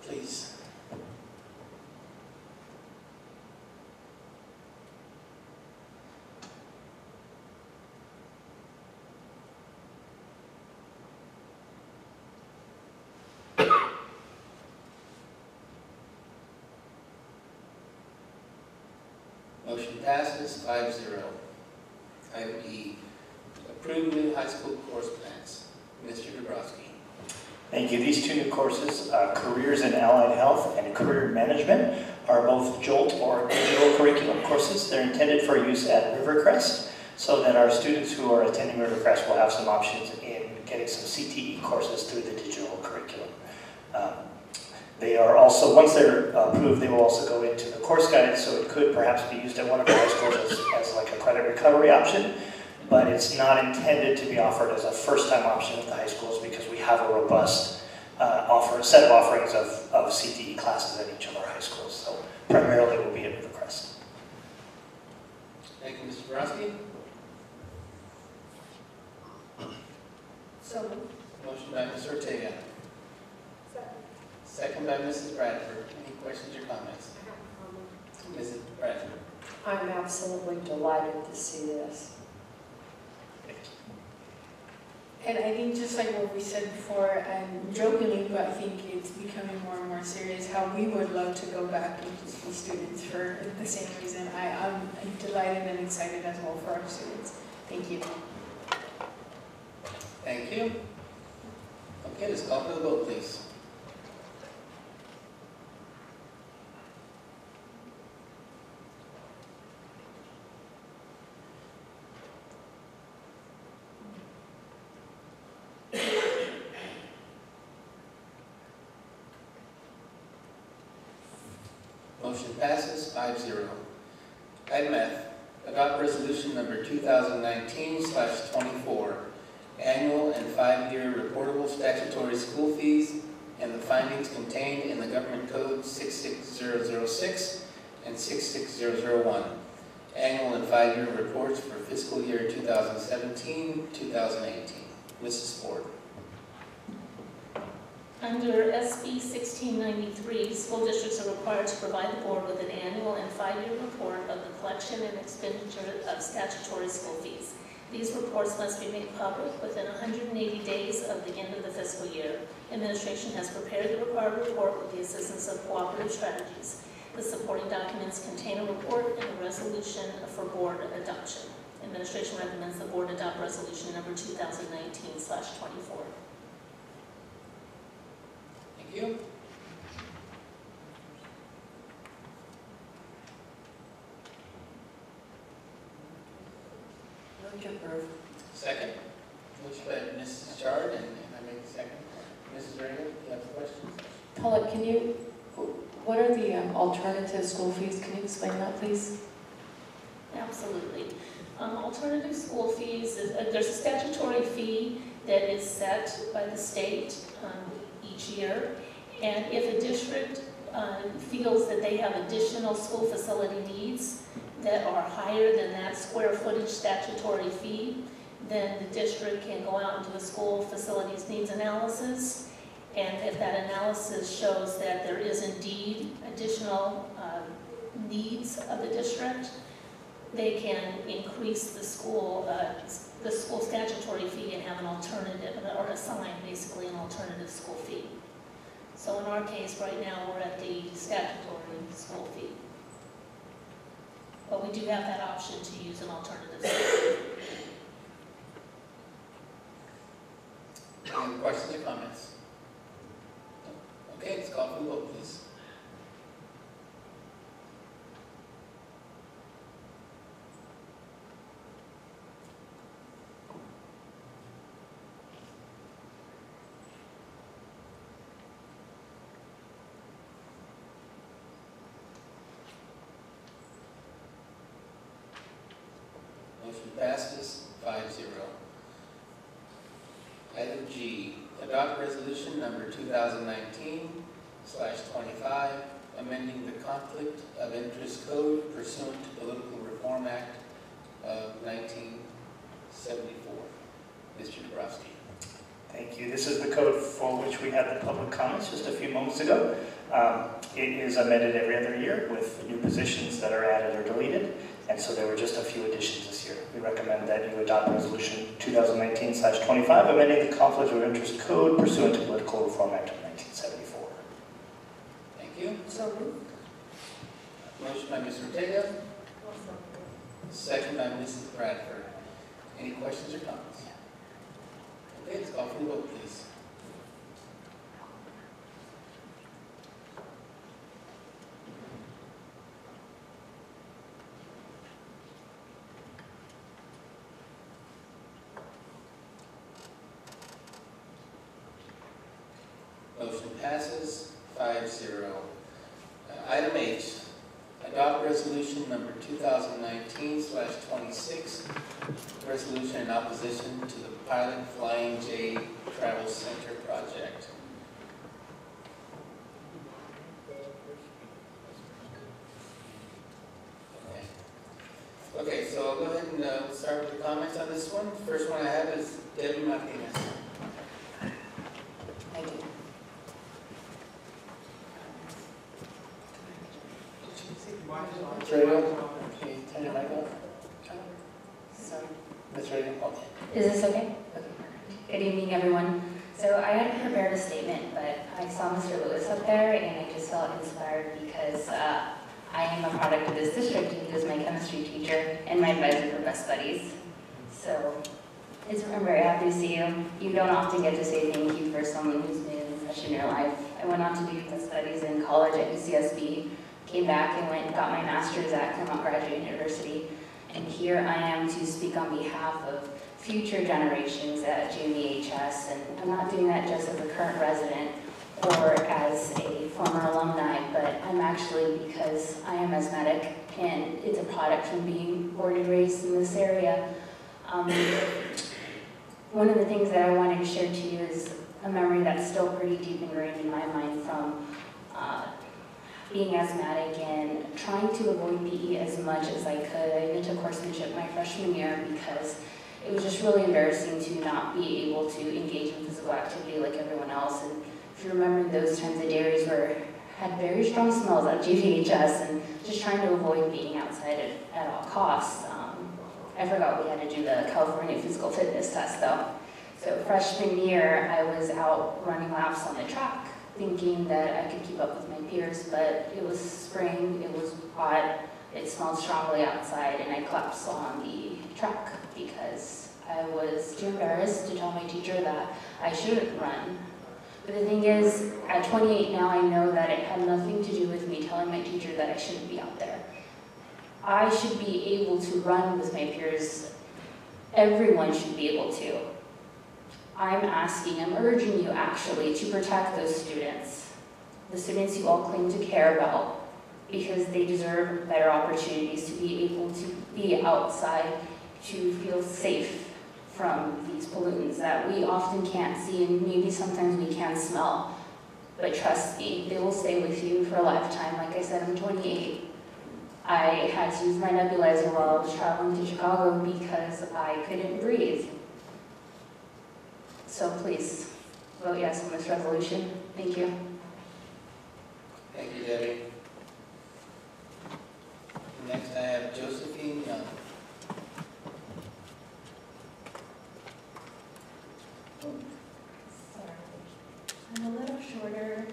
Please. Motion passes 5-0. Item E, approve new high school course plans. Mr. Dabrowski. Thank you. These 2 new courses, Careers in Allied Health and Career Management, are both JOLT or digital curriculum courses. They're intended for use at Rivercrest, so that our students who are attending Rivercrest will have some options in getting some CTE courses through the digital curriculum. They are also, once they're approved, they will also go into the course guidance, so it could perhaps be used at one of our high schools as like a credit recovery option, but it's not intended to be offered as a first-time option at the high schools because we have a robust set of offerings of CTE classes at each of our high schools, so primarily will be at Rivercrest. Thank you, Mr. Dabrowski. So moved. Motion by Ms. Ortega. Second by Mrs. Bradford. Any questions or comments? Mrs. Bradford. I'm absolutely delighted to see this. And I think just like what we said before, and jokingly, but I think it's becoming more and more serious, how we would love to go back and just be students for the same reason. I'm delighted and excited as well for our students. Thank you. Thank you. Okay, let's call for the vote, please. Motion passes 5-0. Item F, adopt resolution number 2019/24, annual and 5-year reportable statutory school fees and the findings contained in the Government Code 66006 and 66001, annual and 5-year reports for fiscal year 2017-2018. Mrs. Ford. Under SB 1693, school districts are required to provide the board with an annual and 5-year report of the collection and expenditure of statutory school fees. These reports must be made public within 180 days of the end of the fiscal year. Administration has prepared the required report with the assistance of Cooperative Strategies. The supporting documents contain a report and a resolution for board adoption. Administration recommends the board adopt resolution number 2019/24. Thank you. Move to approve. Second. Motion by Mrs. Chard, and I make the second. Mrs. Reagan, do you have questions? Paula, what are the alternative school fees? Can you explain that, please? Absolutely. Alternative school fees, there's a statutory fee that is set by the state each year. And if a district feels that they have additional school facility needs that are higher than that square footage statutory fee, then the district can go out and do a school facilities needs analysis. And if that analysis shows that there is indeed additional needs of the district, they can increase the school statutory fee and have an alternative, or assign basically an alternative school fee. So in our case, right now, we're at the statutory school fee. But we do have that option to use an alternative school fee. Any questions or comments? Okay, let's call for the vote, please. Motion passes 5-0. Item G, adopt resolution number 2019/25, amending the Conflict of Interest Code pursuant to Political Reform Act of 1974. Mr. Dabrowski. Thank you. This is the code for which we had the public comments just a few moments ago. It is amended every other year with new positions that are added or deleted, and so there were just a few additions this year. We recommend that you adopt Resolution 2019/25, amending the Conflict of Interest Code pursuant to Political Reform Act of 1974. Thank you. So moved. Motion by Ms. Ortega, second by Mrs. Bradford. Any questions or comments? Okay, let's call for the vote, please. Motion passes 5-0. Item H, adopt resolution number 2019/26, resolution in opposition to the pilot Flying J Travel Center project. Okay, so I'll go ahead and start with the comments on this one. First one I have is Debbie Martinez. Thank you. Ms. Radio? Can you turn your mic off? Sorry. Ms. Radio? Okay. Is this okay? Good evening, everyone. So I had prepared a statement, but I saw Mr. Lewis up there, and I just felt inspired because I am a product of this district, and he was my chemistry teacher and my advisor for Best Buddies. So I'm very happy to see you. You don't often get to say thank you for someone who's made an impression in your life. I went on to do Best Buddies in college at UCSB, came back and went and got my master's at Claremont Graduate University. And here I am to speak on behalf of future generations at JVHS. And I'm not doing that just as a current resident or as a former alumni, but I'm actually because I am asthmatic and it's a product from being born and raised in this area. One of the things that I wanted to share to you is a memory that's still pretty deep ingrained in my mind from being asthmatic and trying to avoid PE as much as I could. I even took horsemanship my freshman year because it was just really embarrassing to not be able to engage in physical activity like everyone else. And if you remember, those times the dairies had very strong smells at GVHS, and just trying to avoid being outside at all costs. I forgot we had to do the California physical fitness test though. So freshman year, I was out running laps on the track, thinking that I could keep up with my peers, but it was spring, it was hot, it smelled strongly outside, and I collapsed on the track because I was too embarrassed to tell my teacher that I shouldn't run. But the thing is, at 28 now, I know that it had nothing to do with me telling my teacher that I shouldn't be out there. I should be able to run with my peers. Everyone should be able to. I'm urging you actually to protect those students, the students you all claim to care about, because they deserve better opportunities to be able to be outside, to feel safe from these pollutants that we often can't see and maybe sometimes we can smell. But trust me, they will stay with you for a lifetime. Like I said, I'm 28. I had to use my nebulizer while I was traveling to Chicago because I couldn't breathe. So please, vote yes on this resolution. Thank you. Thank you, Debbie. Next, I have Josephine Young. Sorry, I'm a little shorter.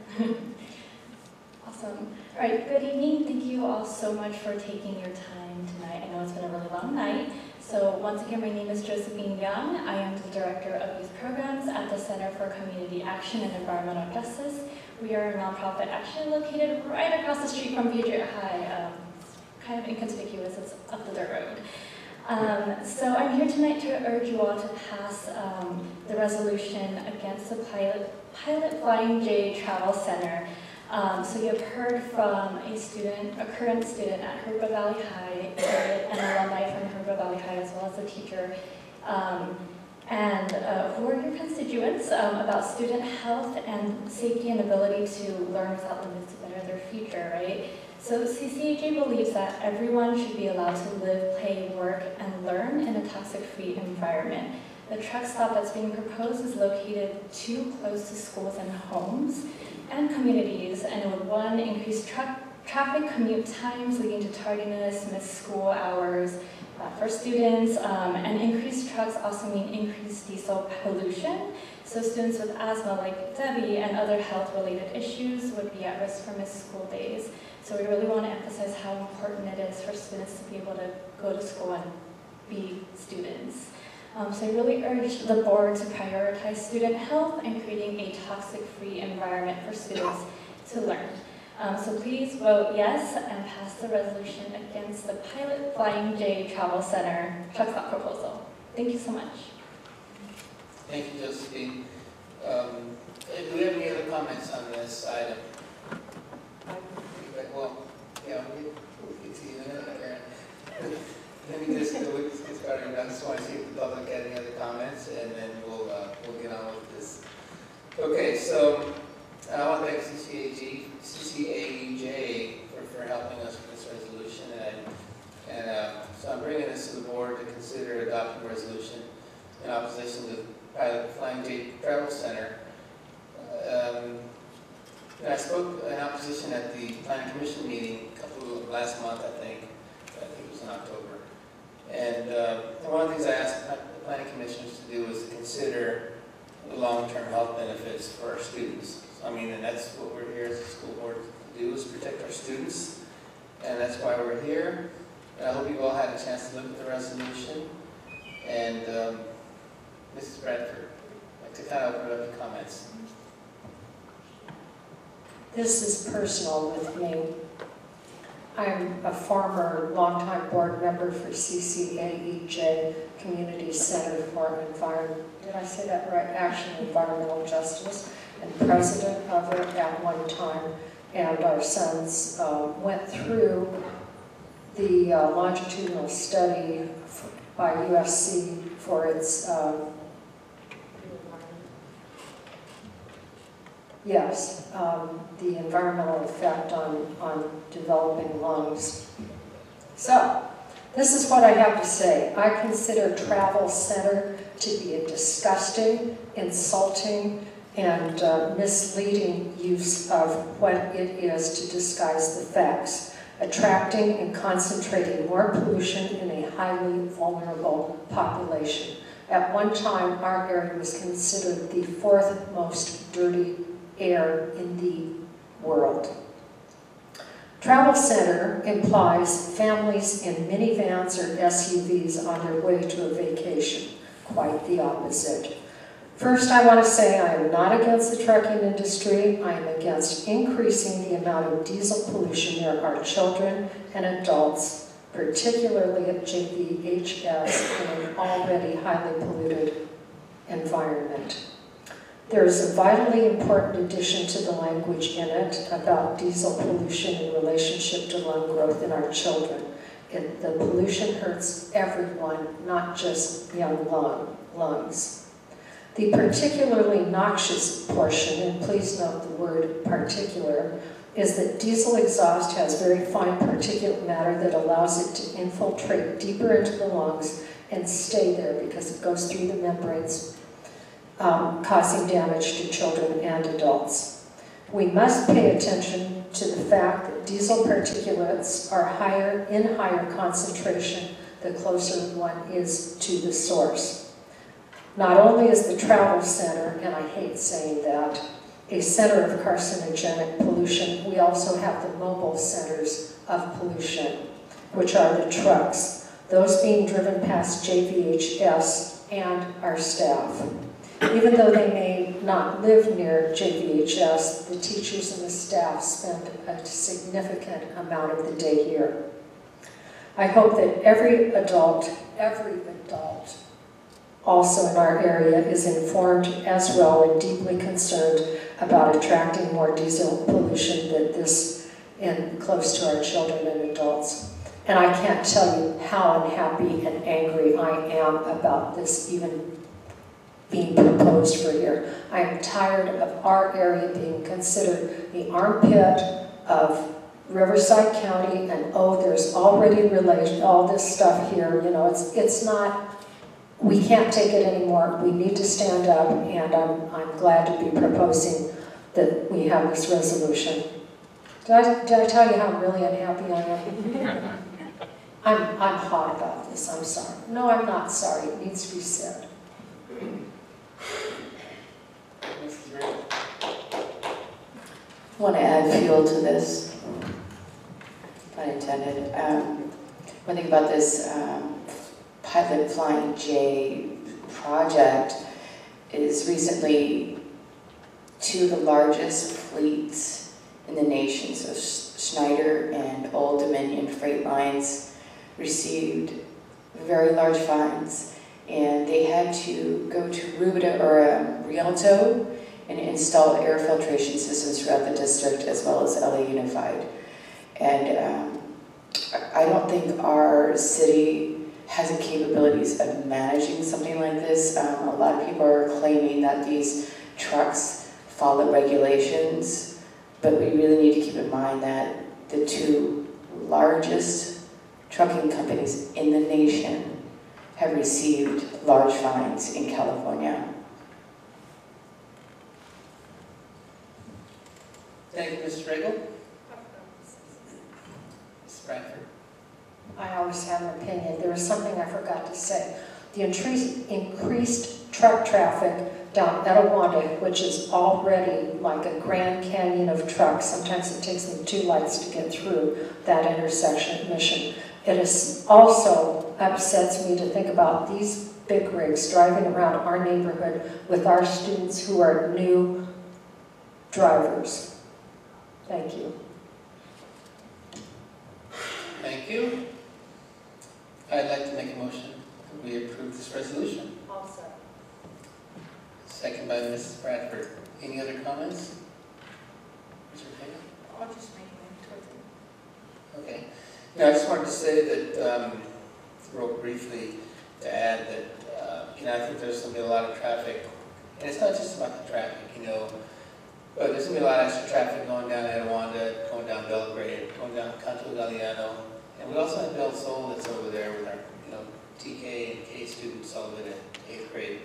Awesome. All right, good evening. Thank you all so much for taking your time tonight. I know it's been a really long night. So once again, my name is Josephine Young. I am the Director of Youth Programs at the Center for Community Action and Environmental Justice. We are a nonprofit actually located right across the street from Patriot High. Kind of inconspicuous, it's up the dirt road. So I'm here tonight to urge you all to pass the resolution against the Pilot Flying J Travel Center. So you've heard from a current student at Jurupa Valley High, an alumni from Jurupa Valley High, as well as a teacher, and who are your constituents about student health and safety and ability to learn without limits to better their future, right? So CCAJ believes that everyone should be allowed to live, play, work, and learn in a toxic-free environment. The truck stop that's being proposed is located too close to schools and homes and communities, and it would, one, increase traffic commute times leading to tardiness, missed school hours for students, and increased trucks also mean increased diesel pollution. So students with asthma like Debbie and other health-related issues would be at risk for missed school days. So we really want to emphasize how important it is for students to be able to go to school and be students. So I really urge the board to prioritize student health and creating a toxic-free environment for students to learn. So please vote yes and pass the resolution against the Pilot Flying J Travel Center truck stop proposal. Thank you so much. Thank you, Josephine. Do we have any other comments on this item? Well, yeah, we'll get to you in a minute, Karen. Let me just get started. I just want to see if the public had any other comments, and then we'll get on with this. Okay, so I want to thank CCAJ for helping us with this resolution, so I'm bringing this to the board to consider adopting a resolution in opposition to Pilot Flying J Travel Center. And I spoke in opposition at the Planning Commission meeting last month, I think it was in October. And one of the things I asked the Planning Commissioners to do was to consider the long-term health benefits for our students. So, I mean, and that's what we're here as a school board to do, is protect our students. And that's why we're here. And I hope you all had a chance to look at the resolution. And Mrs. Bradford, I'd like to kind of open up the comments. This is personal with me. I'm a former longtime board member for CCAEJ, Community Center for Environment, did I say that right? Action and Environmental Justice, and president of it at one time. And our sons went through the longitudinal study by USC for its the environmental effect on developing lungs. So, this is what I have to say. I consider Travel Center to be a disgusting, insulting, and misleading use of what it is to disguise the facts. attracting and concentrating more pollution in a highly vulnerable population. At one time, our area was considered the fourth most dirty air in the world. Travel center implies families in minivans or SUVs on their way to a vacation. Quite the opposite. First, I want to say I am not against the trucking industry. I am against increasing the amount of diesel pollution near our children and adults, particularly at JVHS in an already highly polluted environment. There is a vitally important addition to the language in it about diesel pollution in relationship to lung growth in our children. The pollution hurts everyone, not just young lungs. The particularly noxious portion, and please note the word particular, is that diesel exhaust has very fine particulate matter that allows it to infiltrate deeper into the lungs and stay there because it goes through the membranes, causing damage to children and adults. We must pay attention to the fact that diesel particulates are in higher concentration the closer one is to the source. Not only is the travel center, and I hate saying that, a center of carcinogenic pollution, we also have the mobile centers of pollution, which are the trucks, those being driven past JVHS and our staff. Even though they may not live near JVHS, the teachers and the staff spend a significant amount of the day here. I hope that every adult also in our area is informed as well and deeply concerned about attracting more diesel pollution than this in close to our children and adults. And I can't tell you how unhappy and angry I am about this even being proposed for here. I am tired of our area being considered the armpit of Riverside County, and oh, there's already all this stuff here. You know, it's not. We can't take it anymore. We need to stand up, and I'm glad to be proposing that we have this resolution. Did I tell you how really unhappy I am? I'm hot about this. I'm sorry. No, I'm not sorry. It needs to be said. I want to add fuel to this, pun intended. One thing about this Pilot Flying J project is recently two of the largest fleets in the nation, so Schneider and Old Dominion freight lines received very large fines, and they had to go to Rialto and install air filtration systems throughout the district as well as LA Unified. And I don't think our city has the capabilities of managing something like this. A lot of people are claiming that these trucks follow regulations, but we really need to keep in mind that the two largest trucking companies in the nation have received large fines in California. Thank you, Mrs. Regal. Ms. Bradford. I always have an opinion. There was something I forgot to say. The increased truck traffic down Etiwanda, which is already like a Grand Canyon of trucks. Sometimes it takes me 2 lights to get through that intersection at Mission. It is also upsets me to think about these big rigs driving around our neighborhood with our students who are new drivers. Thank you. Thank you. I'd like to make a motion that we approve this resolution. Also. Second by Mrs. Bradford. Any other comments? Mr. Taylor? I'll just make it towards it. Okay. Now, I just wanted to say that, real briefly, to add that, I think there's going to be a lot of traffic, and it's not just about the traffic, but there's going to be a lot of extra traffic going down Etiwanda, going down Belgrade, going down Canto Galliano, and we also have Del Sol that's over there with our, TK and K students all the way to 8th grade.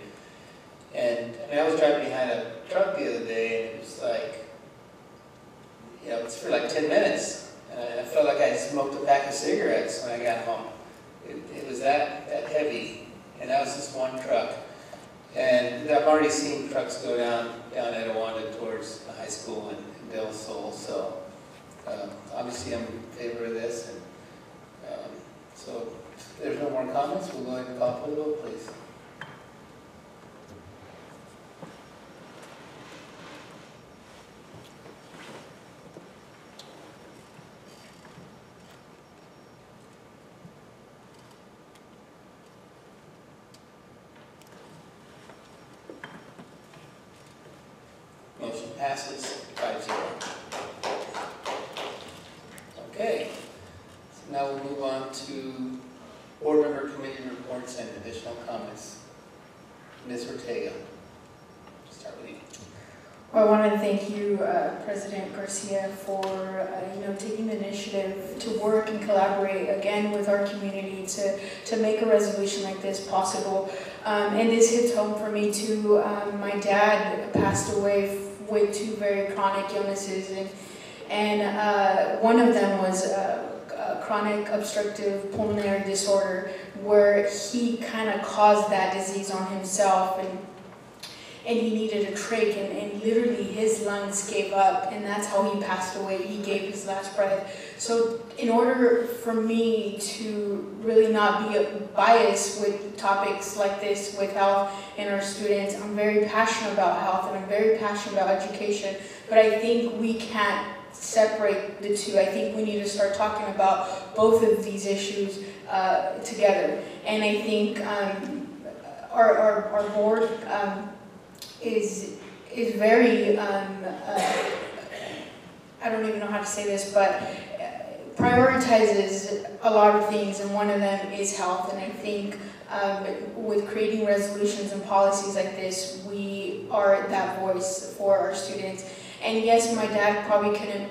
And I was driving behind a truck the other day, and it was like, it's for like 10 minutes. And I felt like I smoked a pack of cigarettes when I got home. It was that heavy, and that was just one truck. And I've already seen trucks go down Etowanda towards the high school in Del Sol, so obviously I'm in favor of this. And so if there's no more comments, we'll go ahead and call for the vote, please. Motion passes 5-0. Okay, so now we'll move on to board member committee reports and additional comments. Ms. Ortega, start with you. Well, I want to thank you, President Garcia, for taking the initiative to work and collaborate again with our community to make a resolution like this possible. And this hits home for me too. My dad passed away with 2 very chronic illnesses, and one of them was chronic obstructive pulmonary disorder, where he kind of caused that disease on himself, and he needed a trach, and literally his lungs gave up, and that's how he passed away. He gave his last breath. So in order for me to really not be biased with topics like this with health and our students, I'm very passionate about health and I'm very passionate about education, but I think we can't separate the two. I think we need to start talking about both of these issues together. And I think our board is very, I don't even know how to say this, but prioritizes a lot of things, and one of them is health. And I think with creating resolutions and policies like this, we are that voice for our students. And yes, my dad probably couldn't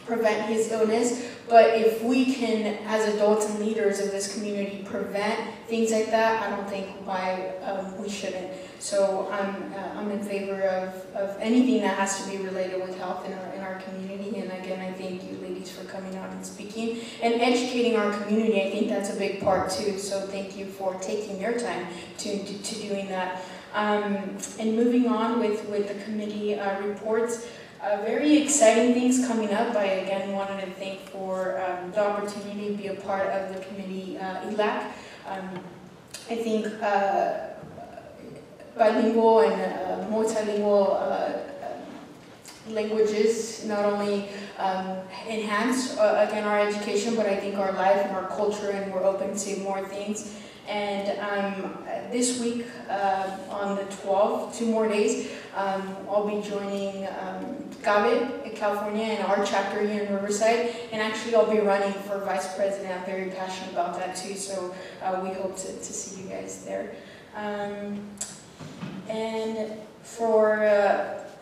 prevent his illness, but if we can, as adults and leaders of this community, prevent things like that, I don't think why we shouldn't. So I'm in favor of anything that has to be related with health in our community. And again, I thank you ladies for coming out and speaking and educating our community. I think that's a big part too. So thank you for taking your time to doing that. And moving on with the committee reports, very exciting things coming up. I again wanted to thank for the opportunity to be a part of the committee ELAC. I think bilingual and multilingual languages not only enhance again our education, but I think our life and our culture, and we're open to more things. And this week on the 12th, 2 more days, I'll be joining GABE in California and our chapter here in Riverside, and actually I'll be running for vice president. I'm very passionate about that too, so we hope to see you guys there. And for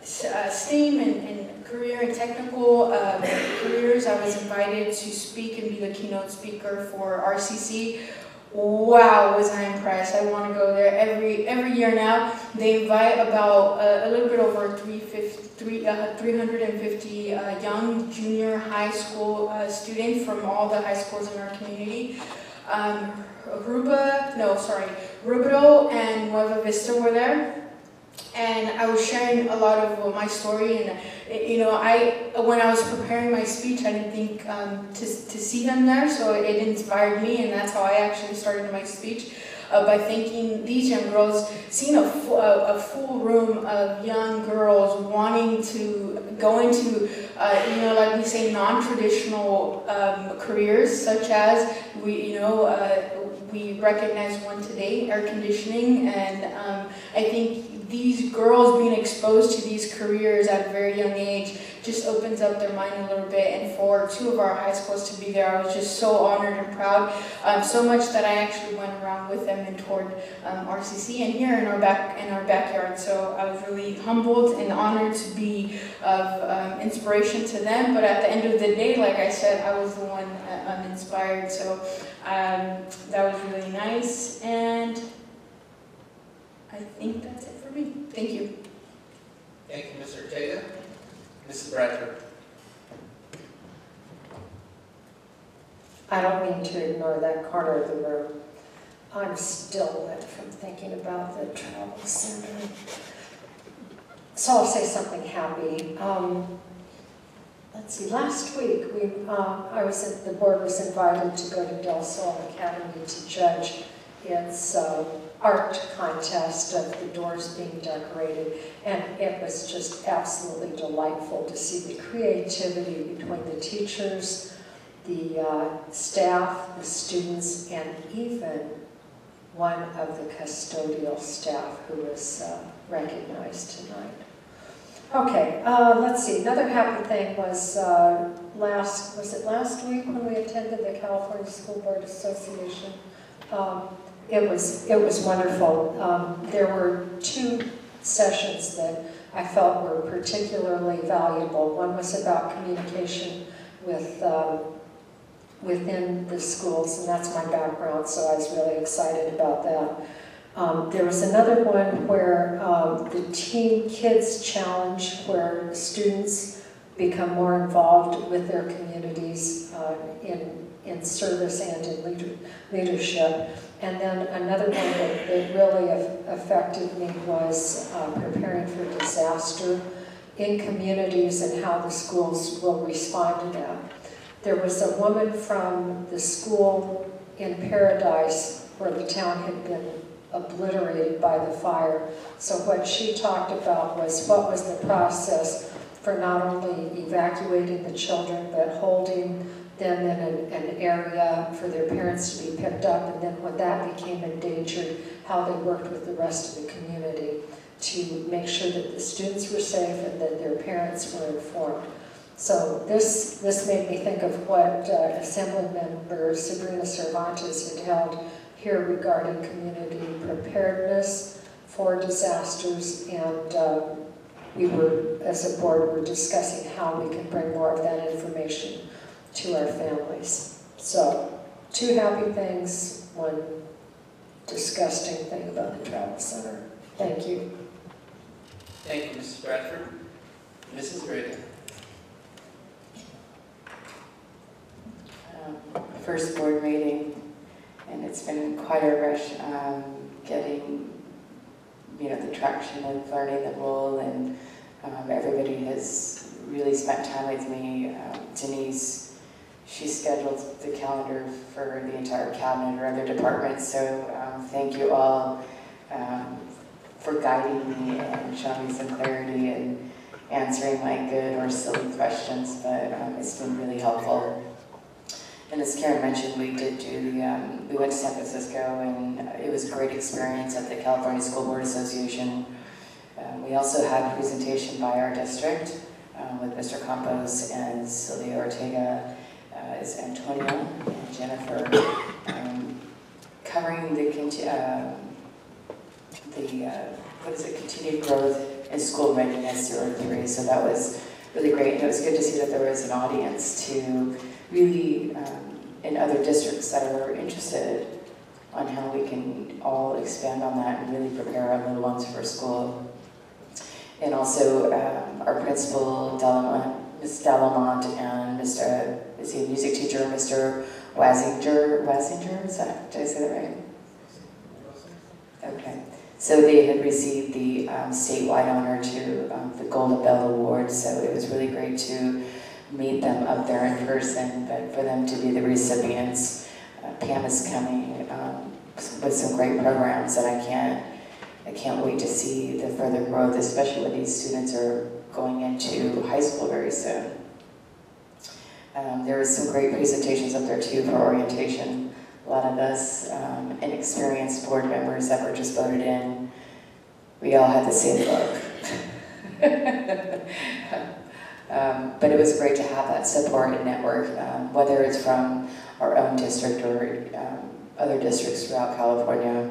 STEAM and career and technical careers, I was invited to speak and be the keynote speaker for RCC. Wow, was I impressed. I want to go there every year now. They invite about a little bit over 350 young junior high school students from all the high schools in our community. Rubidoux and Nueva Vista were there. And I was sharing a lot of my story, and when I was preparing my speech, I didn't think to see them there, so it inspired me, and that's how I actually started my speech by thanking these young girls, seeing a full room of young girls wanting to go into, like we say, non-traditional careers, such as we recognize one today, air conditioning, and I think these girls being exposed to these careers at a very young age just opens up their mind a little bit. And for 2 of our high schools to be there, I was just so honored and proud, so much that I actually went around with them and toured RCC and here in our backyard. So I was really humbled and honored to be of inspiration to them. But at the end of the day, like I said, I was the one uninspired. So that was really nice, and I think that's it for me. Thank you. Thank you, Mr. Ortega. Mrs. Bradford. I don't mean to ignore that corner of the room. I'm still wet from thinking about the travel center. So I'll say something happy. Let's see, last week the board was invited to go to Del Sol Academy to judge its art contest of the doors being decorated, and it was just absolutely delightful to see the creativity between the teachers, the staff, the students, and even one of the custodial staff who was recognized tonight. Okay, let's see. Another happy thing was last week when we attended the California School Board Association. It was wonderful. There were two sessions that I felt were particularly valuable. One was about communication with within the schools, and that's my background, so I was really excited about that. There was another one where the Teen Kids Challenge, where students become more involved with their communities in service and in leadership. And then another one that really affected me was preparing for disaster in communities and how the schools will respond to that. There was a woman from the school in Paradise where the town had been obliterated by the fire. So what she talked about was what was the process for not only evacuating the children, but holding them in an area for their parents to be picked up, and then when that became endangered, how they worked with the rest of the community to make sure that the students were safe and that their parents were informed. So this made me think of what Assemblymember Sabrina Cervantes had held here regarding community preparedness for disasters, and we were, as a board, were discussing how we can bring more of that information to our families. So, two happy things, one disgusting thing about the travel center. Thank you. Thank you, Mrs. Bradford. Mrs. Reagan. First board meeting, and it's been quite a rush getting, the traction of learning the role, and everybody has really spent time with me. Denise, she scheduled the calendar for the entire cabinet or other departments, so thank you all for guiding me and showing me some clarity and answering my good or silly questions, but it's been really helpful. And as Karen mentioned, we did do we went to San Francisco, and it was a great experience at the California School Board Association. We also had a presentation by our district with Mr. Campos and Sylvia Ortega, is Antonio and Jennifer, covering the continued growth in school readiness 0 to 3. So that was really great, and it was good to see that there was an audience to really, in other districts that are interested on how we can all expand on that and really prepare our little ones for school. And also our principal, Ms. Delamont, and Mr. is he a music teacher, Mr. Wasinger, is that, did I say that right? Okay. So they had received the statewide honor to the Golden Bell Award, so it was really great to meet them up there in person, but for them to be the recipients. Pam is coming with some great programs, and I can't wait to see the further growth, especially when these students are going into high school very soon. There was some great presentations up there too for orientation. A lot of us inexperienced board members that were just voted in, we all had the same look. But it was great to have that support and network, whether it's from our own district or other districts throughout California.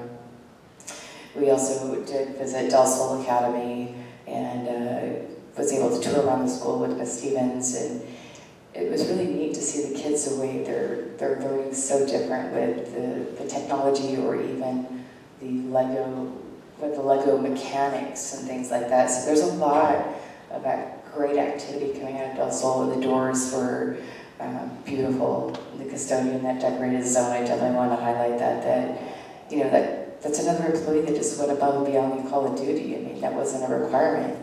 We also did visit Del Sol Academy and was able to tour around the school with Ms. Stevens, and it was really neat to see the kids the way they're learning so different with the technology, or even the Lego mechanics and things like that. So there's a lot of great activity coming out of Del Sol. The doors were beautiful. The custodian that decorated the zone, I definitely want to highlight that's another employee that just went above and beyond the call of duty. I mean, that wasn't a requirement.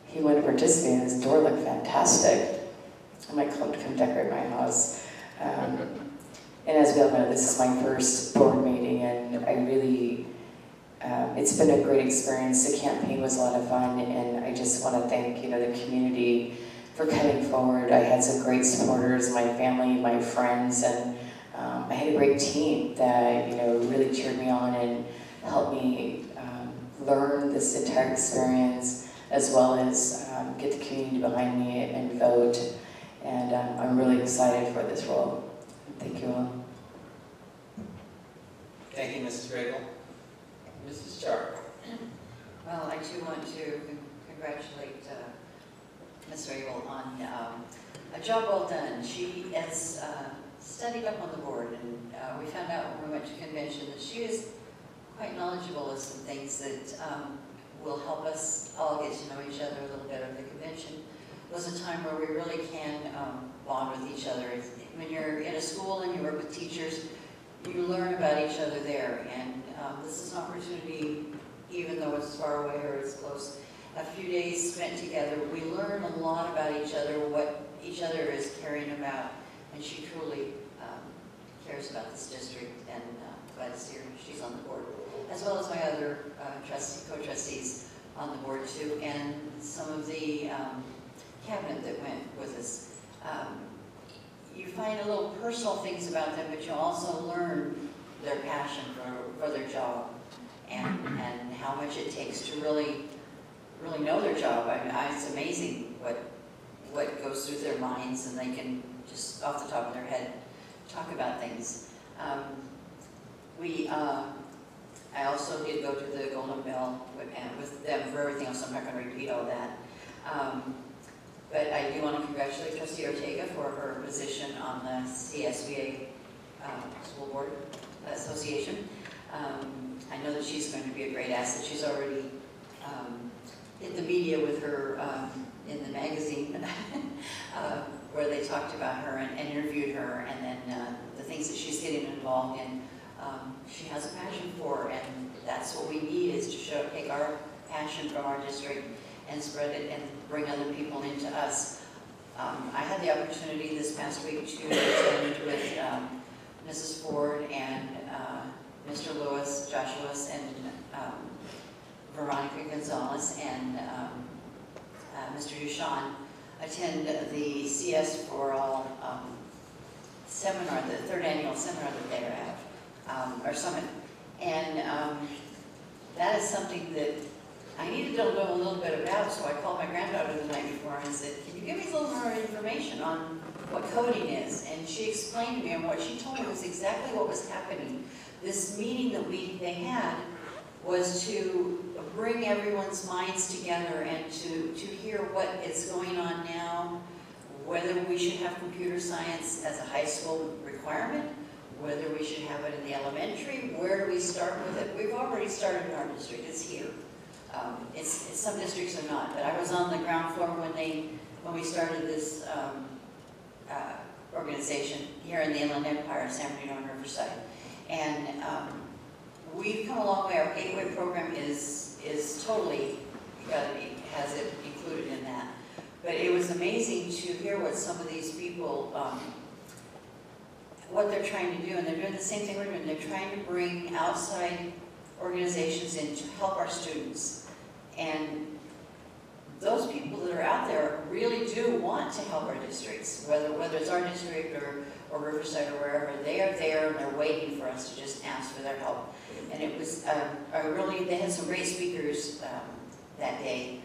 He wanted to participate, and his door looked fantastic. I might come decorate my house. And as we all know, this is my first board meeting, and I really, it's been a great experience. The campaign was a lot of fun, and I just want to thank, the community for coming forward. I had some great supporters, my family, my friends, and I had a great team that, really cheered me on and helped me learn this entire experience, as well as get the community behind me and vote. And I'm really excited for this role. Thank you all. Thank you, Mrs. Grable. Mrs. Char. Well, I too want to congratulate Ms. Rabel on a job well done. She has studied up on the board, and we found out when we went to convention that she is quite knowledgeable of some things that will help us all get to know each other a little better. The convention was a time where we really can bond with each other. When you're in a school and you work with teachers, you learn about each other there, and this is an opportunity, even though it's far away or it's close. A few days spent together, we learn a lot about each other, what each other is caring about, and she truly cares about this district, and glad to see her. She's on the board, as well as my other co-trustees on the board too, and some of the cabinet that went with us. You find a little personal things about them, but you also learn their passion for their job, and how much it takes to really know their job. I mean, it's amazing what goes through their minds, and they can just off the top of their head talk about things. I also did go to the Golden Bell with them for everything else. I'm not going to repeat all that. But I do want to congratulate Trustee Ortega for her position on the CSBA School Board Association. I know that she's going to be a great asset. She's already hit the media with her in the magazine where they talked about her and interviewed her, and then the things that she's getting involved in. She has a passion for, and that's what we need, is to take our passion from our district and spread it and bring other people into us. I had the opportunity this past week to attend with Mrs. Ford and Mr. Lewis, Josh Lewis, and Veronica Gonzalez, and Mr. Duchan attend the CS for All seminar, the third annual seminar that they have, or summit. And that is something that I needed to know a little bit about, so I called my granddaughter the night before and said, can you give me a little more information on what coding is? And she explained to me, and what she told me was exactly what was happening. This meeting that they had was to bring everyone's minds together and to hear what is going on now, whether we should have computer science as a high school requirement, whether we should have it in the elementary, where do we start with it? We've already started in our district, it's here. Some districts are not, but I was on the ground floor when we started this organization here in the Inland Empire, San Bernardino and Riverside. And we've come a long way. Our Gateway program is totally, has it included in that. But it was amazing to hear what some of these people, what they're trying to do, and they're doing the same thing we're doing. They're trying to bring outside organizations in to help our students. And those people that are out there really do want to help our districts, whether it's our district or Riverside or wherever. They are there and they're waiting for us to just ask for their help. And it was they had some great speakers that day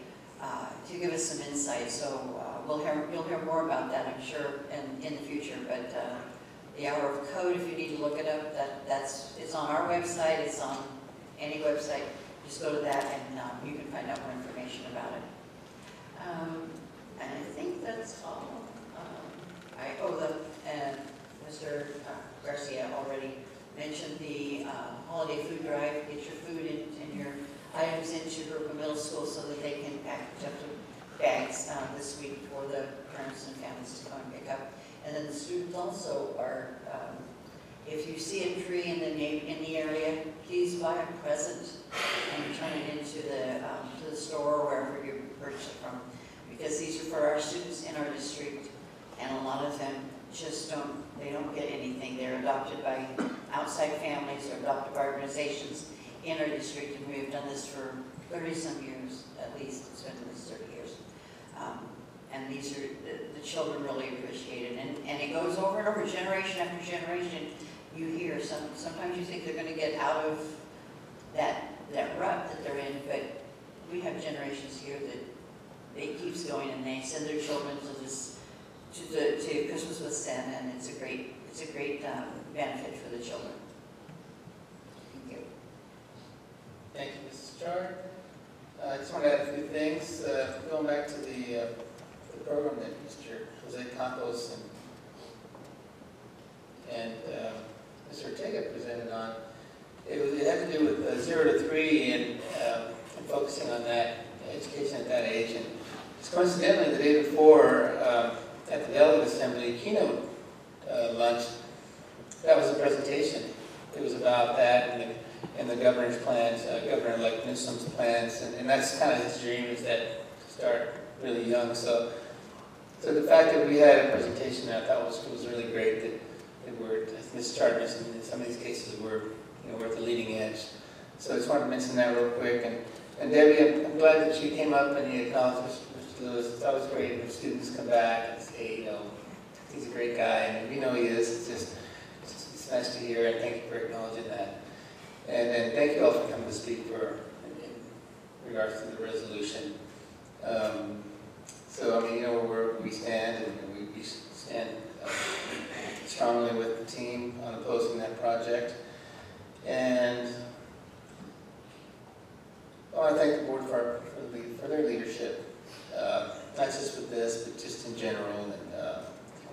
to give us some insight. So you'll hear more about that, I'm sure, in the future. But the Hour of Code, if you need to look it up, it's on our website. It's on any website. Just go to that and you can find out more information about it. And I think that's all. Mr. Garcia already mentioned the holiday food drive. Get your food and your items into Jurupa Middle School so that they can package up the bags this week for the parents and families to come and pick up. And then the students also are, if you see a tree in the area, please buy a present and return it into to the store or wherever you purchase it from. Because these are for our students in our district, and a lot of them just they don't get anything. They're adopted by outside families or adopted by organizations in our district, and we've done this for 30-some years, at least. It's been at least 30 years. And these are, the children really appreciate it. And it goes over and over, generation after generation. You hear, sometimes you think they're going to get out of that rut that they're in, but we have generations here that it keeps going, and they send their children to Christmas with Santa, and it's a great benefit for the children. Thank you. Thank you, Mrs. Chard. I just want to add a few things. Going back to the program that Mr. Jose Campos and Mr. Ortega presented on, it had to do with 0 to 3 and focusing on that education at that age. And just coincidentally, the day before at the Delegate Assembly keynote lunch, that was a presentation. It was about that and the governor's plans, Governor-elect Newsom's plans, and that's kind of his dream, is that start really young. So the fact that we had a presentation I thought was really great. That we're, as Ms. Chard mentioned, in some of these cases we're at the leading edge. So I just wanted to mention that real quick. And Debbie, I'm glad that you came up and you acknowledged Mr. Lewis. It's always great when students come back and say, he's a great guy, and we know he is. It's nice to hear, and thank you for acknowledging that. And thank you all for coming to speak in regards to the resolution. So, where we stand, and we stand strongly with the team on opposing that project. And I want to thank the board for their leadership, not just with this, but just in general. And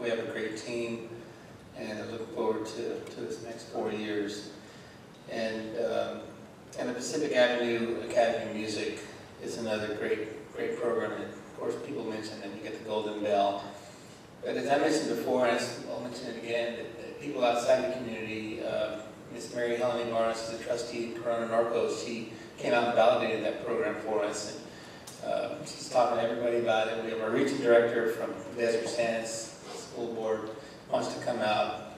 we have a great team, and I look forward to this next 4 years. And the Pacific Avenue Academy of Music is another great program. And of course, people mention that you get the Golden Bell. But as I mentioned before, and I'll mention it again, that people outside the community, Ms. Mary Helen Morris, the trustee at Corona Norcos, she came out and validated that program for us. And she's talking to everybody about it. We have our region director from Desert Sands School Board wants to come out.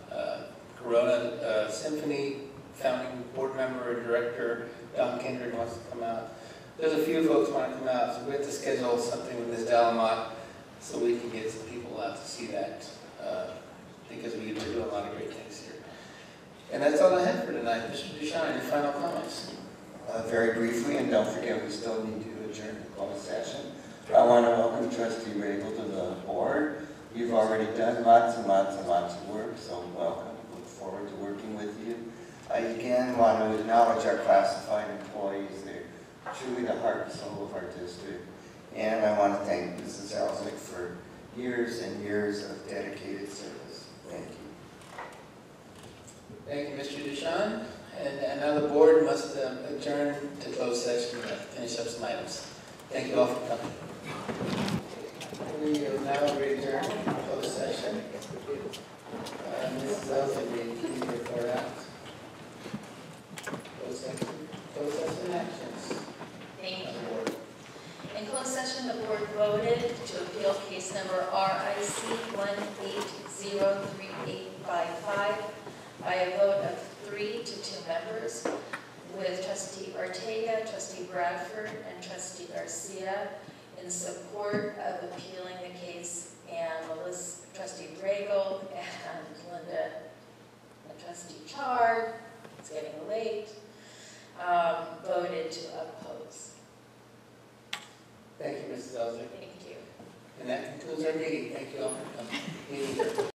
Corona Symphony founding board member and director Don Kendrick wants to come out. There's a few folks who want to come out, so we have to schedule something with Ms. Dalamont so we can get some people out to see that, because we do a lot of great things here. And that's all I have for tonight. Mr. Duchamp, any final comments? Very briefly, and don't forget we still need to adjourn the closed session. I want to welcome Trustee Rabel to the board. You've already done lots and lots and lots of work, so welcome. Look forward to working with you. I again want to acknowledge our classified employees. They're truly the heart and soul of our district. And I want to thank Mrs. Elzick for years and years of dedicated service. Thank you. Thank you, Mr. Duchamp. And now the board must adjourn to closed session to finish up some items. Thank you all for coming. We are now readjourned to closed session. Mrs. Elzick, please report out. Closed session actions. Thank you. In closed session, the board voted to appeal case number RIC 18038855 by a vote of 3 to 2 members, with Trustee Ortega, Trustee Bradford, and Trustee Garcia in support of appealing the case, and Trustee Bregel and Linda and Trustee Chard, it's getting late, voted to oppose. Thank you, Mrs. Elzick. Thank you. And that concludes our meeting. Thank you all for coming. Meeting adjourned.